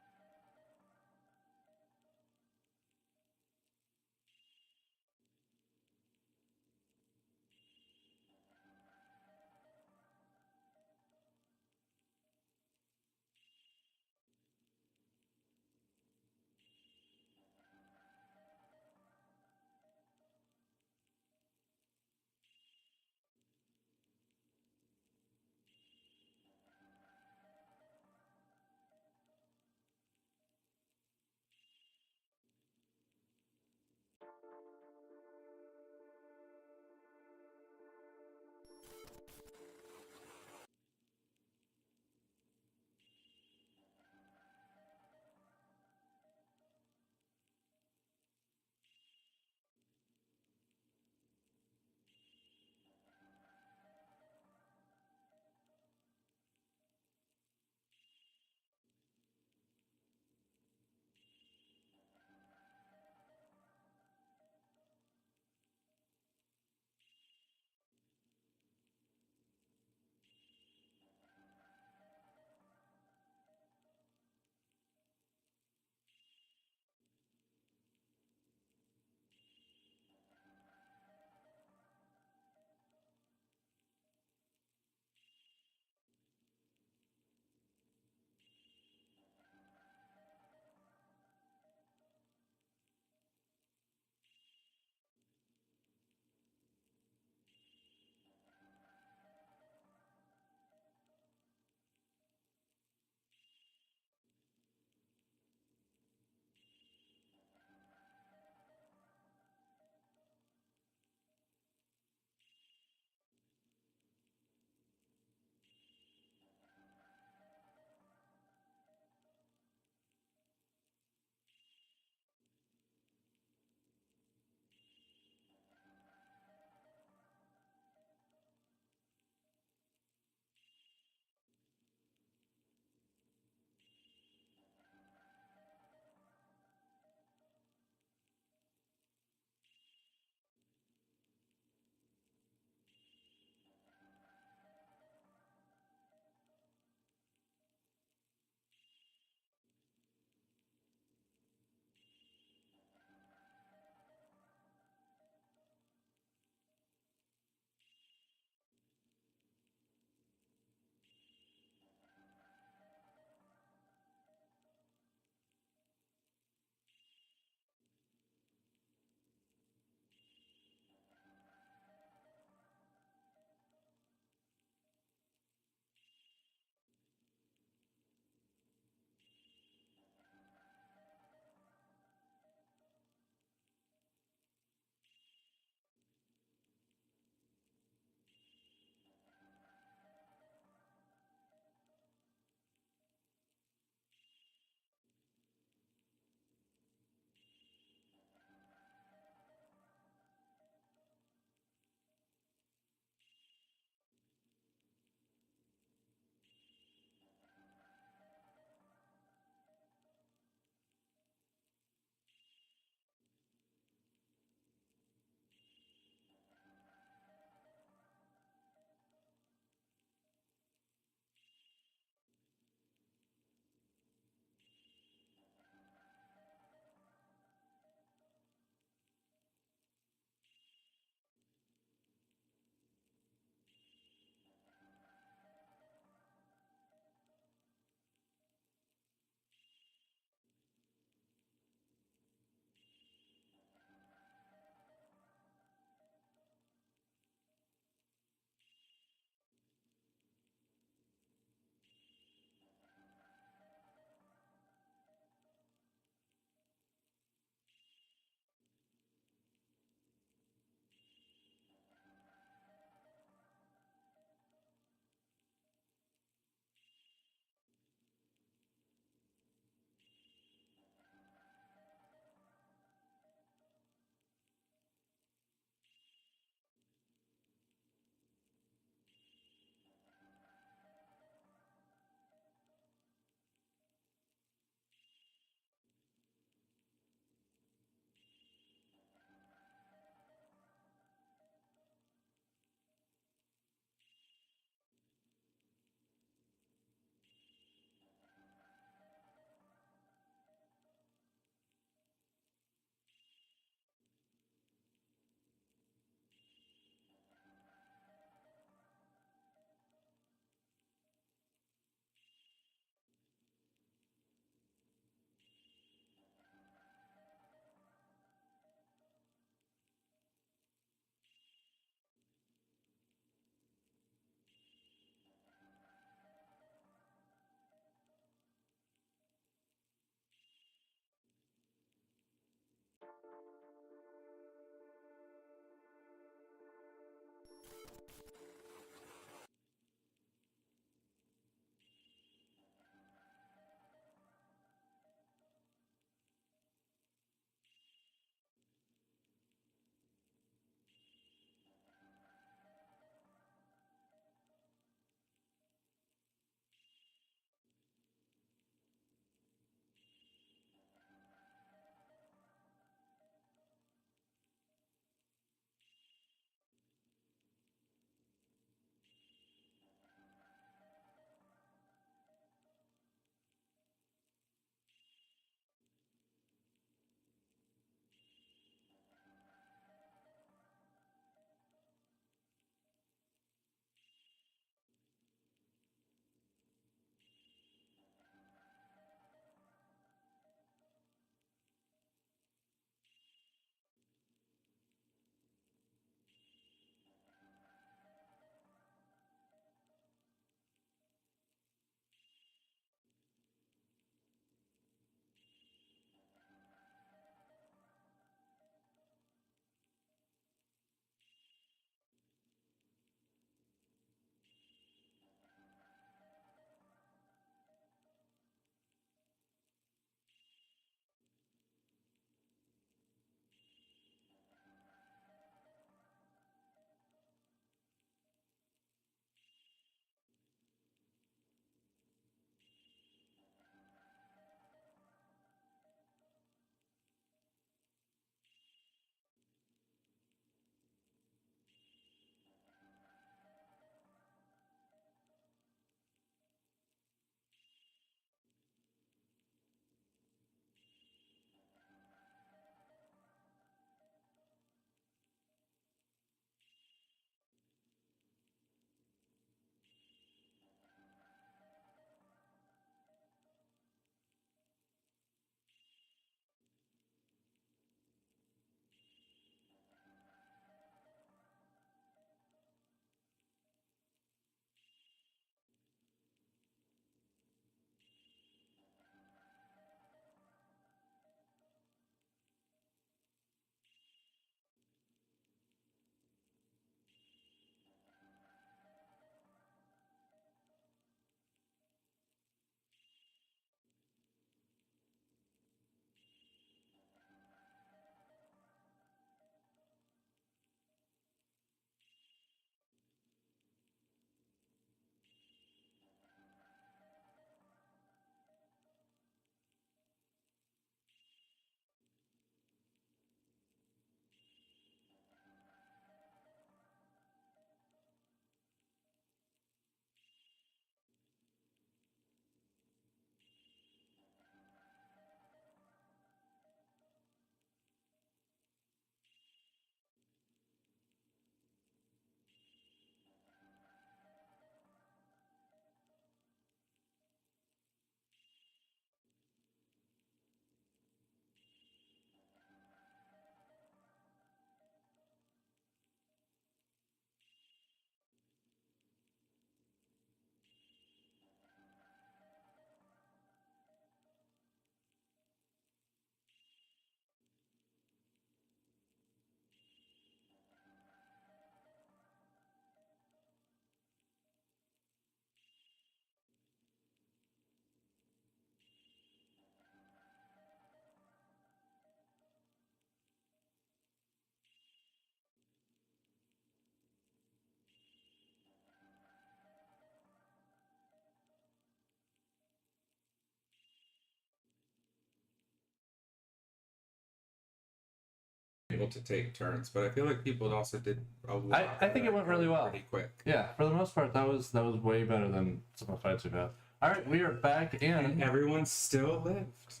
able to take turns, but I feel like people also did a lot. I think it went really well. Pretty quick. Yeah, for the most part, that was way better than some of the fights we've had. All right, we are back And in everyone still lived.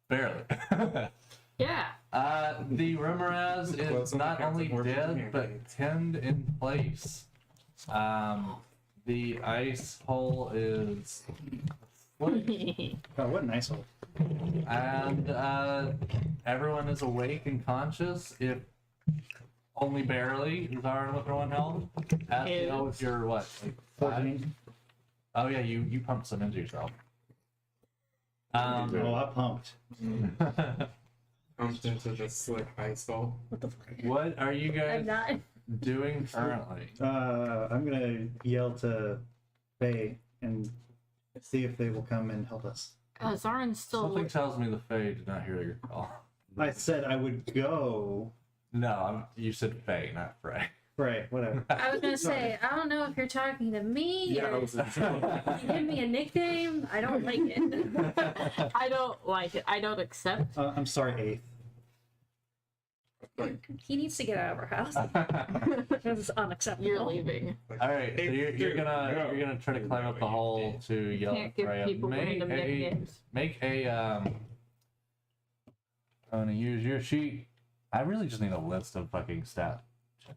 barely. Yeah. The Remoraz Close is on the not counts only of more dead but pancakes. pinned in place. The ice hole is flooded. Oh, what an nice hole. And everyone is awake and conscious, if only barely. Zara with her 1 health. Astiel with your what? Like 14. Oh yeah, you pumped some into yourself. Oh, I pumped. Pumped into the slick ice hole. What are you guys I'm not. doing currently? I'm gonna yell to Faye and see if they will come and help us. Zarin's still. Something tells me the Fae did not hear your call. I said I would go. No, you said Fae, not Frey. Right, whatever. I was gonna say, I don't know if you're talking to me Yeah, I or was you give me a nickname. I don't like it. I don't like it. I don't accept. I'm sorry, He needs to get out of our house. This is unacceptable. You're leaving. All right, so you're gonna try to climb up the hole to yell Can't at give Freya. people random nicknames. Make a I'm gonna use your sheet. I really just need a list of fucking stats.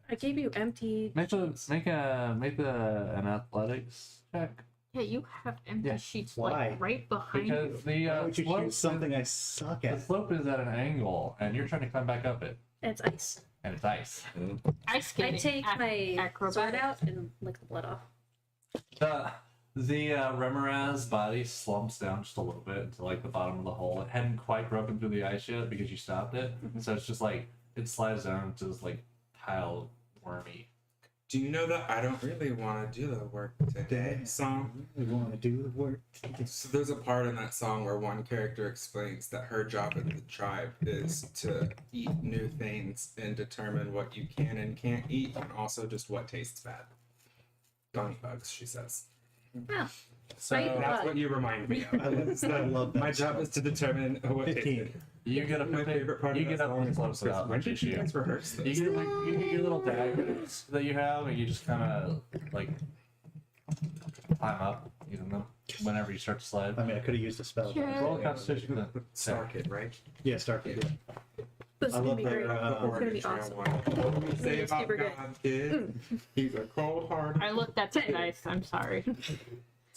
I gave you empty. Make an athletics check Yeah, you have empty Yeah. sheets Why? like right behind you. because the Why would you slope choose something I suck the at? slope is at an angle and you're trying to climb back up it It's ice. and it's ice. Ice I skating. take my sword acrobatics. out and lick the blood off. The Remoraz body slumps down just a little bit to like the bottom of the hole. It hadn't quite broken through the ice yet because you stopped it, so it's just like it slides down to this like tile wormy. Do you know that I don't really want to do the work today song? We want to do the work. So there's a part in that song where one character explains that her job in the tribe is to eat new things and determine what you can and can't eat, and also just what tastes bad. Don't eat bugs, she says. Oh, So Right. That's what you remind me of. I love that My job song. is to determine what tastes 15. good. you get up My and favorite part you of get that up song and is close it out. when did you guys rehearse You this? get like you get your little daggers that you have, and you just kind of like climb up using them whenever you start to slide. I mean, I could have used a spell. Yeah. Roll a Constitution then. Star Kid, right? Yeah, start with it. this is I gonna love be that, great. it's gonna be awesome. What do you say It's about super good. God, kid? He's a cold heart. I looked at the dice. I'm sorry.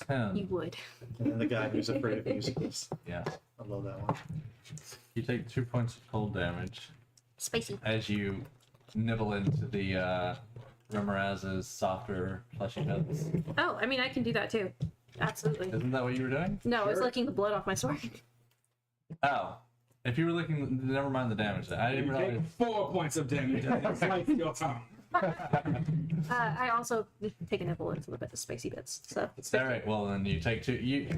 10. You would. And then the guy who's afraid of musicals. Yeah. I love that one. You take 2 points of cold damage Spicy. as you nibble into the Remoraz's softer, fleshy bits. Oh, I mean, I can do that too. Absolutely. Isn't that what you were doing? No, I was licking the blood off my sword. Oh. If you were looking, never mind the damage. I didn't You realize. take 4 points of damage and it's like your tongue. I also take a nibble into the bit of spicy bits. So it's All right. Well, then you take 2.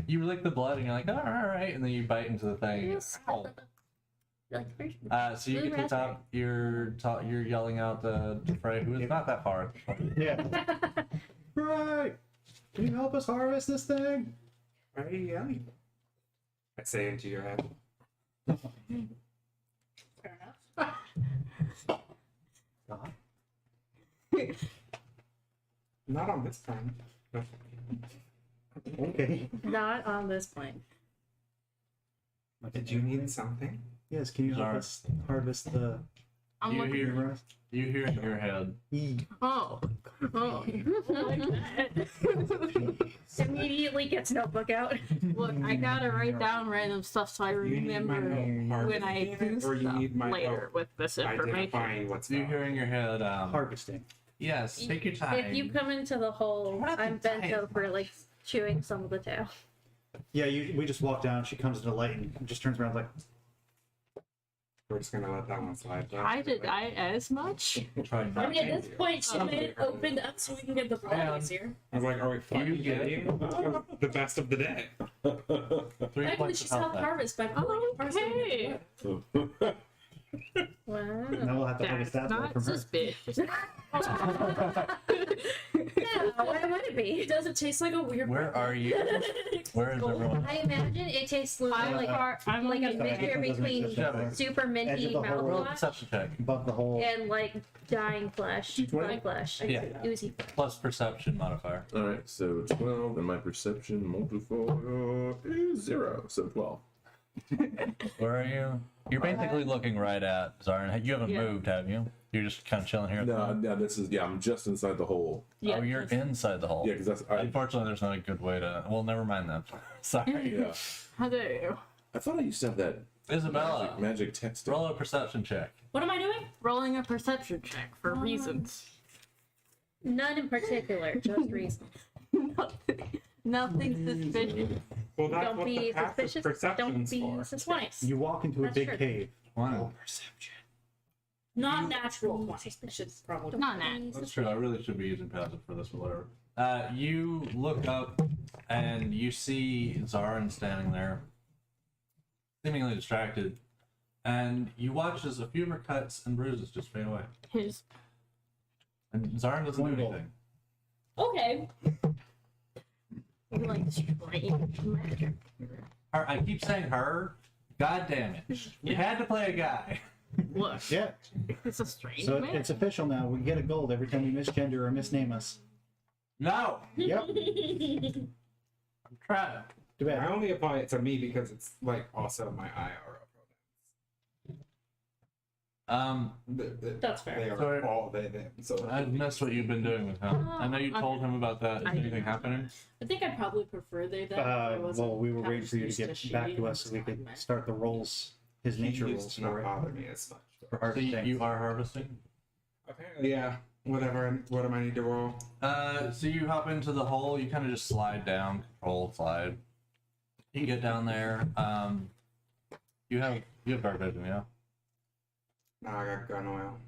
You lick the blood and you're like, oh, all right, and then you bite into the thing. Yes. Ow. Like, So you Blue get to the top. You're yelling out to Frey, who is not that far. Yeah. Right. Can you help us harvest this thing? Why are you yelling? I say into your head. Fair enough. God. Not on this time. Okay. Not on this plane. Did you need something? Yes, can you help Alright. us harvest the I'm You looking. hear- Remoraz? You hear in your head. Oh. Oh. Immediately gets notebook out. Look, I gotta write down random stuff so I You need my remember help when I harvesting do it, or you stuff need my later help with this information. identifying what's You wrong? hear in your head. Harvesting. Yes. Take your time. If you come into the hole, What I'm the bent time? over, like chewing some of the tail. Yeah, we just walk down. She comes into the light and just turns around like, We're just gonna let that one slide. I did I as much? Try I not mean, at to. this point, she made it opened up so we can get the blood Man. easier. I was like, are we fucking get it? kidding? The best of the day. 3 Actually, points she's of health helped back. harvest by pulling it first. Okay. Wow. Now we'll have to focus That's that not from her. suspicious. Yeah, why would it be? Does it taste like a weird? Where are you? Where is everyone? I imagine it tastes I'm like I'm like a looking mixture Doesn't between exist anymore. super Edge minty of the whole Roll a mouthwash perception check. Above the whole. and like dying flesh. Dying flesh. Yeah. Oozy flesh. Plus perception modifier. All right, so 12, and my perception multiplier is 0, so 12. Where are you? You're basically looking right at Zarin. You haven't Yeah. moved, have you? You're just kind of chilling here. at the No, moment? no, this is I'm just inside the hole. Yeah, Oh, you're inside the hole. Yeah, because that's Unfortunately, there's not a good way to. Well, never mind that. Sorry. yeah. How dare you? I thought I used to have that Isabella, magic text. roll a perception check. What am I doing? Rolling a perception check for reasons. None in particular, just reason. Nothing suspicious. Well, that's Don't what be the passive suspicious. Don't perception's be for. suspicious. You walk into a That's big true. cave. Wow. Not natural 20. I should probably. Not that. That's true. I really should be using passive for this, but whatever. You look up and you see Zarin standing there, seemingly distracted, and you watch as a few of her cuts and bruises just fade away. His And Zarin doesn't do Wonderful. anything. Okay. like strange magic. Her, I keep saying her. God damn it! You had to play a guy. Look, Yeah. it's a strange So magic. it's official now. We get a gold every time you misgender or misname us. No, Yep. I'm trying. Too I bad. only apply it to me because it's like also my IRL That's fair. They are Sorry. all they them. So I've missed what you've been doing with him. I know you told him about that. Is I- anything happening? I think I'd probably prefer they then. if I wasn't Well, we were waiting half for you to used get back shitty to and us so we could nightmare. start the rolls, his he nature used rolls to not for it. bother me as much. For art So things. you are harvesting. Apparently, yeah. Whatever. What am I need to roll? So you hop into the hole. You kind of just slide down, control slide. You get down there. You have dark vision, yeah. Nah, I got gun oil.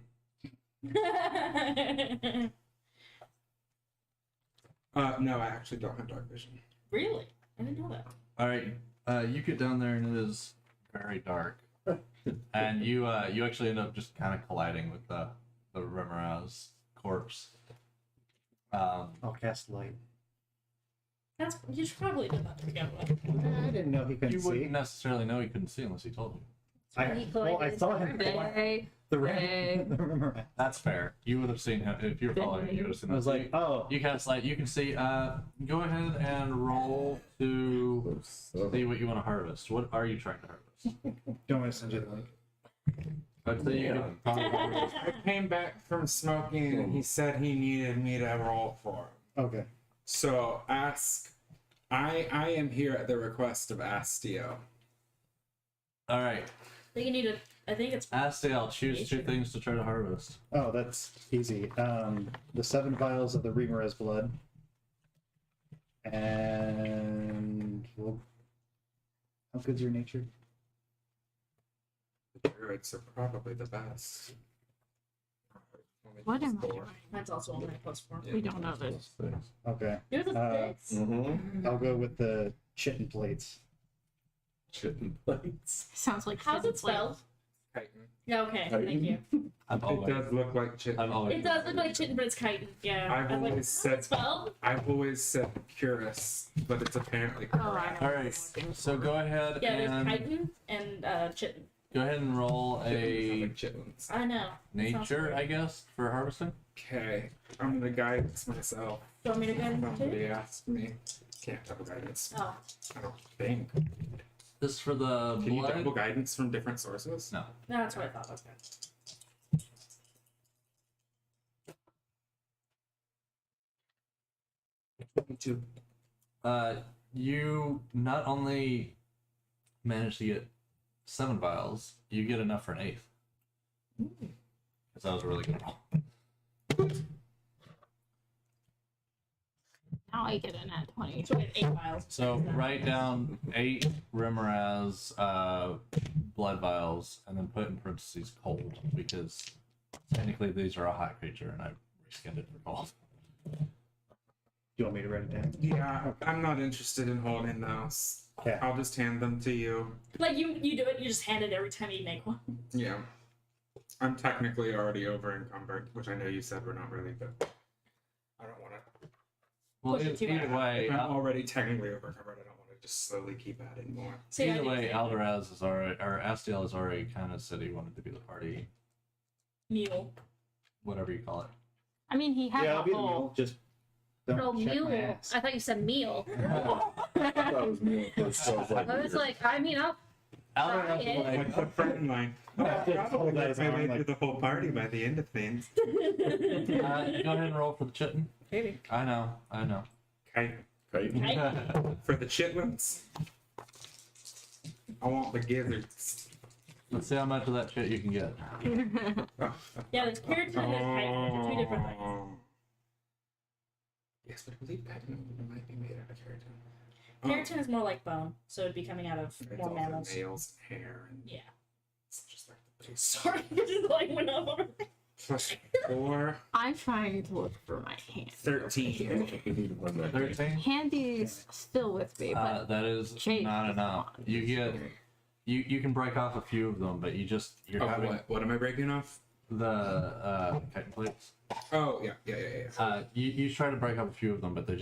No, I actually don't have dark vision. Really? I didn't know that. All right. You get down there and it is very dark, and you actually end up just kind of colliding with the Remoraz corpse. I'll cast light. That's you should probably do that to begin with. I didn't know he couldn't You see. wouldn't necessarily know he couldn't see unless he told you. He collided I his saw him. arm. They, The Hey. ram. Remember? That's fair. You would have seen him if you were following. You would have seen I that. was like, oh. You cast light. You can see. Go ahead and roll to see what you want to harvest. What are you trying to harvest? Don't want to send you the link. I'd say you could probably harvest. I came back from smoking and he said he needed me to roll for him. Okay. So ask. I am here at the request of Astio. All right. I think you need to. I think it's. Astale, choose two things to try to harvest. Oh, that's easy. The 7 vials of the Remerez blood. And well, how good's your nature? The druids are probably the best. what am I Four. doing? Mine's also on my +4. We don't know this. Okay. You're the six. Mm-hmm. I'll go with the chitin plates. Chitin plates. Sounds like How's it spelled? Chitin. Yeah. Okay. Chitin? Thank you. I've It always, does look like chitin. I've always It does look like chitin, but it's chitin. Yeah. I've I'm like, always how's said- it spelled? I've always said curious, but it's apparently Oh, correct. I All right. So go ahead Yeah, there's and chitin and chitin. go ahead and roll Chitin a like chitlins. I know. nature, I guess, for harvesting. Okay, I'm gonna guidance myself. Do you want me to go and Somebody too? asked me. Can't double guidance. Oh. I don't think. This is for the Can you blood. double guidance from different sources? No. No, that's what I thought. Okay. Two. You not only managed to get 7 vials, you get enough for an 8th. Because that was a really good roll. Now I get an at 20. So we have 8 vials. So write down 8 Remoraz blood vials and then put in parentheses cold because technically these are a hot creature and I reskinned it for cold. Do you want me to write it down? Yeah, I'm not interested in holding those. Okay. I'll just hand them to you. Like you do it. You just hand it every time you make one. Yeah. I'm technically already over encumbered, which I know you said we're not really, but I don't want to. Well, Push it too either way, If I'm already technically over encumbered, I don't want to just slowly keep adding more. See, I either do way, think Alderaz is already, or Astiel is already kind of said he wanted to be the party, Mule. whatever you call it. I mean, he had Yeah, a I'll be the whole. mule. Just don't Oh, check mule. my ass. I thought you said meal. I thought it was me. It sounds like I was weird. like, I mean, I'll Alderaz Try is it. like, A friend of mine. Probably That's make my how I'm way like- through the whole party by the end of things. go ahead and roll for the chitin. Maybe. I know. Okay. Right? For the chitlins, I want the gizzards. Let's see how much of that shit you can get. Yeah, there's keratin and there's chitin. Two different things. Yes, but I believe chitin might be made out of keratin. Keratin is more like bone, so it'd be coming out of It's more also mammals. nails, hair, and Yeah. it's just like the base. Sorry, it just like went up on her. Plus 4, I'm trying to look for my hand. 13. 13? Handy's still with me, but That is Jake not is enough. on. You get, you can break off a few of them, but you're Oh, having what am I breaking off? the chitin plates. Oh, yeah. You try to break up a few of them, but they're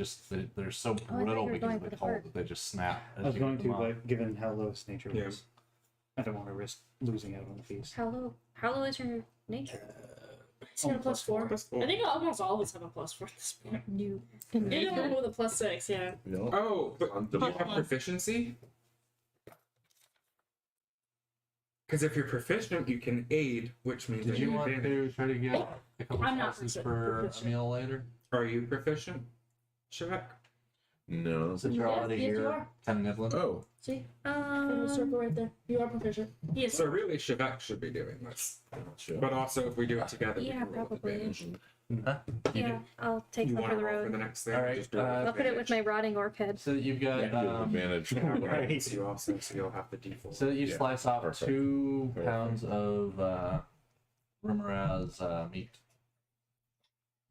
so thought you brittle were because going of for the the cold heart. that they just snap. I was you going get to, them off. but given how low its nature Yeah. was, I don't want to risk losing out on the piece. How low is your nature? It's got a plus 4. Plus 4. I think almost all of us have a plus 4 at this point. New. You're the one with a plus 6, yeah. You know? Oh, but On do you the- have proficiency? Because if you're proficient, you can aid, which means Did that you you want advantage. to try to get a couple I'm not slices for a proficient. meal later? Are you proficient, Shavek? No. Since you're Yes, already yes, you here, are. kind of nibbling. Oh, See? Little circle right there. You are proficient. He is. So really, Shavek should be doing this. sure. But also, if we do it together, we Yeah, can roll with probably. advantage. Huh? You Yeah, I'll take You one want for to the roll for road. the next thing? Alright, Just do it with I'll I'll put it with my advantage. rotting orchid. So you've got Yeah, you have advantage. Right. So you also, so you'll have the default. so you Yeah, slice off perfect. 2 Perfect. pounds of Rimaraz meat.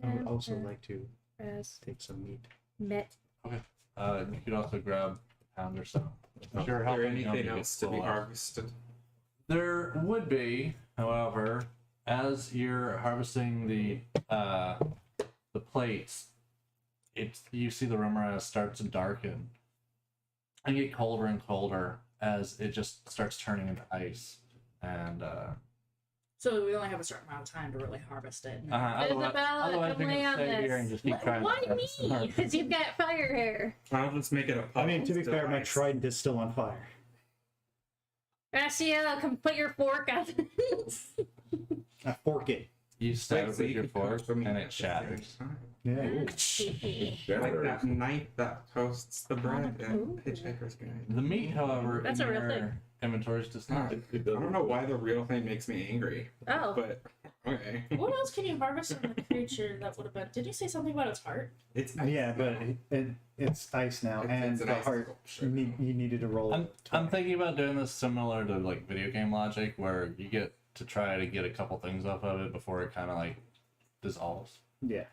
I would also like to As take some meat. met. You could also grab a pound or so. Is Sure, there helping anything you else to be full up. harvested? There would be, however, as you're harvesting the plates, you see the Rimaraz start to darken and get colder and colder as it just starts turning into ice. And So we only have a certain amount of time to really harvest it. otherwise, Isabella, come you're lay gonna on stay here this. and just keep trying. Why to me? Because you've got fire hair. I'll just make it a I mean, to be puddle fair, my ice. trident is still on fire. Raciel, come put your fork on this. I fork it. You stab Wait, it so with you your could toast fork for me and at it the same shatters. time. Yeah. Like Shatters. that knife that toasts the bread Ooh. in Hitchhiker's Guide. The meat, however, That's in a real your thing. inventory is just not. I don't know why the real thing makes me angry, Oh. but okay. What else can you harvest from the creature that would have been? Did you say something about its heart? It's Yeah, but it's ice now, and an the ice heart, sculpture. you needed to roll. I'm thinking about doing this similar to like video game logic, where you get to try to get a couple things off of it before it kind of like dissolves. Yeah.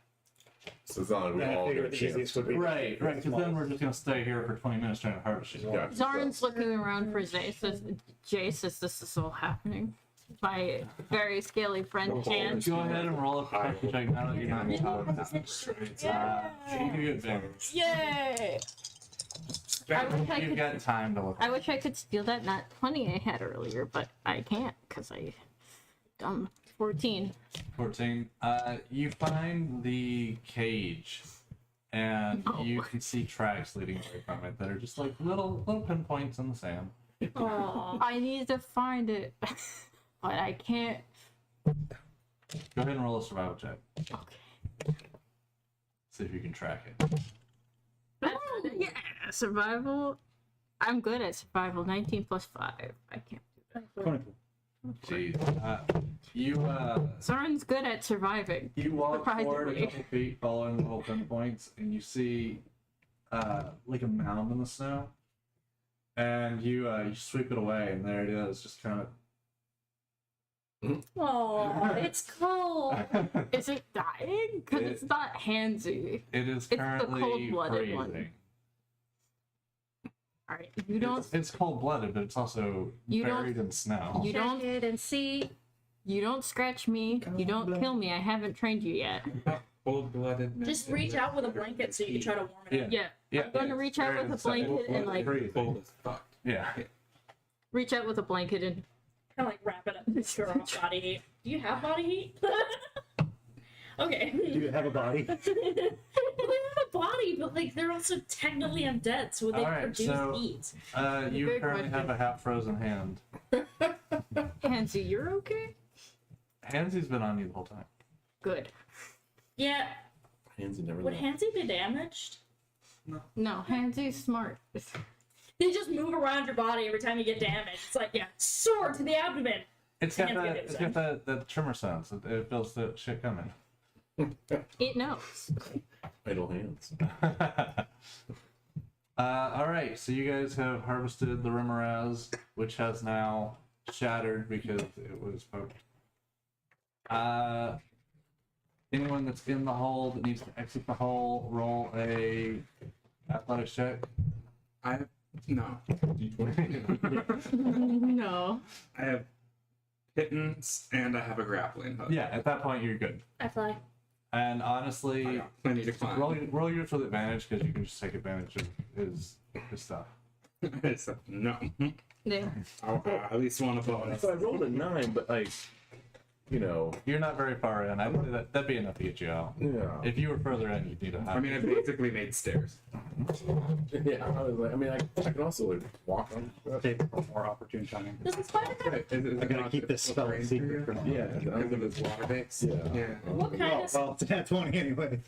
So it's not like we Yeah, I all get figured a the chance. easiest would to be- do it. Right. Because then we're just gonna stay here for 20 minutes trying to harvest it. Yeah. Zarin's looking around for Jace as this is all happening. My very scaly friend Jan. Go ahead and roll a perception check now that you're not in top. You do good things. Yay! I wish I You've could. got time to look. I wish I could steal that nat 20 I had earlier, but I can't because I dumb 14. 14. You find the cage, and Oh. you can see tracks leading away from it that are just like little pinpoints in the sand. Aww. I need to find it, but I can't. Go ahead and roll a survival check. Okay. See if you can track it. Yeah, survival. I'm good at survival. 19 plus 5. I can't do that. 22. Jeez. Zarin's good at surviving. You walk forward a Surprisingly. couple feet, following the little pinpoints, and you see like a mound in the snow. And you sweep it away, and there it is, just kind Oh, it's cold. of. Is it dying? Because it's not handsy. It is the currently cold-blooded freezing. one. Alright, you don't. It's cold-blooded, but it's also You don't- buried in snow. You Check don't. it and see. You don't scratch me. You don't kill me. I haven't trained you yet. Cold-blooded. Just reach out with a blanket so you can try to warm it up. Yeah. Yeah. I'm gonna reach out with a blanket and like Cold as fuck. Yeah. reach out with a blanket and Kind of like wrap it up with your body heat. Do you have body heat? Okay. Do you have a body? Well, they have a body, but like they're also technically undead, so would they Alright, produce so- heat? You Good currently question. have a half frozen hand. Hansy, you're okay? Hansy's been on you the whole time. Good. Yeah. Handsy never Would know. Hansy be damaged? No, Hansy's smart. They just move around your body every time you get damaged. It's like, yeah, sword to the abdomen. It's got Can't that. get it, It's got that tremor sounds. It feels the shit coming. It knows. Idle hands. All right, so you guys have harvested the Remoraz, which has now shattered because it was poked. Anyone that's in the hole that needs to exit the hole, roll a athletics check. No. No. I have pittance and I have a grappling hook. Yeah, at that point you're good. I fly. And I honestly, got plenty to climb. roll yours with advantage because you can just take advantage of his stuff. So, no. Yeah. I at least want a bonus. So I rolled a 9, but like, you know, You're not very far in. I'd say that'd be enough to get you out. yeah. If you were further in, you'd need a high. I mean, I basically made stairs. Yeah, I was like, I mean, I can also like walk on. Take more opportune timing. Does the spider have I gotta keep this spell a secret for now. Yeah, Because of his water base. Yeah. Yeah. what kind of Well, it's a 20 anyway.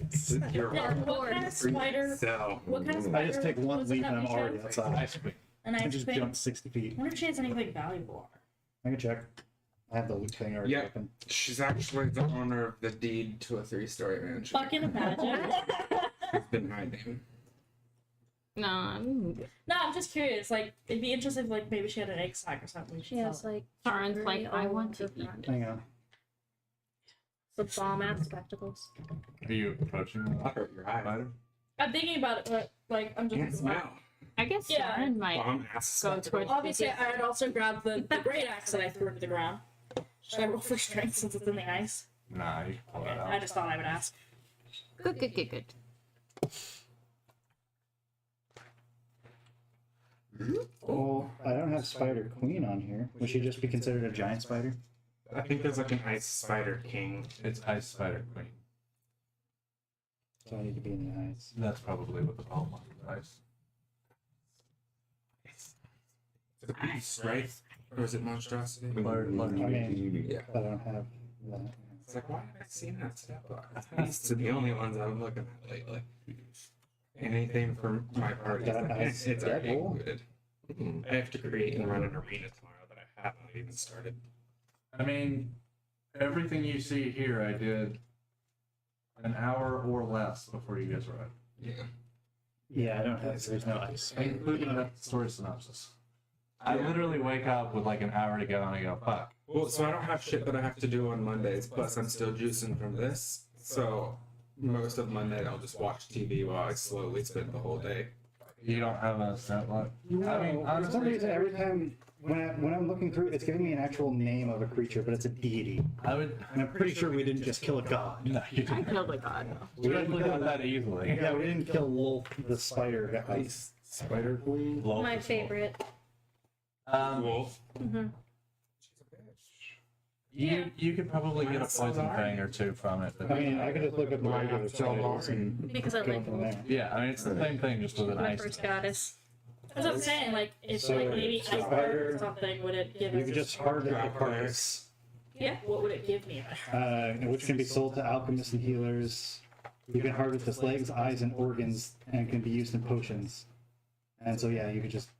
You're yeah, what kind of spider? So, What kind of spider? I just take one was it leap that and I'm we already chose? outside. Ice cream. And I I just think. jumped 60 feet. I wonder if she has anything valuable on her. I can check. I have the loot thing already Yeah. open. she's actually the owner of the deed to a 3-story mansion. Fucking imagine. It's been my name. No, I'm No, I'm just curious. Like, it'd be interesting if, like, maybe she had an egg sac or something. She has like Soren's jewelry like, I all want to over eat. front. Hang on. The bomb ass spectacles. Are you approaching the I'll hurt your eye. spider? I'm thinking about it, but, like, I'm just. Yes, no. I guess Yeah. Soren might Bomb ass. go towards Obviously, I'd also grab the great axe that I threw into the ground. Should I roll for strength since it's in the ice? Nah, you can pull Okay, that I out. just thought I would ask. Good. Oh, I don't have Spider Queen on here. Would she just be considered a giant spider? I think there's like an ice spider king. It's Ice Spider Queen. So I need to be in the eyes. That's probably what the call was. Ice. Is it beast, right? Or is it monstrosity? Large. I mean, Yeah. I don't have that. It's like, why have I seen that step up? Beasts are the only ones I'm looking at lately. Anything from my party, That ice it's already devil? included. I have to create and run an arena tomorrow that I haven't even started. I mean, everything you see here, I did an hour or less before you guys arrived, Yeah. Yeah, I don't have. There's no ice. including that story synopsis. I literally wake up with like an hour to go, and I go, "Fuck." Well, so I don't have shit that I have to do on Mondays, plus I'm still juicing from this. So most of Monday I'll just watch TV while I slowly spend the whole day. You don't have a set luck. No, I mean, for some honestly, reason, every time when I'm looking through, it's giving me an actual name of a creature, but it's a deity. I would. And I'm pretty sure we didn't just kill a god. No, you I didn't. killed a god. We didn't do it that easily. Yeah, we didn't kill Wolf the spider guy. Ice Spider Queen. Lol. My favorite. Wolf. Mm-hmm. You could probably get a poison fang or two from it. But I mean, I could just look up the regular spiders and Because I go like from there. yeah, I mean it's the same thing, just with an my ice. first goddess. That's what I'm saying. Like, if So, like maybe ice spider- bird or something, would it give You us? could just harvest the carcass, Yeah. What would it give me? which can be sold to alchemists and healers. You can harvest its legs, eyes, and organs, and can be used in potions. And so, yeah, you could just.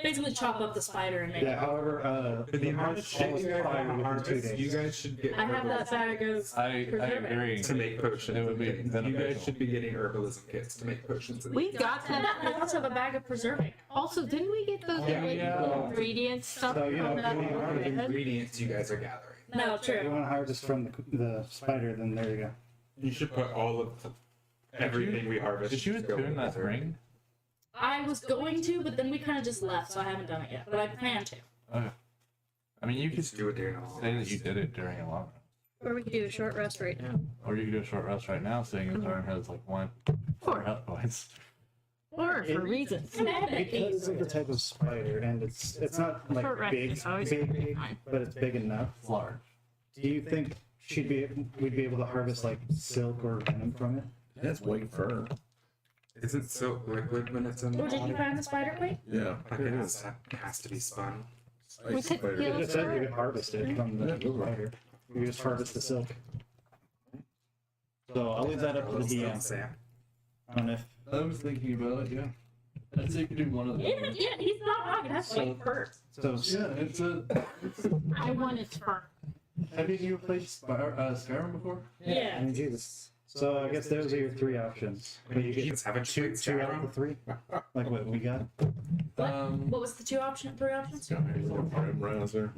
Basically, chop up the spider and make. Yeah, however, For the amount of shit you guys fire want to within 2 harvest, you days. guys should get I have that herbalism bag of. I agree. to make potions. It would be and things. You beneficial. guys should be getting herbalism kits to make potions. and We things. got that. I also have a bag of preserving. Also, didn't we get those Yeah, like, yeah. ingredient stuff So, you know, from that you know, What overhead? ingredients you guys are gathering. No, if you true. want to harvest from the spider, then there you go. You should put all of everything we harvest. Did you should go attune in that reserve. ring? I was going to, but then we kind of just left, so I haven't done it yet. But I plan to. Okay. I mean, you could Just do it during a long say that rest. you did it during a long rest. Or we could do a short rest right now. Or you could do a short rest right now, seeing as Arm has like 4 health points. Or for reasons. Because of the type of spider, and it's not like Short rest big, is always big, fine. but it's big enough. It's large. Do you think we'd be able to harvest like silk or venom from it? That's white fur. Isn't silk liquid when it's in the Oh, did you water? find the spider plate? Yeah. Like it has to be spun. We could Spider. kill- It just says you could harvest it from the spider. You just harvest the silk. So I'll leave that up to the DM. Sam. I don't know if I was thinking about it, yeah. I'd say you could do one of Yeah, those. yeah, he's not wrong. It has to be first. so. Yeah, it's a. I want its fur. Have you played Skyrim before? Yeah. I mean, Jesus. So I guess those are your 3 options. But you get Jesus, haven't you played 2 out of the Skyrim? 3. Like what we got? What was the 3 options? Rouser.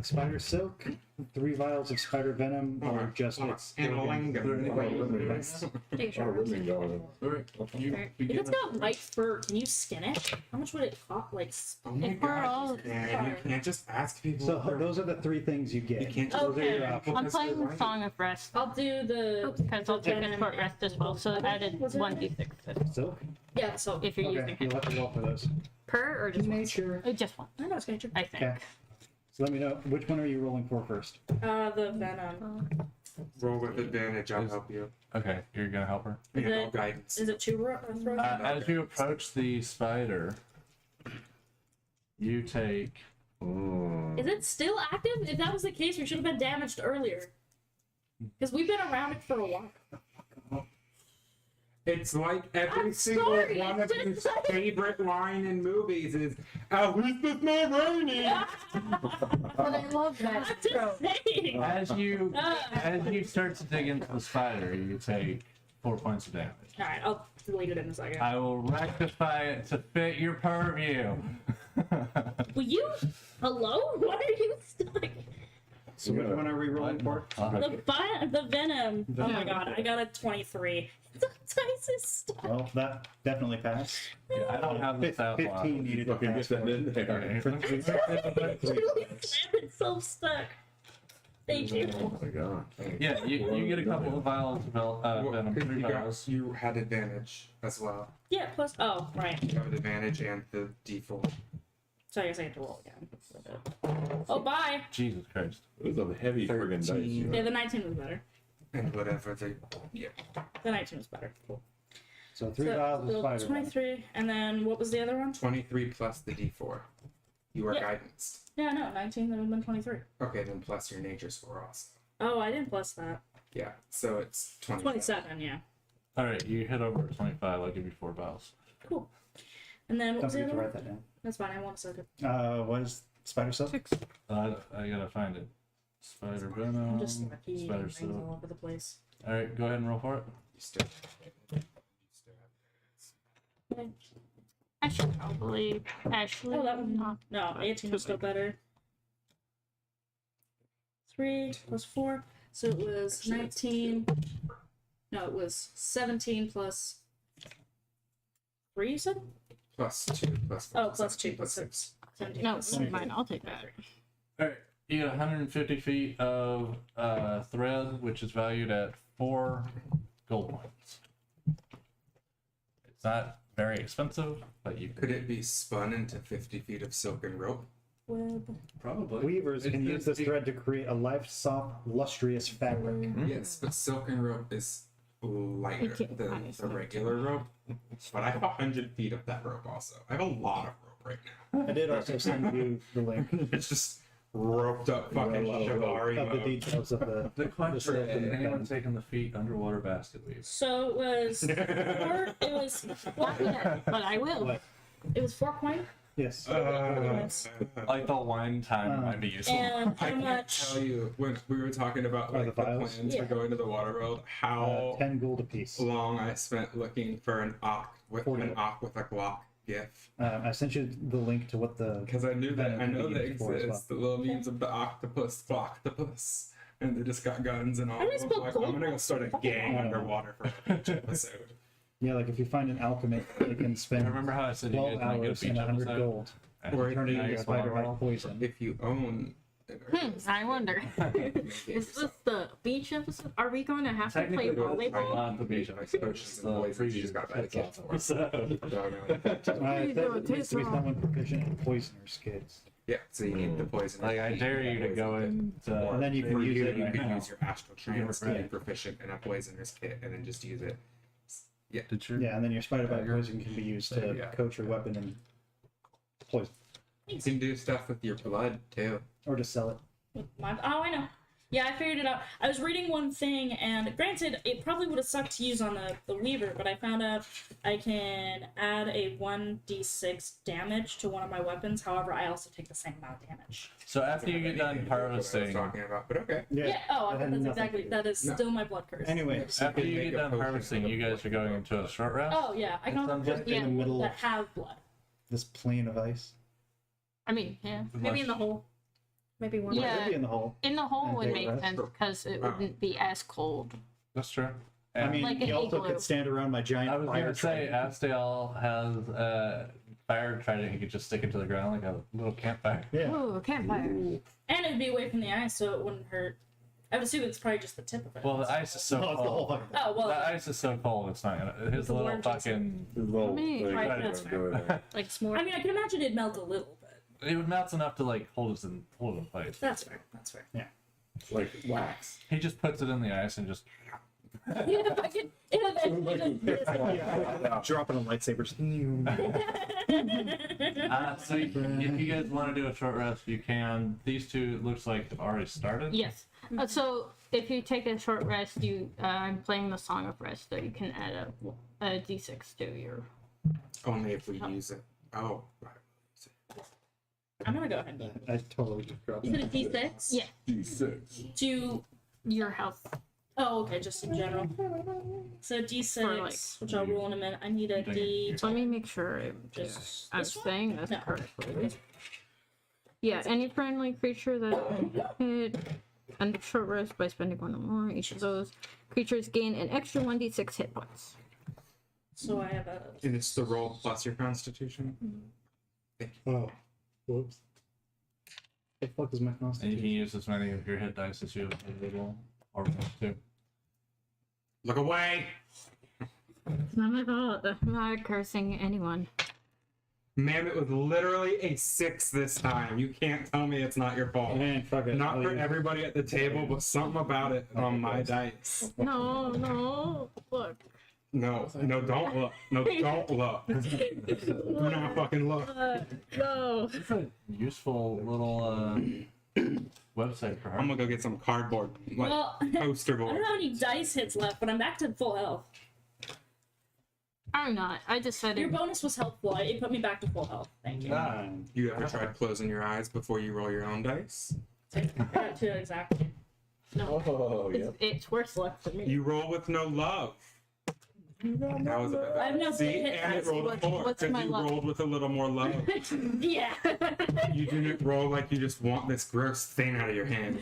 Spider silk, 3 vials of spider venom, or just its And organs. Take a Oh, short rest. ribbon going. Alright, you If begin it's got white fur, can you skin it? How much would it cost? Like, Oh my If we're all- god, man, you can't just ask people. So for- those are the 3 things you get. you can't just Those are your Okay. options. I'm playing Song of Rest I'll do the. because I'll take a short rest as well. So added 1d6 Silk? Yeah, so. if you're Okay, using you'll it. have to roll for those. Per or just one? Nature. Just one, I know it's nature. I think. Okay. So let me know, which one are you rolling for first? The venom. Roll with advantage, I'll help you. Okay, you're gonna help her. Is Yeah, it- no guidance. Is it 2 throws? As you approach the spider, you take. Is it still active? If that was the case, we should have been damaged earlier. Because we've been around it for a while. It's like every I'm single sorry, one of it's his just- favorite line in movies is, "At least it's not raining." But I love that. I'm just saying. As you start to dig into the spider, you take 4 points of damage. Alright, I'll delete it in a second. I will rectify it to fit your purview. Will you? Hello? Why are you stuck? So which one are we rolling for? The venom. Oh my god, I got a 23. The dice is stuck. Well, that definitely passed. Yeah, I don't have this out 15 needed to Fucking pass. get that in there. For three- Julie slammed itself stuck. Thank you. Oh my god. Yeah, you get a couple of vials of Well, venom, 'cause 3 vials. you had advantage as well. Yeah, plus. Oh, right. You have advantage and the default. So I guess I have to roll again. Oh, bye. Jesus Christ. It was a heavy friggin' dice. 13. Yeah, the 19 was better. And whatever the The 19 was better. Cool. So 3 vials of So, spider venom. 23, and then what was the other one? 23 plus the d4. You are Yeah. guidanced. Yeah, no, 19, then it would have been 23. Okay, then plus your nature score also. Oh, I didn't plus that. Yeah, so it's 27. 27, yeah. Alright, you hit over 25, I'll give you 4 vials. Cool. And then what Don't was the forget other to one? write that down. That's fine, I want a second. What is spider silk? I gotta find it. Spider I'm venom, just repeating spider things all silk. over the place. Alright, go ahead and roll for it. You still have I should probably actually. Oh, that one. not. No, 18 was still better. 3 plus 4. So it was 19. No, it was 17 plus 3, you said? plus 2 plus 4. Oh, plus 2 17 plus 6. 17 No, plus never 6. mind. I'll take that. Alright, you get 150 feet of thread, which is valued at 4 gold points. It's not very expensive, but you Could it be spun into 50 feet of silken rope? Web. probably. Weavers can use this thread to create a light, soft, lustrous fabric. Yes, but silken rope is lighter Okay, than I the regular rope. But I have 100 feet of that rope also. I have a lot of rope right now. I did also send you the link It's just roped up fucking Shibari of the mode. details of the. The question silk is, and the anyone venom. taking the feet underwater basket weave? So it was 4. It was. Not yet, but I will. What? It was 4 coin. Yes. Like the one time it might be useful. And I how can't much? tell you when we were talking about Oh, like the the vials? plans Yeah. for going to the water world, how 10 gold apiece. long I spent looking for an Ock with 40. an Ock with a Glock gif. I sent you the link to what the. Because I knew that Venom I know can be they used for as exist. The little memes of the octopus, Glocktopus. And they just got guns and all. How do you I'm spell like, gold? I'm gonna go start a gang underwater for each episode. Yeah, like if you find an alchemist, they can spend Remember how I said you 12 guys might get a hours beach and 100 episode? gold. Or Turn it Now into you're spider following. poison. If you own I wonder. Is this the beach episode? Are we going to have to play Technically, volleyball? not the beach. Potions and poisons, you just got that kit for. There needs to be someone proficient in poisoners kits. Yeah, so you need the poison. Like, I dare you to go into. And then you can For use you, it you right can now. use your astral trance to be Right. proficient in a poisoner's kit, and then just use it. Did you? Yeah, and then your spider bite poison can be used to Yeah. coat your weapon and poison, You can do stuff with your blood too. or just sell it. Oh, I know. Yeah, I figured it out. I was reading one thing, and granted, it probably would have sucked to use on the Weaver, but I found out I can add a 1d6 damage to one of my weapons. However, I also take the same amount of damage. So after you get done Anything to do with what I was harvesting, talking about, but okay. Yeah. Oh, that had that's nothing exactly. to do. That is No. still my blood curse. Anyway, after you make get a done potion harvesting, with you a guys are going into a short rest. Oh yeah, I It can sounds just like in the middle that of have blood. this plane of ice. I mean, yeah. Maybe in the hole. Maybe one. Yeah. It'd be in the hole. In the hole And would take make rest. sense because it wouldn't be as cold. That's true. I And mean, Like an you also igloo. could stand around my giant I was fire gonna say, train. Astiel has a fire trident. He could just stick it to the ground like a little campfire. Yeah. Ooh, a campfire. And it'd be away from the ice, so it wouldn't hurt. I would assume it's probably just the tip of it. Well, the ice is so No, it's the whole cold. fucking thing. Oh well, The ice is so cold. It's not gonna. His The little warm fucking. Well, Me. like, Right, I that's don't do it. Like s'more. I mean, I can imagine it'd melt a little bit. It would melt enough to like hold it in place. That's fair. That's fair. Like wax. He just puts it in the ice and just. Yeah, if I could, if I Dropping a lightsaber. So if you guys want to do a short rest, you can. These two it looks like have already started. Yes. So if you take a short rest, I'm playing the Song of Rest, so you can add a d6 to your. Only if we use it. Oh, right. I'm gonna go ahead and do it. I totally just dropped Is it. it a D6? Yeah. D6. Do Your health. oh, okay, just in general. So D6, For, like, which I'll roll in a minute. I need a D. Let me make sure Just I'm this one? saying this No. correctly. Yeah, any friendly creature that hit under short rest by spending one or more, each of those creatures gain an extra 1d6 hit points. So I have a. And it's the roll plus your constitution. Oh, whoops. The fuck is my And you can constitution? use as many of your hit dice as you will, or two. Look away! It's not my fault. I'm not cursing anyone. Ma'am, it was literally a 6 this time. You can't tell me it's not your fault. Man, fuck it. Not I'll for use- everybody at the table, but something about it on my dice. No, look. No, don't look. No, don't look. Do not fucking look. No. It's a useful little website for her. I'm gonna go get some cardboard, like Well, poster I don't board. have any dice hits left, but I'm back to full health. I'm not. I decided. Your bonus was helpful. It put me back to full health. Thank you. You ever tried closing your eyes before you roll your own dice? To exactly. No. Oh, yeah. It's worse luck for me. You roll with no love. That was a bit I have no See, hit and it dice. rolled a What's- 4 what's because my you luck? rolled with a little more love. Yeah. You didn't roll like you just want this gross thing out of your hand.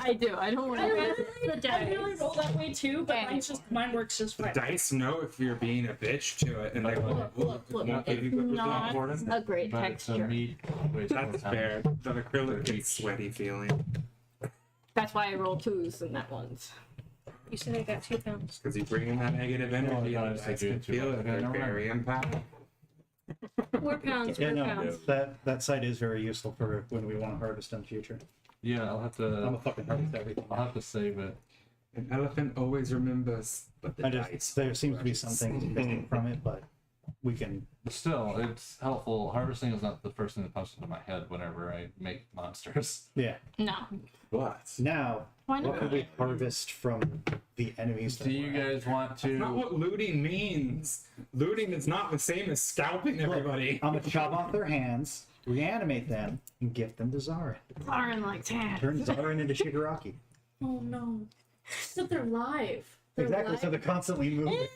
I do. I don't want I to. really roll that way too, but mine works just The fine. dice know if you're being a bitch to it, and they Look, won't give you good Not results. a great But it's a texture. meat. That's fair. That acrylic gets sweaty feeling That's why I roll 2s in that ones. You said I got 2 pounds. because you bring in that negative energy, Oh, and yeah, the dice I can do too. feel it. Okay, They're never mind. very empathic. 4 pounds. Yeah, 4 no, pounds. that site is very useful for when we want to harvest in the future. Yeah, I'll have I'm a to. fucking harvest everything. I'll have to save it. An elephant always remembers, but the I just dice. there seems to be some things missing from it, but we can. But still, it's helpful. Harvesting is not the first thing that pops into my head whenever I make monsters. Yeah. No. But Now, Why what not? can we harvest from the enemies? Do that you we're at? guys want That's not to? what looting means. Looting is not the same as scalping everybody. I'm gonna chop off their hands, reanimate them, and gift them to Zarin. Lauren likes hand. Turn Zarin into Shigaraki. Oh no. Except they're live. They're Exactly. So live. they're constantly moving.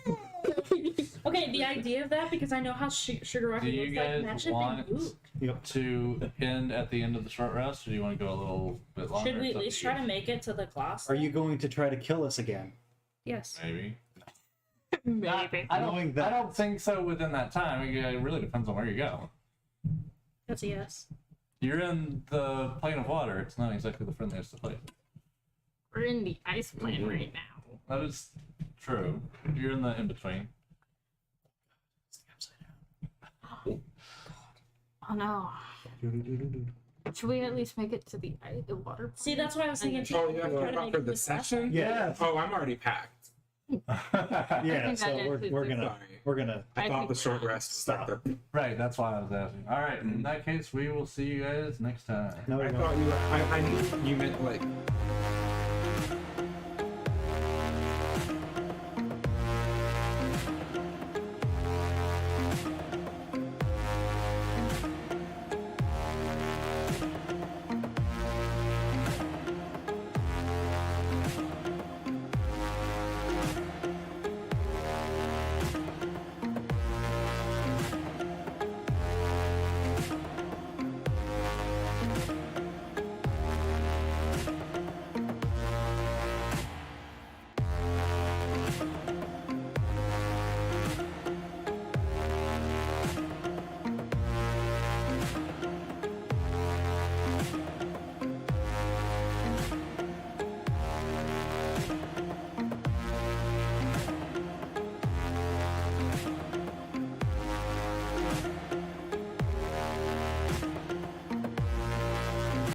Okay, the idea of that, because I know how Shigaraki Do you looks like, guys imagine want they move. Yep. To end at the end of the short rest, or do you want to go a little bit longer? Should we It's at up least to you. try to make it to the class? Are you going to try to kill us again? Yes. Maybe. Maybe. Knowing that- I don't think so within that time. It really depends on where you go. That's a yes. You're in the plane of water. It's not exactly the friendliest of places. We're in the ice plane right now. That is true. You're in the in between. Oh no. Should we at least make it to the water plane? See, that's what I was thinking. Oh, you have Try to to talk make for it the this last session? time. Yeah. Oh, I'm already packed. Yeah, think so that is we're gonna Sorry. I I thought think the short rest was like Stop. the. Right, that's why I was asking. All right, in that case, we will see you guys next time. no, I no. thought you. I you meant like